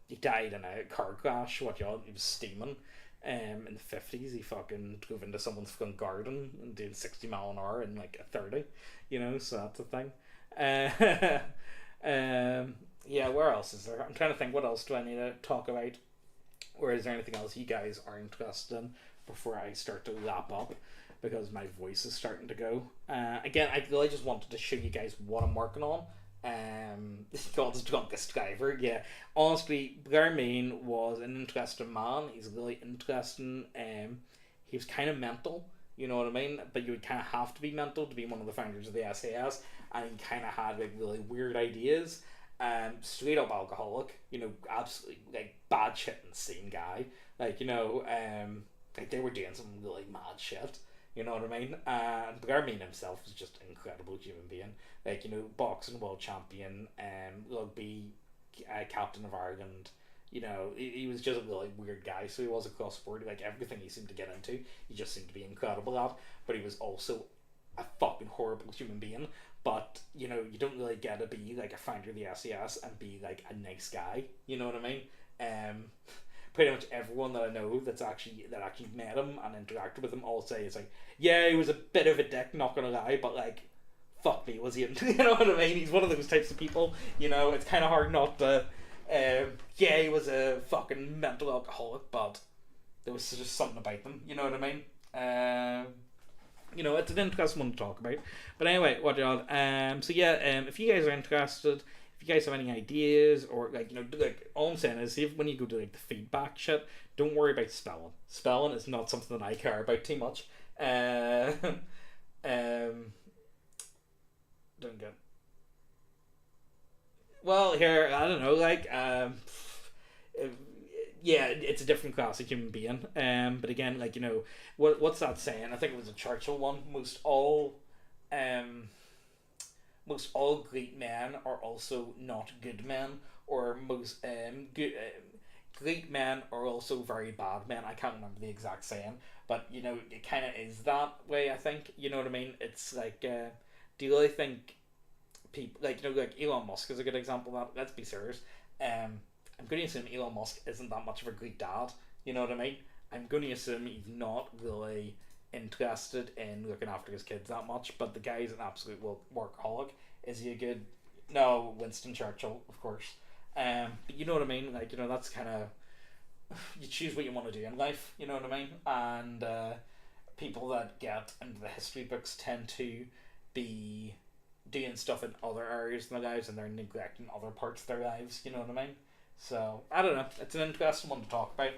He died in a car crash. He was steaming. In the 50s, he fucking drove into someone's front garden and doing 60 mph in like a 30. So that's a thing. Yeah, where else is there? I'm trying to think. What else do I need to talk about? Or is there anything else you guys are interested in before I start to wrap up? Because my voice is starting to go. Again, I really just wanted to show you guys what I'm working on. God's drunkest driver. Yeah, honestly, Burgerpunk was an interesting man. He's really interesting. He was kind of mental. You know what I mean? But you would kind of have to be mental to be one of the founders of the SAS, and he kind of had really weird ideas. Straight up alcoholic. Absolutely bad shit insane guy. They were doing some really mad shit. You know what I mean? And Burgerpunk himself was just an incredible human being. Boxing world champion, rugby captain of Ireland. He was just a really weird guy. So he was across the board. Everything he seemed to get into, he just seemed to be incredible at. But he was also a fucking horrible human being. But you don't really get to be a founder of the SAS and be a nice guy. You know what I mean? Pretty much everyone that I know that actually met him and interacted with him all say it's yeah, he was a bit of a dick, not gonna lie, but fuck me, was he? You know what I mean? He's one of those types of people. It's kind of hard not to. Yeah, he was a fucking mental alcoholic, but there was just something about them. You know what I mean? It's an interesting one to talk about. But anyway, so yeah, if you guys are interested, if you guys have any ideas or all I'm saying is, when you go to the feedback shit, don't worry about spelling. Spelling is not something that I care about too much. Don't get. Well, here I don't know, yeah, it's a different class of human being. But again, what's that saying? I think it was a Churchill one. Most all great men are also not good men, or most great men are also very bad men. I can't remember the exact saying, but it kind of is that way. I think you know what I mean. It's like, do you really think people like like Elon Musk is a good example of that? Let's be serious. I'm going to assume Elon Musk isn't that much of a great dad. You know what I mean? I'm going to assume he's not really interested in looking after his kids that much. But the guy's an absolute workaholic. Is he a good? No, Winston Churchill, of course. But you know what I mean? Like that's kind of, you choose what you want to do in life. You know what I mean? And people that get into the history books tend to be doing stuff in other areas of their lives, and they're neglecting other parts of their lives. You know what I mean? So I don't know. It's an interesting one to talk about.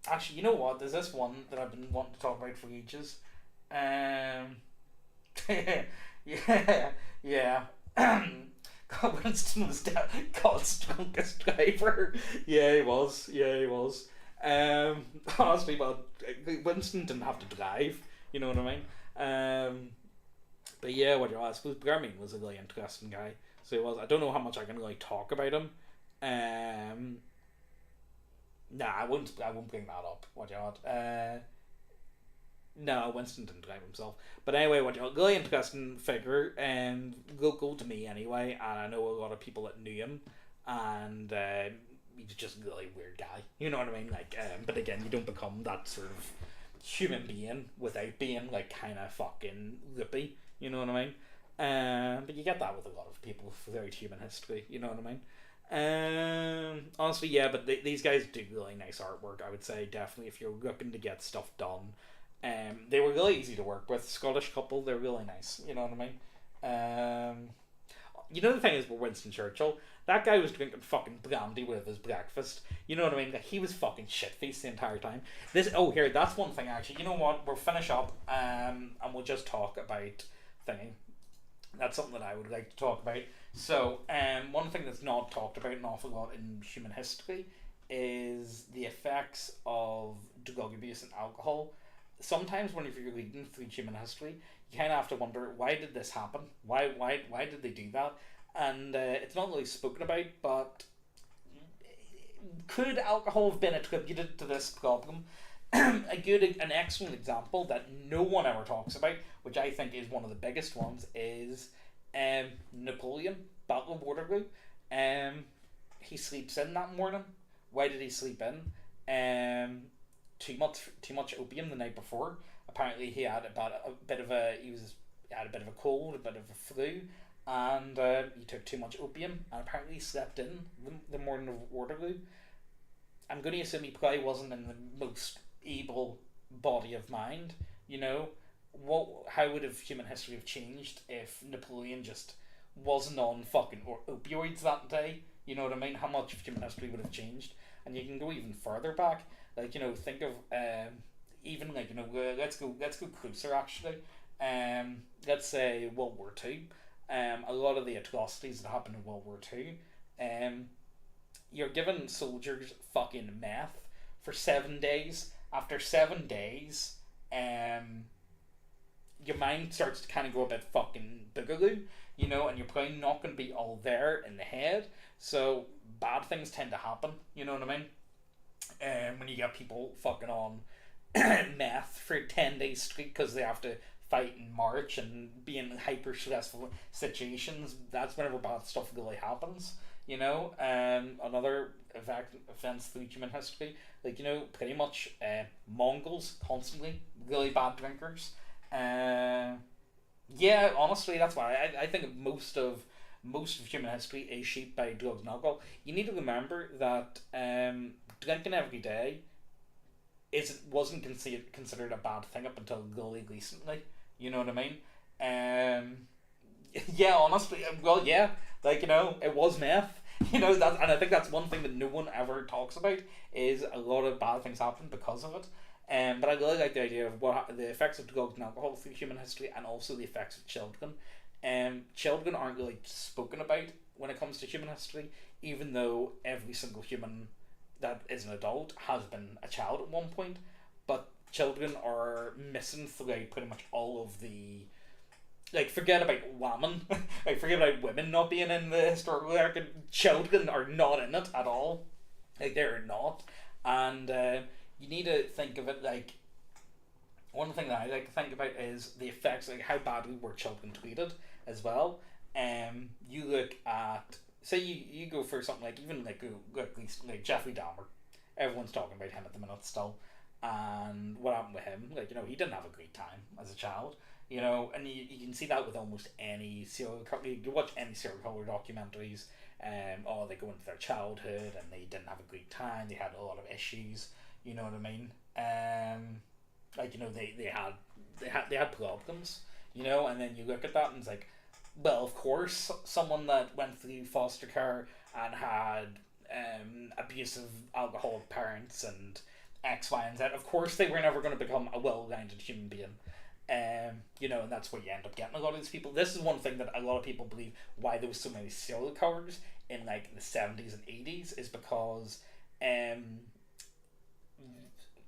Actually, you know what? There's this one that I've been wanting to talk about for ages. Yeah, yeah. Winston was God's drunkest driver. Yeah, he was. Yeah, he was. Honestly, well, Winston didn't have to drive. You know what I mean? But yeah, I suppose Bermin was a really interesting guy. So he was. I don't know how much I can really talk about him. Nah, I won't bring that up. No, Winston didn't drive himself. But anyway, really interesting figure, and local to me anyway. And I know a lot of people that knew him, and he's just a really weird guy. You know what I mean? Like, but again, you don't become that sort of human being without being like kind of fucking loopy. You know what I mean? But you get that with a lot of people throughout human history. You know what I mean? Honestly, yeah, but these guys do really nice artwork. I would say definitely if you're looking to get stuff done. They were really easy to work with. Scottish couple, they're really nice. You know what I mean? The thing is with Winston Churchill, that guy was drinking fucking brandy with his breakfast. You know what I mean? Like, he was fucking shit-faced the entire time. That's one thing actually. You know what? We'll finish up, and we'll just talk about thingy. That's something that I would like to talk about. So, one thing that's not talked about an awful lot in human history is the effects of drug abuse and alcohol. Sometimes whenever you're reading through human history, you kind of have to wonder, why did this happen? Why did they do that? And it's not really spoken about, but could alcohol have been attributed to this problem? An excellent example that no one ever talks about, which I think is one of the biggest ones, is Napoleon, Battle of Waterloo. He sleeps in that morning. Why did he sleep in? Too much opium the night before. Apparently he had a bit of a cold, a bit of a flu, and he took too much opium, and apparently he slept in the morning of Waterloo. I'm going to assume he probably wasn't in the most able body of mind. How would have human history have changed if Napoleon just wasn't on fucking opioids that day? You know what I mean? How much of human history would have changed? And you can go even further back. Like, think of even like let's go closer actually. Let's say World War Two. A lot of the atrocities that happened in World War Two. You're giving soldiers fucking meth for 7 days. After 7 days, your mind starts to kind of go a bit fucking boogaloo, and you're probably not going to be all there in the head. So bad things tend to happen. You know what I mean? When you get people fucking on meth for 10 days straight because they have to fight and march and be in hyper stressful situations, that's whenever bad stuff really happens. Another events through human history, like pretty much Mongols constantly really bad drinkers. Yeah, honestly, that's why I think most of human history is shaped by drugs and alcohol. You need to remember that drinking every day wasn't considered a bad thing up until really recently. You know what I mean? Yeah, honestly, well, yeah, like it was meth. And I think that's one thing that no one ever talks about is a lot of bad things happen because of it. But I really like the idea of what the effects of drugs and alcohol through human history, and also the effects of children. Children aren't really spoken about when it comes to human history, even though every single human that is an adult has been a child at one point. But children are missing throughout pretty much all of the. Like, forget about women. Forget about women not being in the historical arc. Children are not in it at all. Like, they're not. And you need to think of it like one thing that I like to think about is the effects, like how badly were children treated as well. You look at, say you go for something like, even like like Jeffrey Dahmer. Everyone's talking about him at the minute still, and what happened with him? Like, he didn't have a great time as a child. And you can see that with almost any serial killer. You watch any serial killer documentaries, or they go into their childhood and they didn't have a great time. They had a lot of issues. You know what I mean? Like, they had problems. And then you look at that and it's like, well, of course, someone that went through foster care and had abusive alcoholic parents and X, Y, and Z. Of course, they were never going to become a well-rounded human being. And that's where you end up getting a lot of these people. This is one thing that a lot of people believe why there was so many serial killers in like the 70s and 80s is because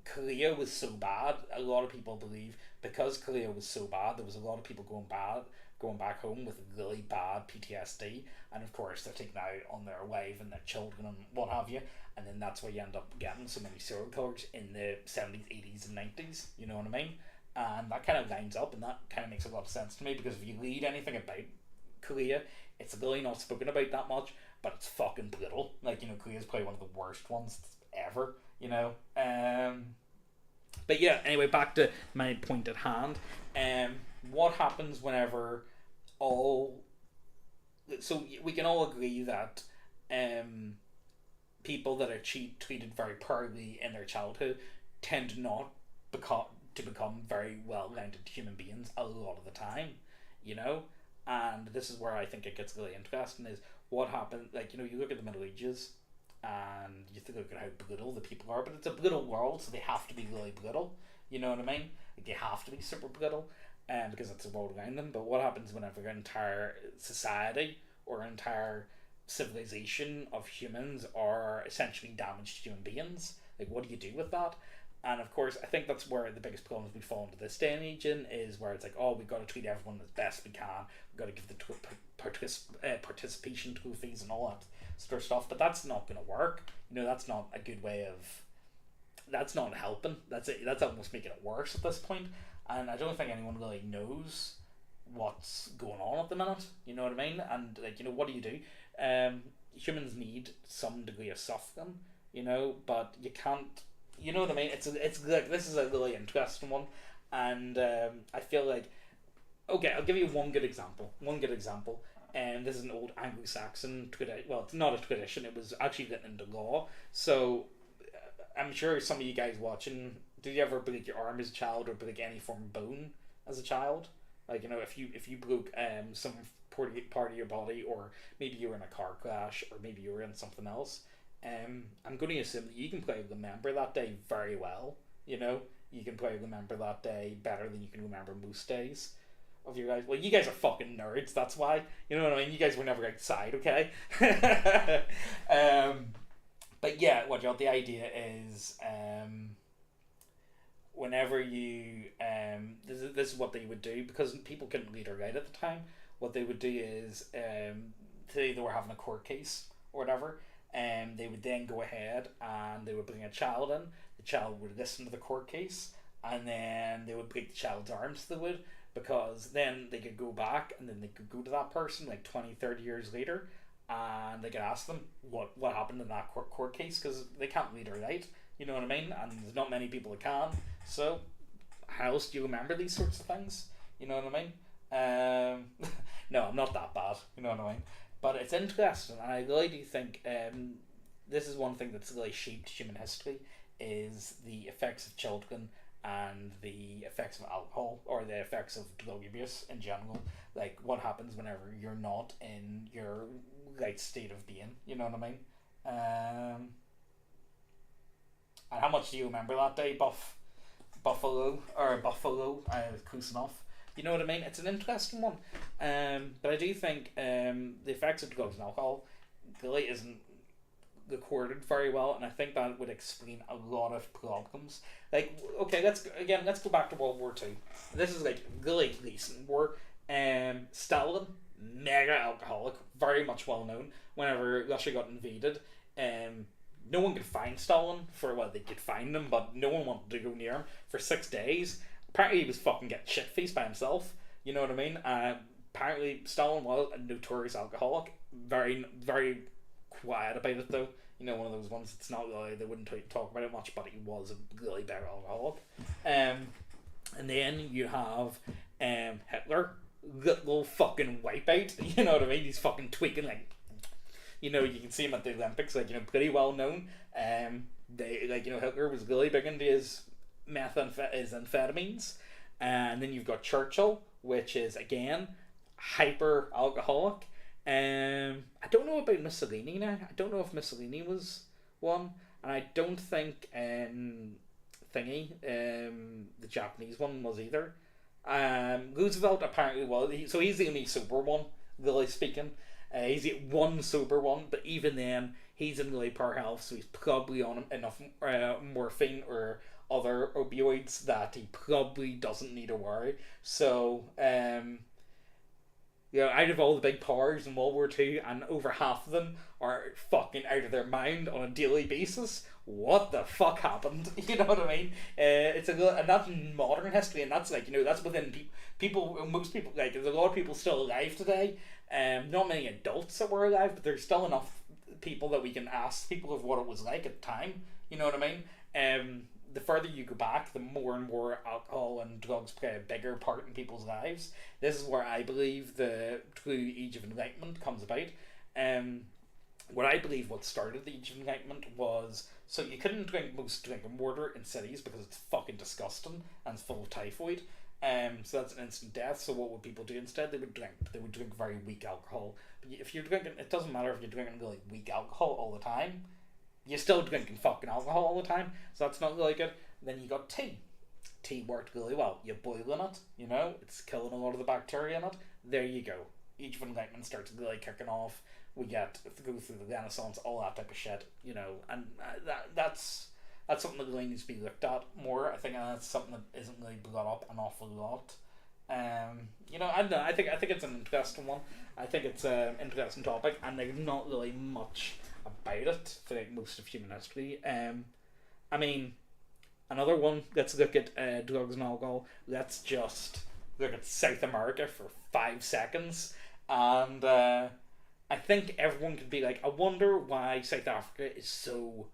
Korea was so bad. A lot of people believe because Korea was so bad, there was a lot of people going back home with really bad PTSD, and of course they're taking out on their wife and their children and what have you, and then that's why you end up getting so many serial killers in the 70s, 80s, and 90s. You know what I mean? And that kind of lines up, and that kind of makes a lot of sense to me because if you read anything about Korea, it's really not spoken about that much, but it's fucking brutal. Like, Korea's probably one of the worst ones ever. But yeah, anyway, back to my point at hand. What happens whenever all... So we can all agree that people that are treated very poorly in their childhood tend not become very well-rounded human beings a lot of the time, and this is where I think it gets really interesting is what happened. Like, you look at the Middle Ages and you look at how brutal the people are, but it's a brutal world, so they have to be really brutal. You know what I mean? Like, they have to be super brutal, because it's the world around them. But what happens whenever an entire society or entire civilization of humans are essentially damaged human beings? Like, what do you do with that? And of course, I think that's where the biggest problems we fall into this day and age in is where it's like, oh, we've got to treat everyone as best we can. We've got to give the participation trophies and all that sort of stuff. But that's not going to work. That's not a good way of... That's not helping. That's almost making it worse at this point. And I don't think anyone really knows what's going on at the minute. You know what I mean? And, like, what do you do? Humans need some degree of suffering, but you can't... You know what I mean? It's like, this is a really interesting one, and I feel like, okay, I'll give you one good example. And this is an old Anglo-Saxon tradition. Well, it's not a tradition. It was actually written into law. So I'm sure some of you guys watching, did you ever break your arm as a child or break any form of bone as a child? Like, if you broke some part of your body, or maybe you were in a car crash, or maybe you were in something else. I'm going to assume that you can probably remember that day very well. You can probably remember that day better than you can remember most days of your life. Well, you guys are fucking nerds, that's why. You know what I mean? You guys were never outside, okay? But yeah, the idea is, whenever you, this is what they would do, because people couldn't read or write at the time. What they would do is, say they were having a court case or whatever, and they would then go ahead and they would bring a child in. The child would listen to the court case, and then they would break the child's arms. They would, because then they could go back and then they could go to that person like 20, 30 years later, and they could ask them what happened in that court case, because they can't read or write. You know what I mean? And there's not many people that can. So how else do you remember these sorts of things? You know what I mean? No, I'm not that bad. You know what I mean? But it's interesting, and I really do think this is one thing that's really shaped human history, is the effects of children and the effects of alcohol, or the effects of drug abuse in general. Like, what happens whenever you're not in your right state of being, you know what I mean? And how much do you remember that day, Buffalo, close enough? You know what I mean? It's an interesting one. But I do think the effects of drugs and alcohol really isn't recorded very well, and I think that would explain a lot of problems. Like, okay, let's go back to World War II. This is like really recent war. Stalin, mega alcoholic, very much well known. Whenever Russia got invaded, no one could find Stalin for, well, they could find him, but no one wanted to go near him for 6 days. apparently he was fucking getting shit faced by himself. You know what I mean? Apparently Stalin was a notorious alcoholic. Very, very quiet about it though. You know, one of those ones. It's not really, they wouldn't talk about it much, but he was a really bad alcoholic. And then you have Hitler, little fucking wipeout. You know what I mean? He's fucking tweaking like, you know, you can see him at the Olympics, like, you know, pretty well known. They, like, you know, Hitler was really big into his amphetamines. And then you've got Churchill, which is again hyper alcoholic. I don't know about Mussolini now. I don't know if Mussolini was one, and I don't think the Japanese one was either. Roosevelt apparently was. So he's the only sober one, really speaking. He's the one sober one, but even then, he's in really poor health, so he's probably on enough morphine or other opioids that he probably doesn't need to worry. So, you know, out of all the big powers in World War II, and over half of them are fucking out of their mind on a daily basis. What the fuck happened? You know what I mean? And that's modern history, and that's like, you know, that's within people. Most people, like, there's a lot of people still alive today. Not many adults that were alive, but there's still enough people that we can ask people of what it was like at the time. You know what I mean? The further you go back, the more and more alcohol and drugs play a bigger part in people's lives. This is where I believe the true Age of Enlightenment comes about. What I believe what started the Age of Enlightenment was, so you couldn't drink most drinking water in cities because it's fucking disgusting and it's full of typhoid. So that's an instant death. So what would people do instead? They would drink very weak alcohol. But if you're drinking, it doesn't matter if you're drinking really weak alcohol all the time. You're still drinking fucking alcohol all the time, so that's not really good. Then you got tea. Tea worked really well. You boil in it, you know, it's killing a lot of the bacteria in it. There you go. Age of Enlightenment starts really kicking off. We get to go through the Renaissance, all that type of shit, you know, and that's something that really needs to be looked at more. I think that's something that isn't really brought up an awful lot. You know, I don't know. I think it's an interesting one. I think it's an interesting topic, and there's not really much about it for like most of human history. I mean, another one. Let's look at drugs and alcohol. Let's just look at South America for 5 seconds, and I think everyone could be like, I wonder why South Africa is so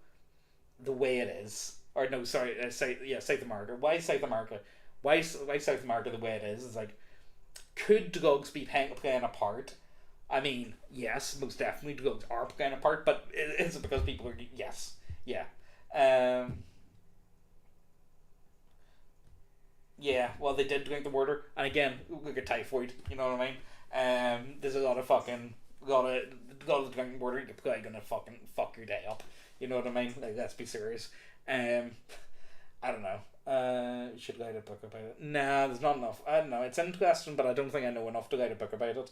the way it is. Or no, sorry, South America. Why South America? Why South America the way it is? It's like, could drugs be playing a part? I mean, yes, most definitely drugs are playing a part, but is it because people are... Yes. Yeah. Yeah, well, they did drink the water, and again, look at typhoid, you know what I mean? There's a lot of the drinking water, you're probably gonna fucking fuck your day up, you know what I mean? Like, let's be serious. I don't know. Should write a book about it. Nah, there's not enough. I don't know. It's interesting, but I don't think I know enough to write a book about it.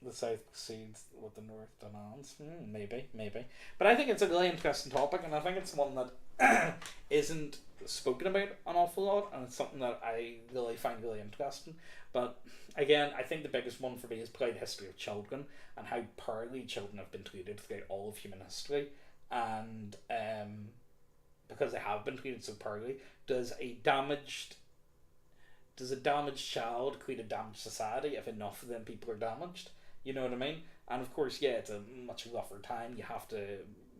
The South proceeds what the North demands. Maybe. But I think it's a really interesting topic, and I think it's one that isn't spoken about an awful lot, and it's something that I really find really interesting. But again, I think the biggest one for me is probably the history of children and how poorly children have been treated throughout all of human history. And because they have been treated so poorly, does a damaged child create a damaged society if enough of them people are damaged? You know what I mean? And of course, yeah, it's a much rougher time.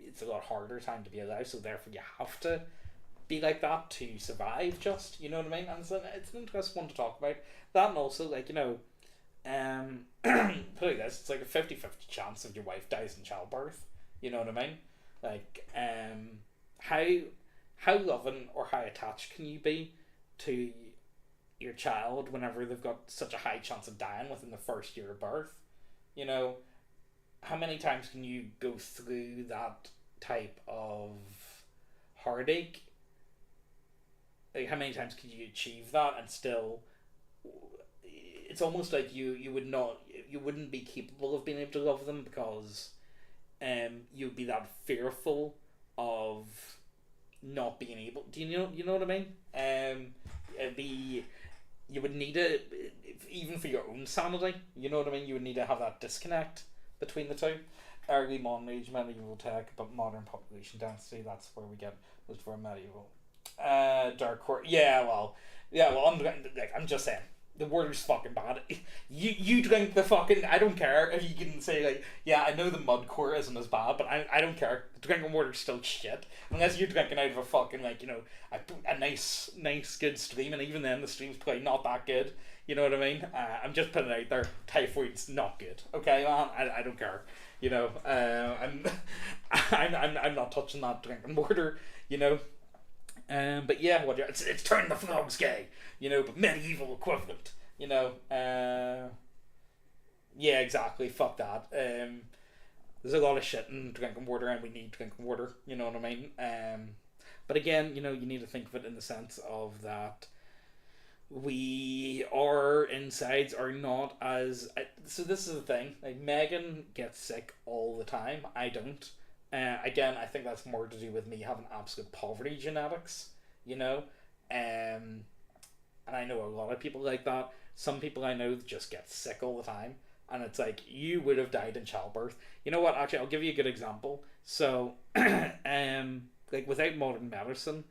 It's a lot harder time to be alive, so therefore you have to be like that to survive, just, you know what I mean? And it's an interesting one to talk about. That, and also, like, you know, put like this, it's like a 50-50 chance if your wife dies in childbirth. You know what I mean? Like, how loving or how attached can you be to your child whenever they've got such a high chance of dying within the first year of birth? You know, how many times can you go through that type of heartache? Like, how many times can you achieve that and still... It's almost like you wouldn't be capable of being able to love them because you'd be that fearful of not being able... Do you know what I mean? You would need it, even for your own sanity, you know what I mean? You would need to have that disconnect between the two. Early modern age medieval tech, but modern population density, that's where we get most of our medieval Dark Horse. Yeah. Well, I'm just saying the water's fucking bad. You drink the fucking. I don't care if you can say like, yeah, I know the mud core isn't as bad, but I don't care. The drinking water's still shit unless you're drinking out of a fucking like a nice good stream, and even then the stream's probably not that good. You know what I mean? I'm just putting it out there. Typhoid's not good. Okay, man. I don't care. I'm I'm not touching that drinking water. You know, but yeah, it's turning the frogs gay, but medieval equivalent, yeah, exactly. Fuck that. There's a lot of shit in drinking water, and we need drinking water. You know what I mean? But again, you need to think of it in the sense of that our insides are not as. So this is the thing. Like Megan gets sick all the time. I don't. Again, I think that's more to do with me having absolute poverty genetics, you know? And I know a lot of people like that. Some people I know just get sick all the time. And it's like, you would have died in childbirth. You know what? Actually, I'll give you a good example. So, like, um, without modern medicine,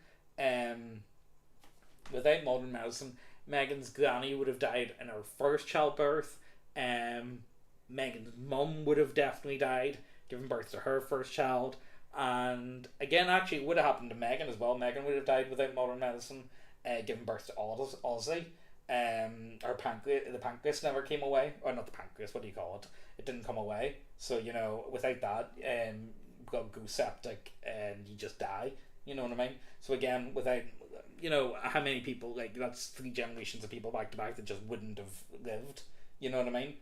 Megan's granny would have died in her first childbirth. Megan's mum would have definitely died giving birth to her first child. And again, actually, it would have happened to Megan as well. Megan would have died without modern medicine, giving birth to Ozzy. Her pancreas, the pancreas never came away, or not the pancreas. What do you call it? It didn't come away. So without that, go septic and you just die. You know what I mean? So again, without how many people, like, that's 3 generations of people back to back that just wouldn't have lived. You know what I mean?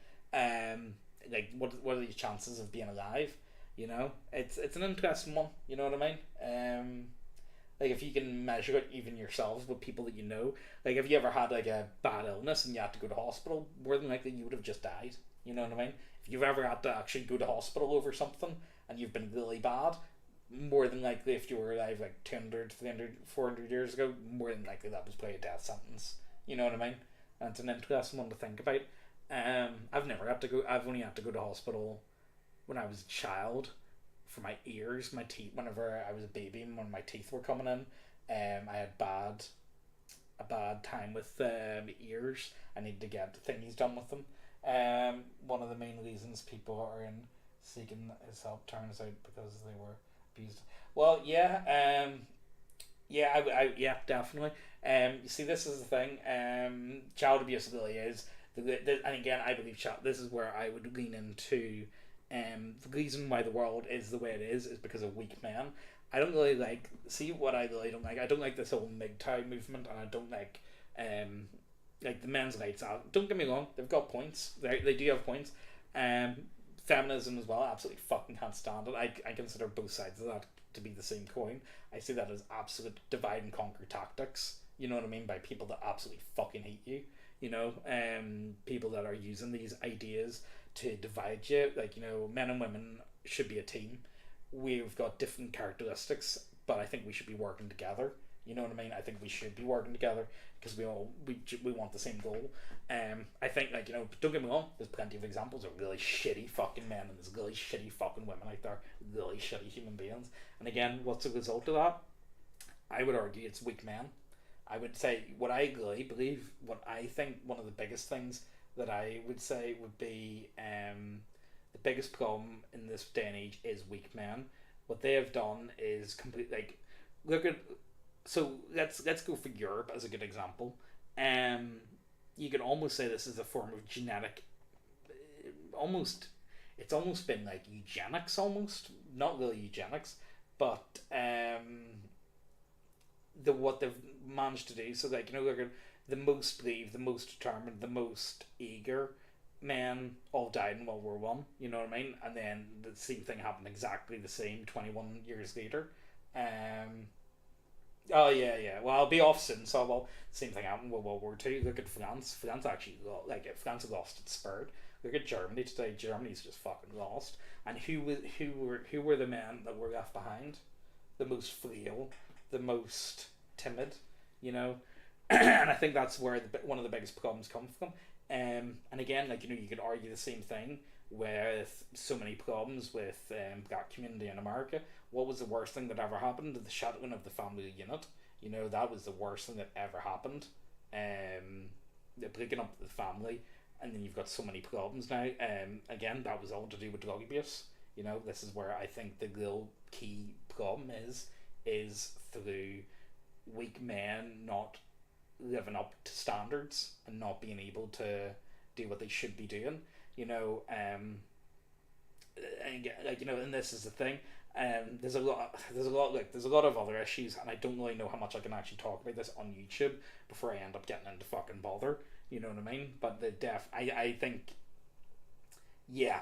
Like, what are the chances of being alive? It's an interesting one. You know what I mean? Like, if you can measure it even yourselves with people that you know, like, if you ever had like a bad illness and you had to go to hospital, more than likely you would have just died. You know what I mean? If you've ever had to actually go to hospital over something and you've been really bad, more than likely, if you were alive like 200, 300, 400 years ago, more than likely that was probably a death sentence. You know what I mean? And it's an interesting one to think about. I've never had to go. I've only had to go to hospital when I was a child for my ears, my teeth. Whenever I was a baby, and when my teeth were coming in, I had a bad time with my ears. I need to get thingies done with them. One of the main reasons people are in seeking his help turns out because they were abused. Well, yeah, yeah, definitely. You see, this is the thing. Child abuse really is, and again, I believe this is where I would lean into. The reason why the world is the way it is because of weak men. I don't really see what I really don't like. I don't like this whole MGTOW movement, and I don't like the men's rights. Don't get me wrong, they've got points. They do have points. Feminism as well, absolutely fucking can't stand it. I consider both sides of that to be the same coin. I see that as absolute divide and conquer tactics. You know what I mean? By people that absolutely fucking hate you. People that are using these ideas to divide you. Like, men and women should be a team. We've got different characteristics, but I think we should be working together. You know what I mean? I think we should be working together because we want the same goal. I think, don't get me wrong, there's plenty of examples of really shitty fucking men and there's really shitty fucking women out there, really shitty human beings. And again, what's the result of that? I would argue it's weak men. I would say what I really believe, what I think one of the biggest things that I would say would be the biggest problem in this day and age is weak men. What they have done is look at. So let's go for Europe as a good example. You could almost say this is a form of genetic. It's almost been like eugenics, almost not really eugenics, but what they've managed to do. So look at the most brave, the most determined, the most eager men all died in World War I. You know what I mean? And then the same thing happened exactly the same 21 years later. Oh yeah. Well, I'll be off soon. So same thing happened with World War II. Look at France. France actually France lost its spirit. Look at Germany today. Germany's just fucking lost. And who were the men that were left behind? The most frail, the most timid. And I think that's where one of the biggest problems come from. And again, you could argue the same thing with so many problems with black community in America. What was the worst thing that ever happened? The shattering of the family unit. You know, that was the worst thing that ever happened. They're breaking up the family, and then you've got so many problems now. Again, that was all to do with drug abuse. You know, this is where I think the real key problem is through weak men not living up to standards and not being able to do what they should be doing. You know, and like, you know, and this is the thing. There's a lot of other issues, and I don't really know how much I can actually talk about this on YouTube before I end up getting into fucking bother. You know what I mean? But I think, yeah,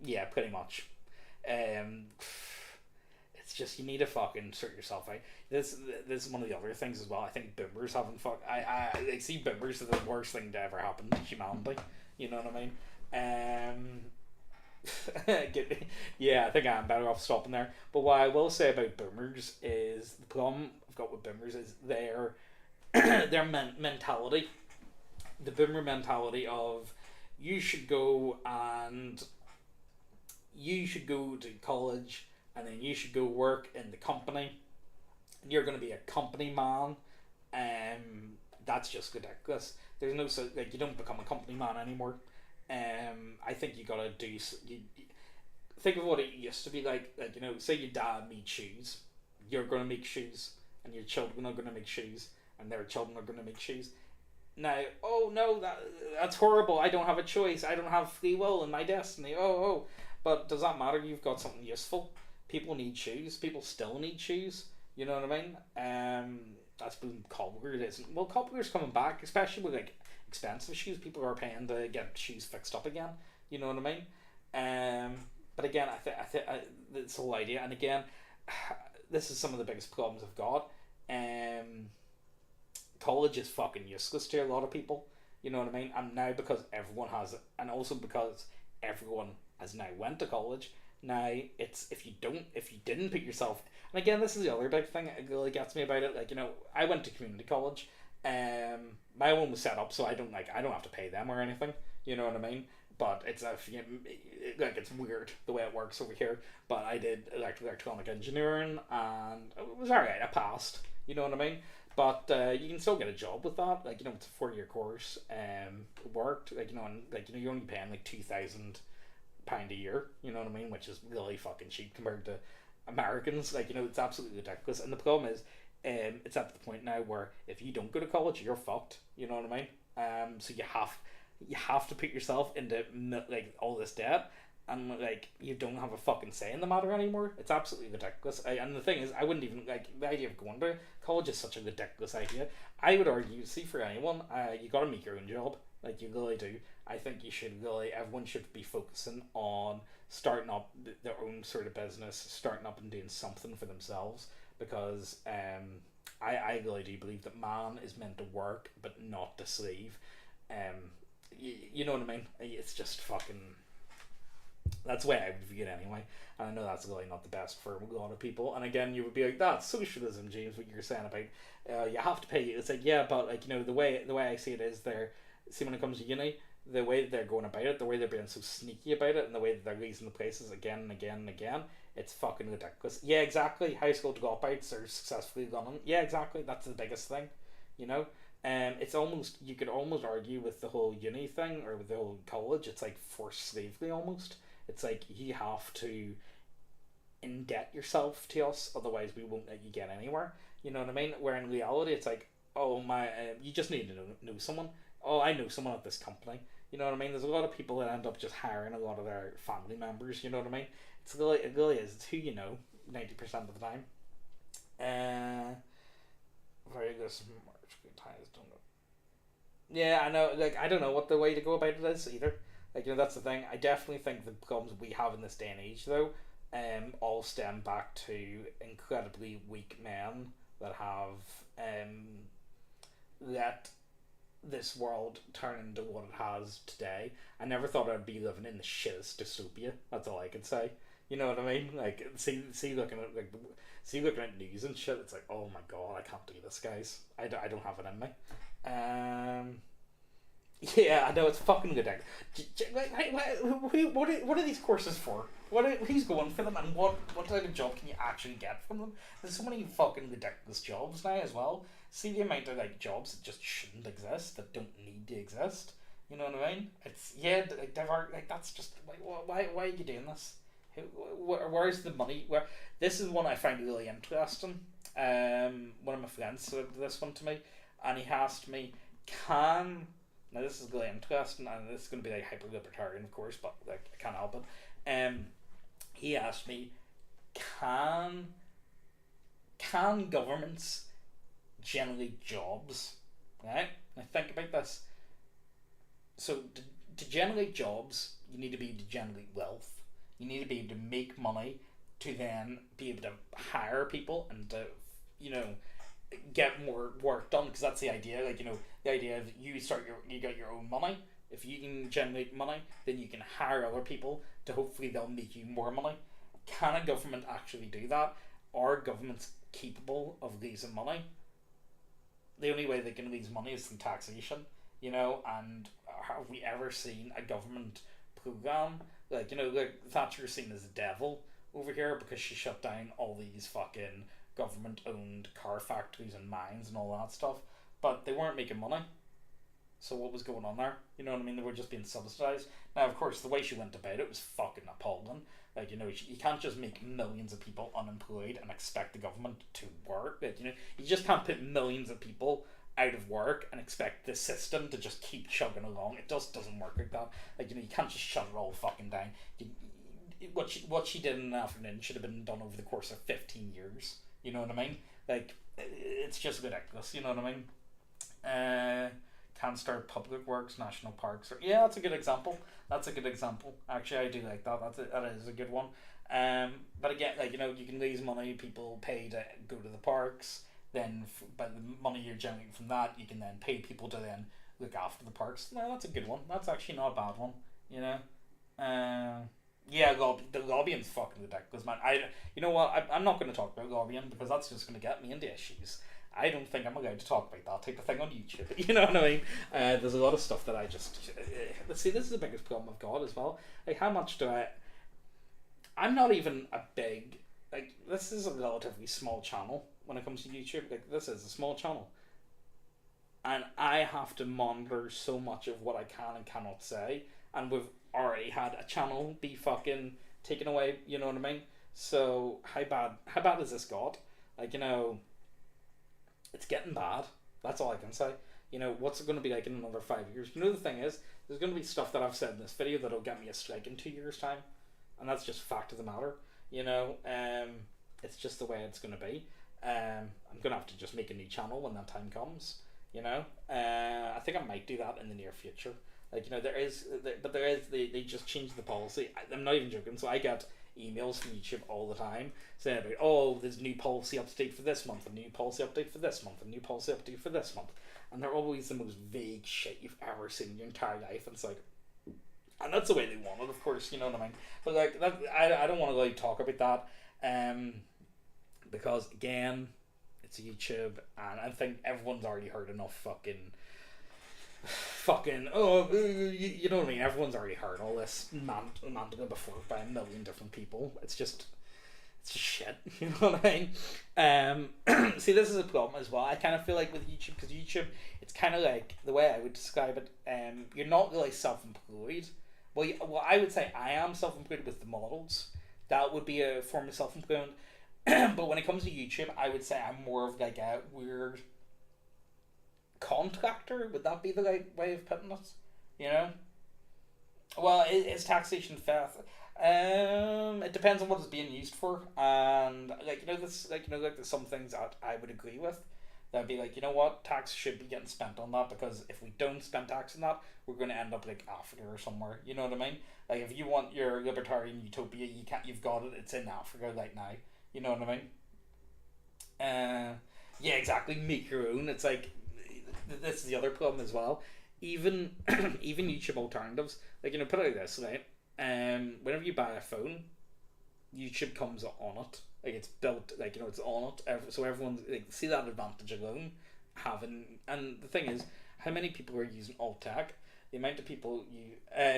yeah, pretty much. Um, it's just you need to fucking sort yourself out. This is one of the other things as well. I think boomers haven't I see boomers as the worst thing to ever happen to humanity. You know what I mean? Yeah, I think I'm better off stopping there. But what I will say about boomers is the problem I've got with boomers is their mentality, the boomer mentality of you should go and you should go to college and then you should go work in the company and you're going to be a company man. That's just ridiculous. There's no like you don't become a company man anymore. I think you gotta do. Think of what it used to be like. Like, you know, say your dad made shoes, you're gonna make shoes, and your children are gonna make shoes, and their children are gonna make shoes. Now, oh no, that's horrible. I don't have a choice. I don't have free will in my destiny. Oh. But does that matter? You've got something useful. People need shoes. People still need shoes. You know what I mean? That's been Cobbler. It isn't. Well, Cobbler's coming back, especially with like expensive shoes. People are paying to get shoes fixed up again. You know what I mean? But again, I think this whole idea, and again, this is some of the biggest problems I've got. College is fucking useless to a lot of people. You know what I mean? And now because everyone has it, and also because everyone has now went to college. Now it's if you didn't put yourself, and again, this is the other big thing that really gets me about it. Like, you know, I went to community college. My one was set up so I don't have to pay them or anything. You know what I mean? But it's it's weird the way it works over here. But I did electronic engineering and it was alright. I passed. You know what I mean? But you can still get a job with that. Like, you know, it's a 4-year course. It worked. Like, you know, and like, you know, you're only paying like £2,000 a year. You know what I mean? Which is really fucking cheap compared to Americans. Like, you know, it's absolutely ridiculous. And the problem is, it's at the point now where if you don't go to college, you're fucked. You know what I mean? So you have to put yourself into like all this debt, and like you don't have a fucking say in the matter anymore. It's absolutely ridiculous. And the thing is, I wouldn't even like the idea of going to college is such a ridiculous idea. I would argue, see, for anyone, you got to make your own job. Like, you really do. I think everyone should be focusing on starting up their own sort of business, starting up and doing something for themselves. Because I really do believe that man is meant to work, but not to slave. You know what I mean? It's just fucking. That's the way I would view it anyway. And I know that's really not the best for a lot of people. And again, you would be like, that's socialism, James, what you're saying about you have to pay. It's like, yeah, but like, you know, the way I see it is see, when it comes to uni, the way that they're going about it, the way they're being so sneaky about it, and the way that they're raising the prices again and again and again, it's fucking ridiculous. Yeah, exactly. High school dropouts are successfully gone. Yeah, exactly. That's the biggest thing, you know. It's almost, you could almost argue with the whole uni thing or with the whole college. It's like forced slavery almost. It's like you have to indebt yourself to us, otherwise we won't let you get anywhere. You know what I mean? Where in reality, it's like, oh my, you just need to know someone. Oh, I know someone at this company. You know what I mean? There's a lot of people that end up just hiring a lot of their family members. You know what I mean? It really is. It's who you know 90% of the time. Very good. Yeah, I know. Like, I don't know what the way to go about it is either. Like, you know, that's the thing. I definitely think the problems we have in this day and age, though, all stem back to incredibly weak men that have let this world turn into what it has today. I never thought I'd be living in the shittest dystopia. That's all I could say. You know what I mean? Like, see looking at news and shit. It's like, oh my god, I can't do this, guys. I don't have it in me. Yeah, I know, it's fucking ridiculous. What are these courses for? Who's going for them, and what type of job can you actually get from them? There's so many fucking ridiculous jobs now as well. See the amount of like jobs that just shouldn't exist, that don't need to exist. You know what I mean? It's yeah, like like that's just like why are you doing this? Where's the money? Where this is one I find really interesting. One of my friends said this one to me, and he asked me, "Can now this is really interesting, and this is going to be like hyper libertarian, of course, but like I can't help it." He asked me, "Can governments generate jobs?" Right? Now think about this. So to generate jobs, you need to be able to generate wealth. You need to be able to make money to then be able to hire people and to, you know, get more work done, because that's the idea. Like, you know, the idea of you got your own money. If you can generate money, then you can hire other people to hopefully they'll make you more money. Can a government actually do that? Are governments capable of raising money? The only way they can raise money is through taxation, you know. And have we ever seen a government program like, you know, like Thatcher seen as the devil over here because she shut down all these fucking government owned car factories and mines and all that stuff, but they weren't making money. So what was going on there? You know what I mean? They were just being subsidized. Now, of course, the way she went about it was fucking appalling. Like, you know, you can't just make millions of people unemployed and expect the government to work. Like, you know, you just can't put millions of people out of work and expect the system to just keep chugging along. It just doesn't work like that. Like, you know, you can't just shut it all fucking down. What she did in an afternoon should have been done over the course of 15 years. You know what I mean? Like, it's just ridiculous. You know what I mean? Can start public works, national parks. Yeah, that's a good example. That's a good example. Actually, I do like that. That is a good one. But again, like, you know, you can raise money. People pay to go to the parks. Then, by the money you're generating from that, you can then pay people to then look after the parks. No, that's a good one. That's actually not a bad one. You know. Yeah, the lobbying's fucking ridiculous, man. You know what? I'm not going to talk about lobbying because that's just going to get me into issues. I don't think I'm allowed to talk about that type of thing on YouTube. You know what I mean? There's a lot of stuff that I just... Let's see, this is the biggest problem I've got as well. Like, how much do I... I'm not even a big... Like, this is a relatively small channel when it comes to YouTube. Like, this is a small channel. And I have to monitor so much of what I can and cannot say. And we've already had a channel be fucking taken away, you know what I mean? So, how bad has this got? Like, you know... It's getting bad. That's all I can say. You know, what's it going to be like in another 5 years? You know, the thing is, there's going to be stuff that I've said in this video that'll get me a strike in 2 years' time. And that's just fact of the matter. You know, it's just the way it's going to be. I'm going to have to just make a new channel when that time comes. You know, I think I might do that in the near future. Like, you know, they just changed the policy. I'm not even joking. So I get emails from YouTube all the time saying about, oh, there's a new policy update for this month, a new policy update for this month, a new policy update for this month, and they're always the most vague shit you've ever seen in your entire life. And it's like, and that's the way they want it, of course, you know what I mean. But like that, I don't want to like talk about that, because again, it's YouTube, and I think everyone's already heard enough fucking you know what I mean. Everyone's already heard all this mantra before by a million different people. It's just shit. You know what I mean? See, this is a problem as well. I kind of feel like with YouTube, because YouTube, it's kind of like the way I would describe it. You're not really self-employed. Well, I would say I am self-employed with the models. That would be a form of self-employment. But when it comes to YouTube, I would say I'm more of like a weird contractor. Would that be the right way of putting it? You know? Well, is taxation fair? It depends on what it's being used for, and like, you know, this, like, you know, like, there's some things that I would agree with. That'd be like, you know what, tax should be getting spent on that, because if we don't spend tax on that, we're going to end up like Africa or somewhere. You know what I mean? Like, if you want your libertarian utopia, you've got it. It's in Africa right now. You know what I mean? Yeah, exactly. Make your own. It's like, this is the other problem as well. Even even YouTube alternatives, like, you know, put it like this, right? Whenever you buy a phone, YouTube comes on it. Like, it's built, like, you know, it's on it. So everyone's like, see that advantage alone having. And the thing is, how many people are using alt tech? the amount of people you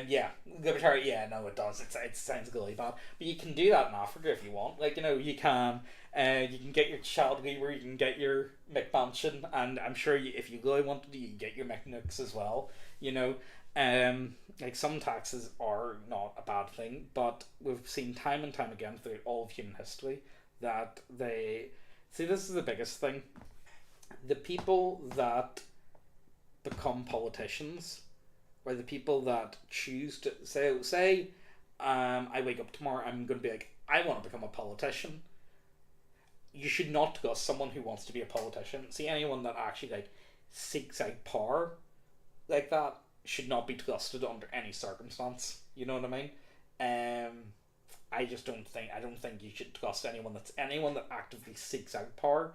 yeah, libertarian, yeah, no, it does. It sounds really bad, but you can do that in Africa if you want. Like, you can get your child labor, you can get your McMansion, and I'm sure if you really wanted to, you can get your McNooks as well. You know, like some taxes are not a bad thing, but we've seen time and time again throughout all of human history that they see. This is the biggest thing: the people that become politicians, or the people that choose to say, I wake up tomorrow, I'm going to be like, I want to become a politician. You should not trust someone who wants to be a politician. See, anyone that actually like seeks out power like that should not be trusted under any circumstance. You know what I mean? I just don't think I don't think you should trust anyone that actively seeks out power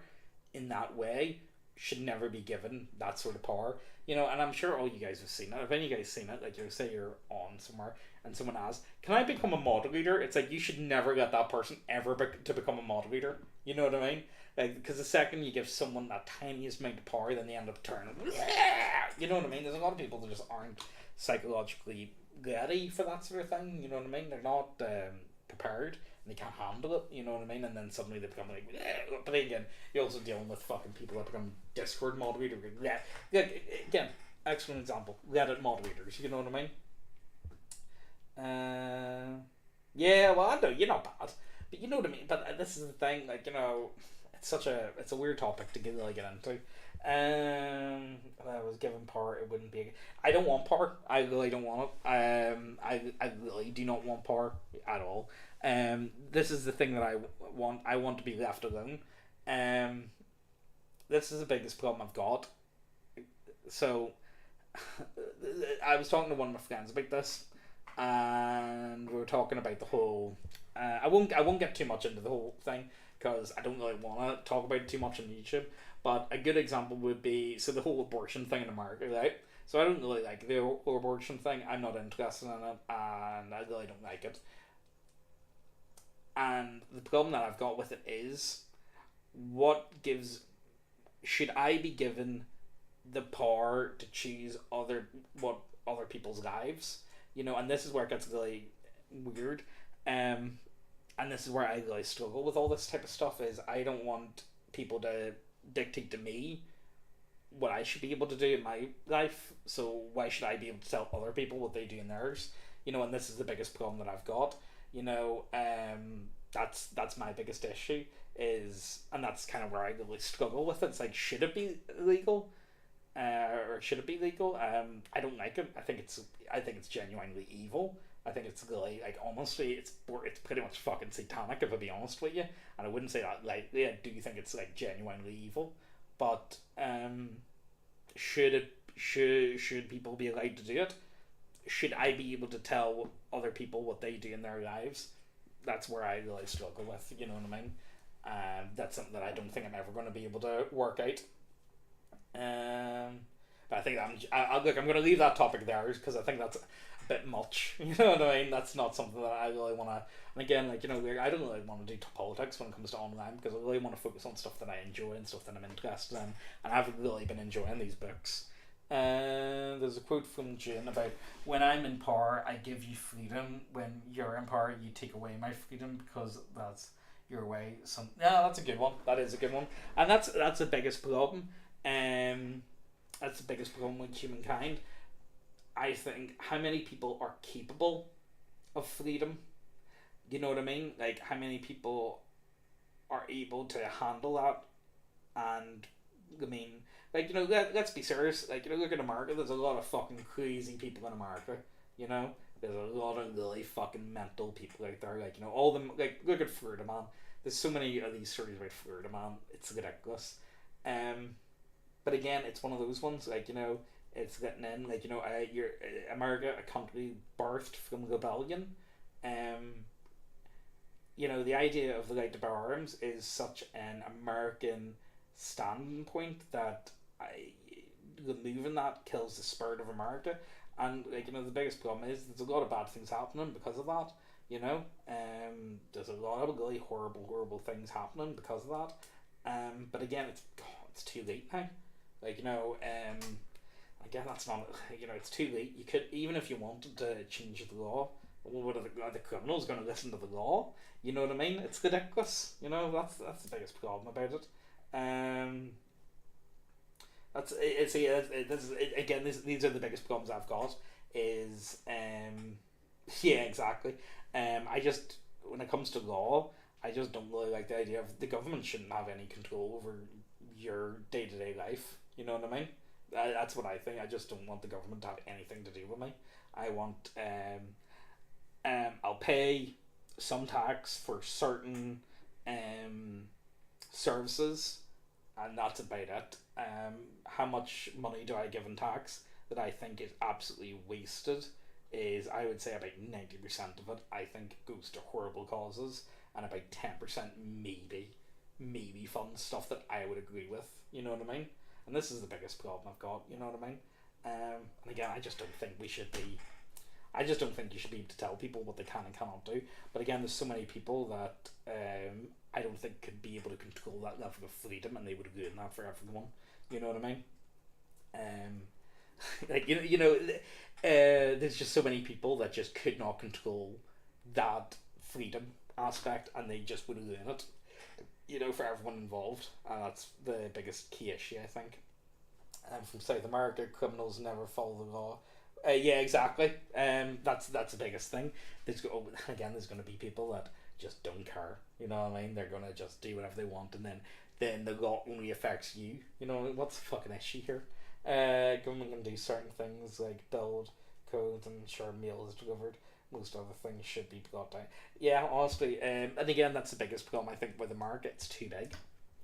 in that way should never be given that sort of power. You know, and I'm sure all you guys have seen it. Have any of you guys seen it? Like, you say you're on somewhere and someone asks, "Can I become a moderator?" It's like you should never let that person ever to become a moderator. You know what I mean? Like, because the second you give someone that tiniest amount of power, then they end up turning. You know what I mean? There's a lot of people that just aren't psychologically ready for that sort of thing. You know what I mean? They're not prepared and they can't handle it. You know what I mean? And then suddenly they become like. But again, you're also dealing with fucking people that become Discord moderators. Again, excellent example. Reddit moderators. You know what I mean? Yeah. Well, I know you're not bad. But you know what I mean. But this is the thing, like, it's a weird topic to really get into. If I was given power, it wouldn't be. I don't want power. I really don't want it. I really do not want power at all. This is the thing that I want. I want to be left alone. This is the biggest problem I've got. So, I was talking to one of my friends about this, and we were talking about the whole. I won't get too much into the whole thing because I don't really want to talk about it too much on YouTube. But a good example would be the whole abortion thing in America, right? So I don't really like the whole abortion thing. I'm not interested in it, and I really don't like it. And the problem that I've got with it is, should I be given the power to choose other people's lives? You know, and this is where it gets really weird. And this is where I really struggle with all this type of stuff. Is I don't want people to dictate to me what I should be able to do in my life. So why should I be able to tell other people what they do in theirs? You know, and this is the biggest problem that I've got. You know, that's my biggest issue and that's kind of where I really struggle with it. It's like, should it be legal? Or should it be legal? I don't like it. I think it's genuinely evil. I think it's really, like, honestly, it's pretty much fucking satanic, if I be honest with you. And I wouldn't say that lightly. I do think it's, like, genuinely evil. But should people be allowed to do it? Should I be able to tell other people what they do in their lives? That's where I really struggle with. You know what I mean? That's something that I don't think I'm ever going to be able to work out. But I think I'm going to leave that topic there because I think that's a bit much. You know what I mean? That's not something that I really want to. And again, like, I don't really want to do politics when it comes to online because I really want to focus on stuff that I enjoy and stuff that I'm interested in. And I've really been enjoying these books. There's a quote from June about, "When I'm in power, I give you freedom. When you're in power, you take away my freedom because that's your way." Yeah, that's a good one. That is a good one, and that's the biggest problem. That's the biggest problem with humankind. I think how many people are capable of freedom. You know what I mean? Like, how many people are able to handle that? And I mean, like, let's be serious. Like, look at America. There's a lot of fucking crazy people in America. You know, there's a lot of really fucking mental people out there. Like, all them. Like, look at Florida Man. There's so many of these stories about Florida Man. It's ridiculous. But again, it's one of those ones. Like, it's getting in. Like, you're America, a country birthed from rebellion. The idea of the right to bear arms is such an American standpoint that removing that kills the spirit of America. And, like, the biggest problem is there's a lot of bad things happening because of that. There's a lot of really horrible things happening because of that. But again, it's too late now. Like, Again, that's not, it's too late. You could, even if you wanted to change the law, well, what are the criminals going to listen to the law? You know what I mean? It's ridiculous. That's the biggest problem about it. Um, again. These are the biggest problems I've got. Is yeah, exactly. I just, when it comes to law, I just don't really like the idea of the government shouldn't have any control over your day to day life. You know what I mean? That's what I think. I just don't want the government to have anything to do with me. I want I'll pay some tax for certain um, services, and that's about it. How much money do I give in tax that I think is absolutely wasted? Is, I would say, about 90% of it I think goes to horrible causes, and about 10% maybe funds stuff that I would agree with. You know what I mean? And this is the biggest problem I've got. You know what I mean? And again, I just don't think we should be. I just don't think you should be able to tell people what they can and cannot do. But again, there's so many people that I don't think could be able to control that level of freedom, and they would ruin that for everyone. You know what I mean? Like there's just so many people that just could not control that freedom aspect, and they just would ruin it. For everyone involved, and that's the biggest key issue, I think. From South America, criminals never follow the law. Yeah, exactly. That's the biggest thing. There's going to be people that just don't care. You know what I mean? They're going to just do whatever they want, and then the law only affects you. What's the fucking issue here? Government can do certain things like build codes and ensure mail is delivered. Most other things should be brought down. Yeah, honestly, and again, that's the biggest problem I think with America. It's too big.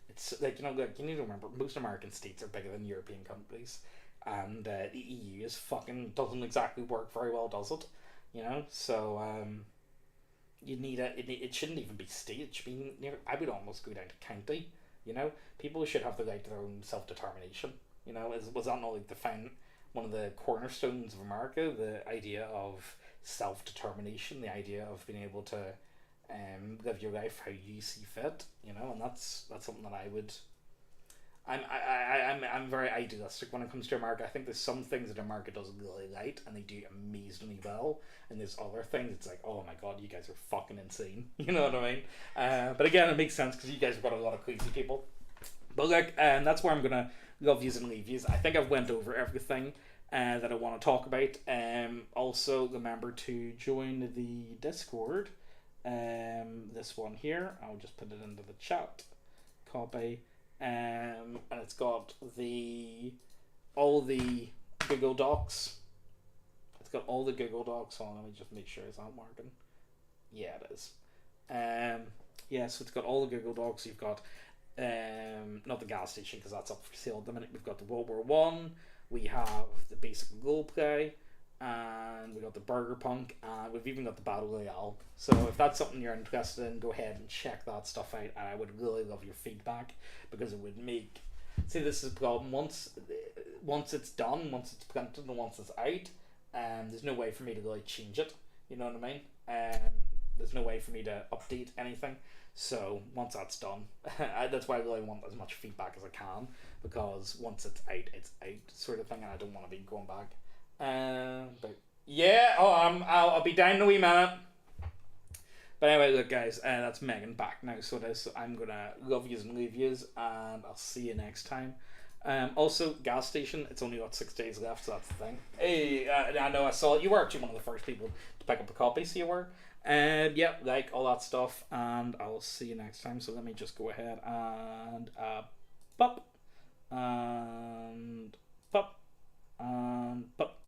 It's like you need to remember, most American states are bigger than European countries, and the EU is fucking doesn't exactly work very well, does it? So you need it shouldn't even be state. It should be I would almost go down to county. People should have the right to their own self determination. Was that not like one of the cornerstones of America? The idea of self determination, the idea of being able to live your life how you see fit, and that's something that I would. I'm very idealistic when it comes to America. I think there's some things that America does really right, and they do amazingly well, and there's other things it's like, oh my god, you guys are fucking insane. You know what I mean? But again, it makes sense because you guys have got a lot of crazy people. But that's where I'm gonna love yous and leave yous. I think I've went over everything that I want to talk about. Also, remember to join the Discord. This one here, I'll just put it into the chat. Copy. And it's got all the Google Docs. It's got all the Google Docs on. Let me just make sure it's not working. Yeah, it is. So it's got all the Google Docs. You've got not the gas station because that's up for sale at the minute. We've got the WW1. We have the basic roleplay, and we got the Burgerpunk, and we've even got the Battle Royale. So if that's something you're interested in, go ahead and check that stuff out. And I would really love your feedback because it would make. See, this is the problem. Once it's done, once it's printed, and once it's out, there's no way for me to really change it. You know what I mean? There's no way for me to update anything. So once that's done, that's why I really want as much feedback as I can, because once it's out sort of thing, and I don't want to be going back. But yeah, I'll be down in a wee minute. But anyway, look guys, that's Megan back now, so I'm gonna love yous and leave yous, and I'll see you next time. Also, gas station, it's only got 6 days left, so that's the thing. Hey, I know I saw it. You were actually one of the first people to pick up a copy, so you were. Yeah, like all that stuff, and I'll see you next time. So let me just go ahead and pop, and pop, and pop.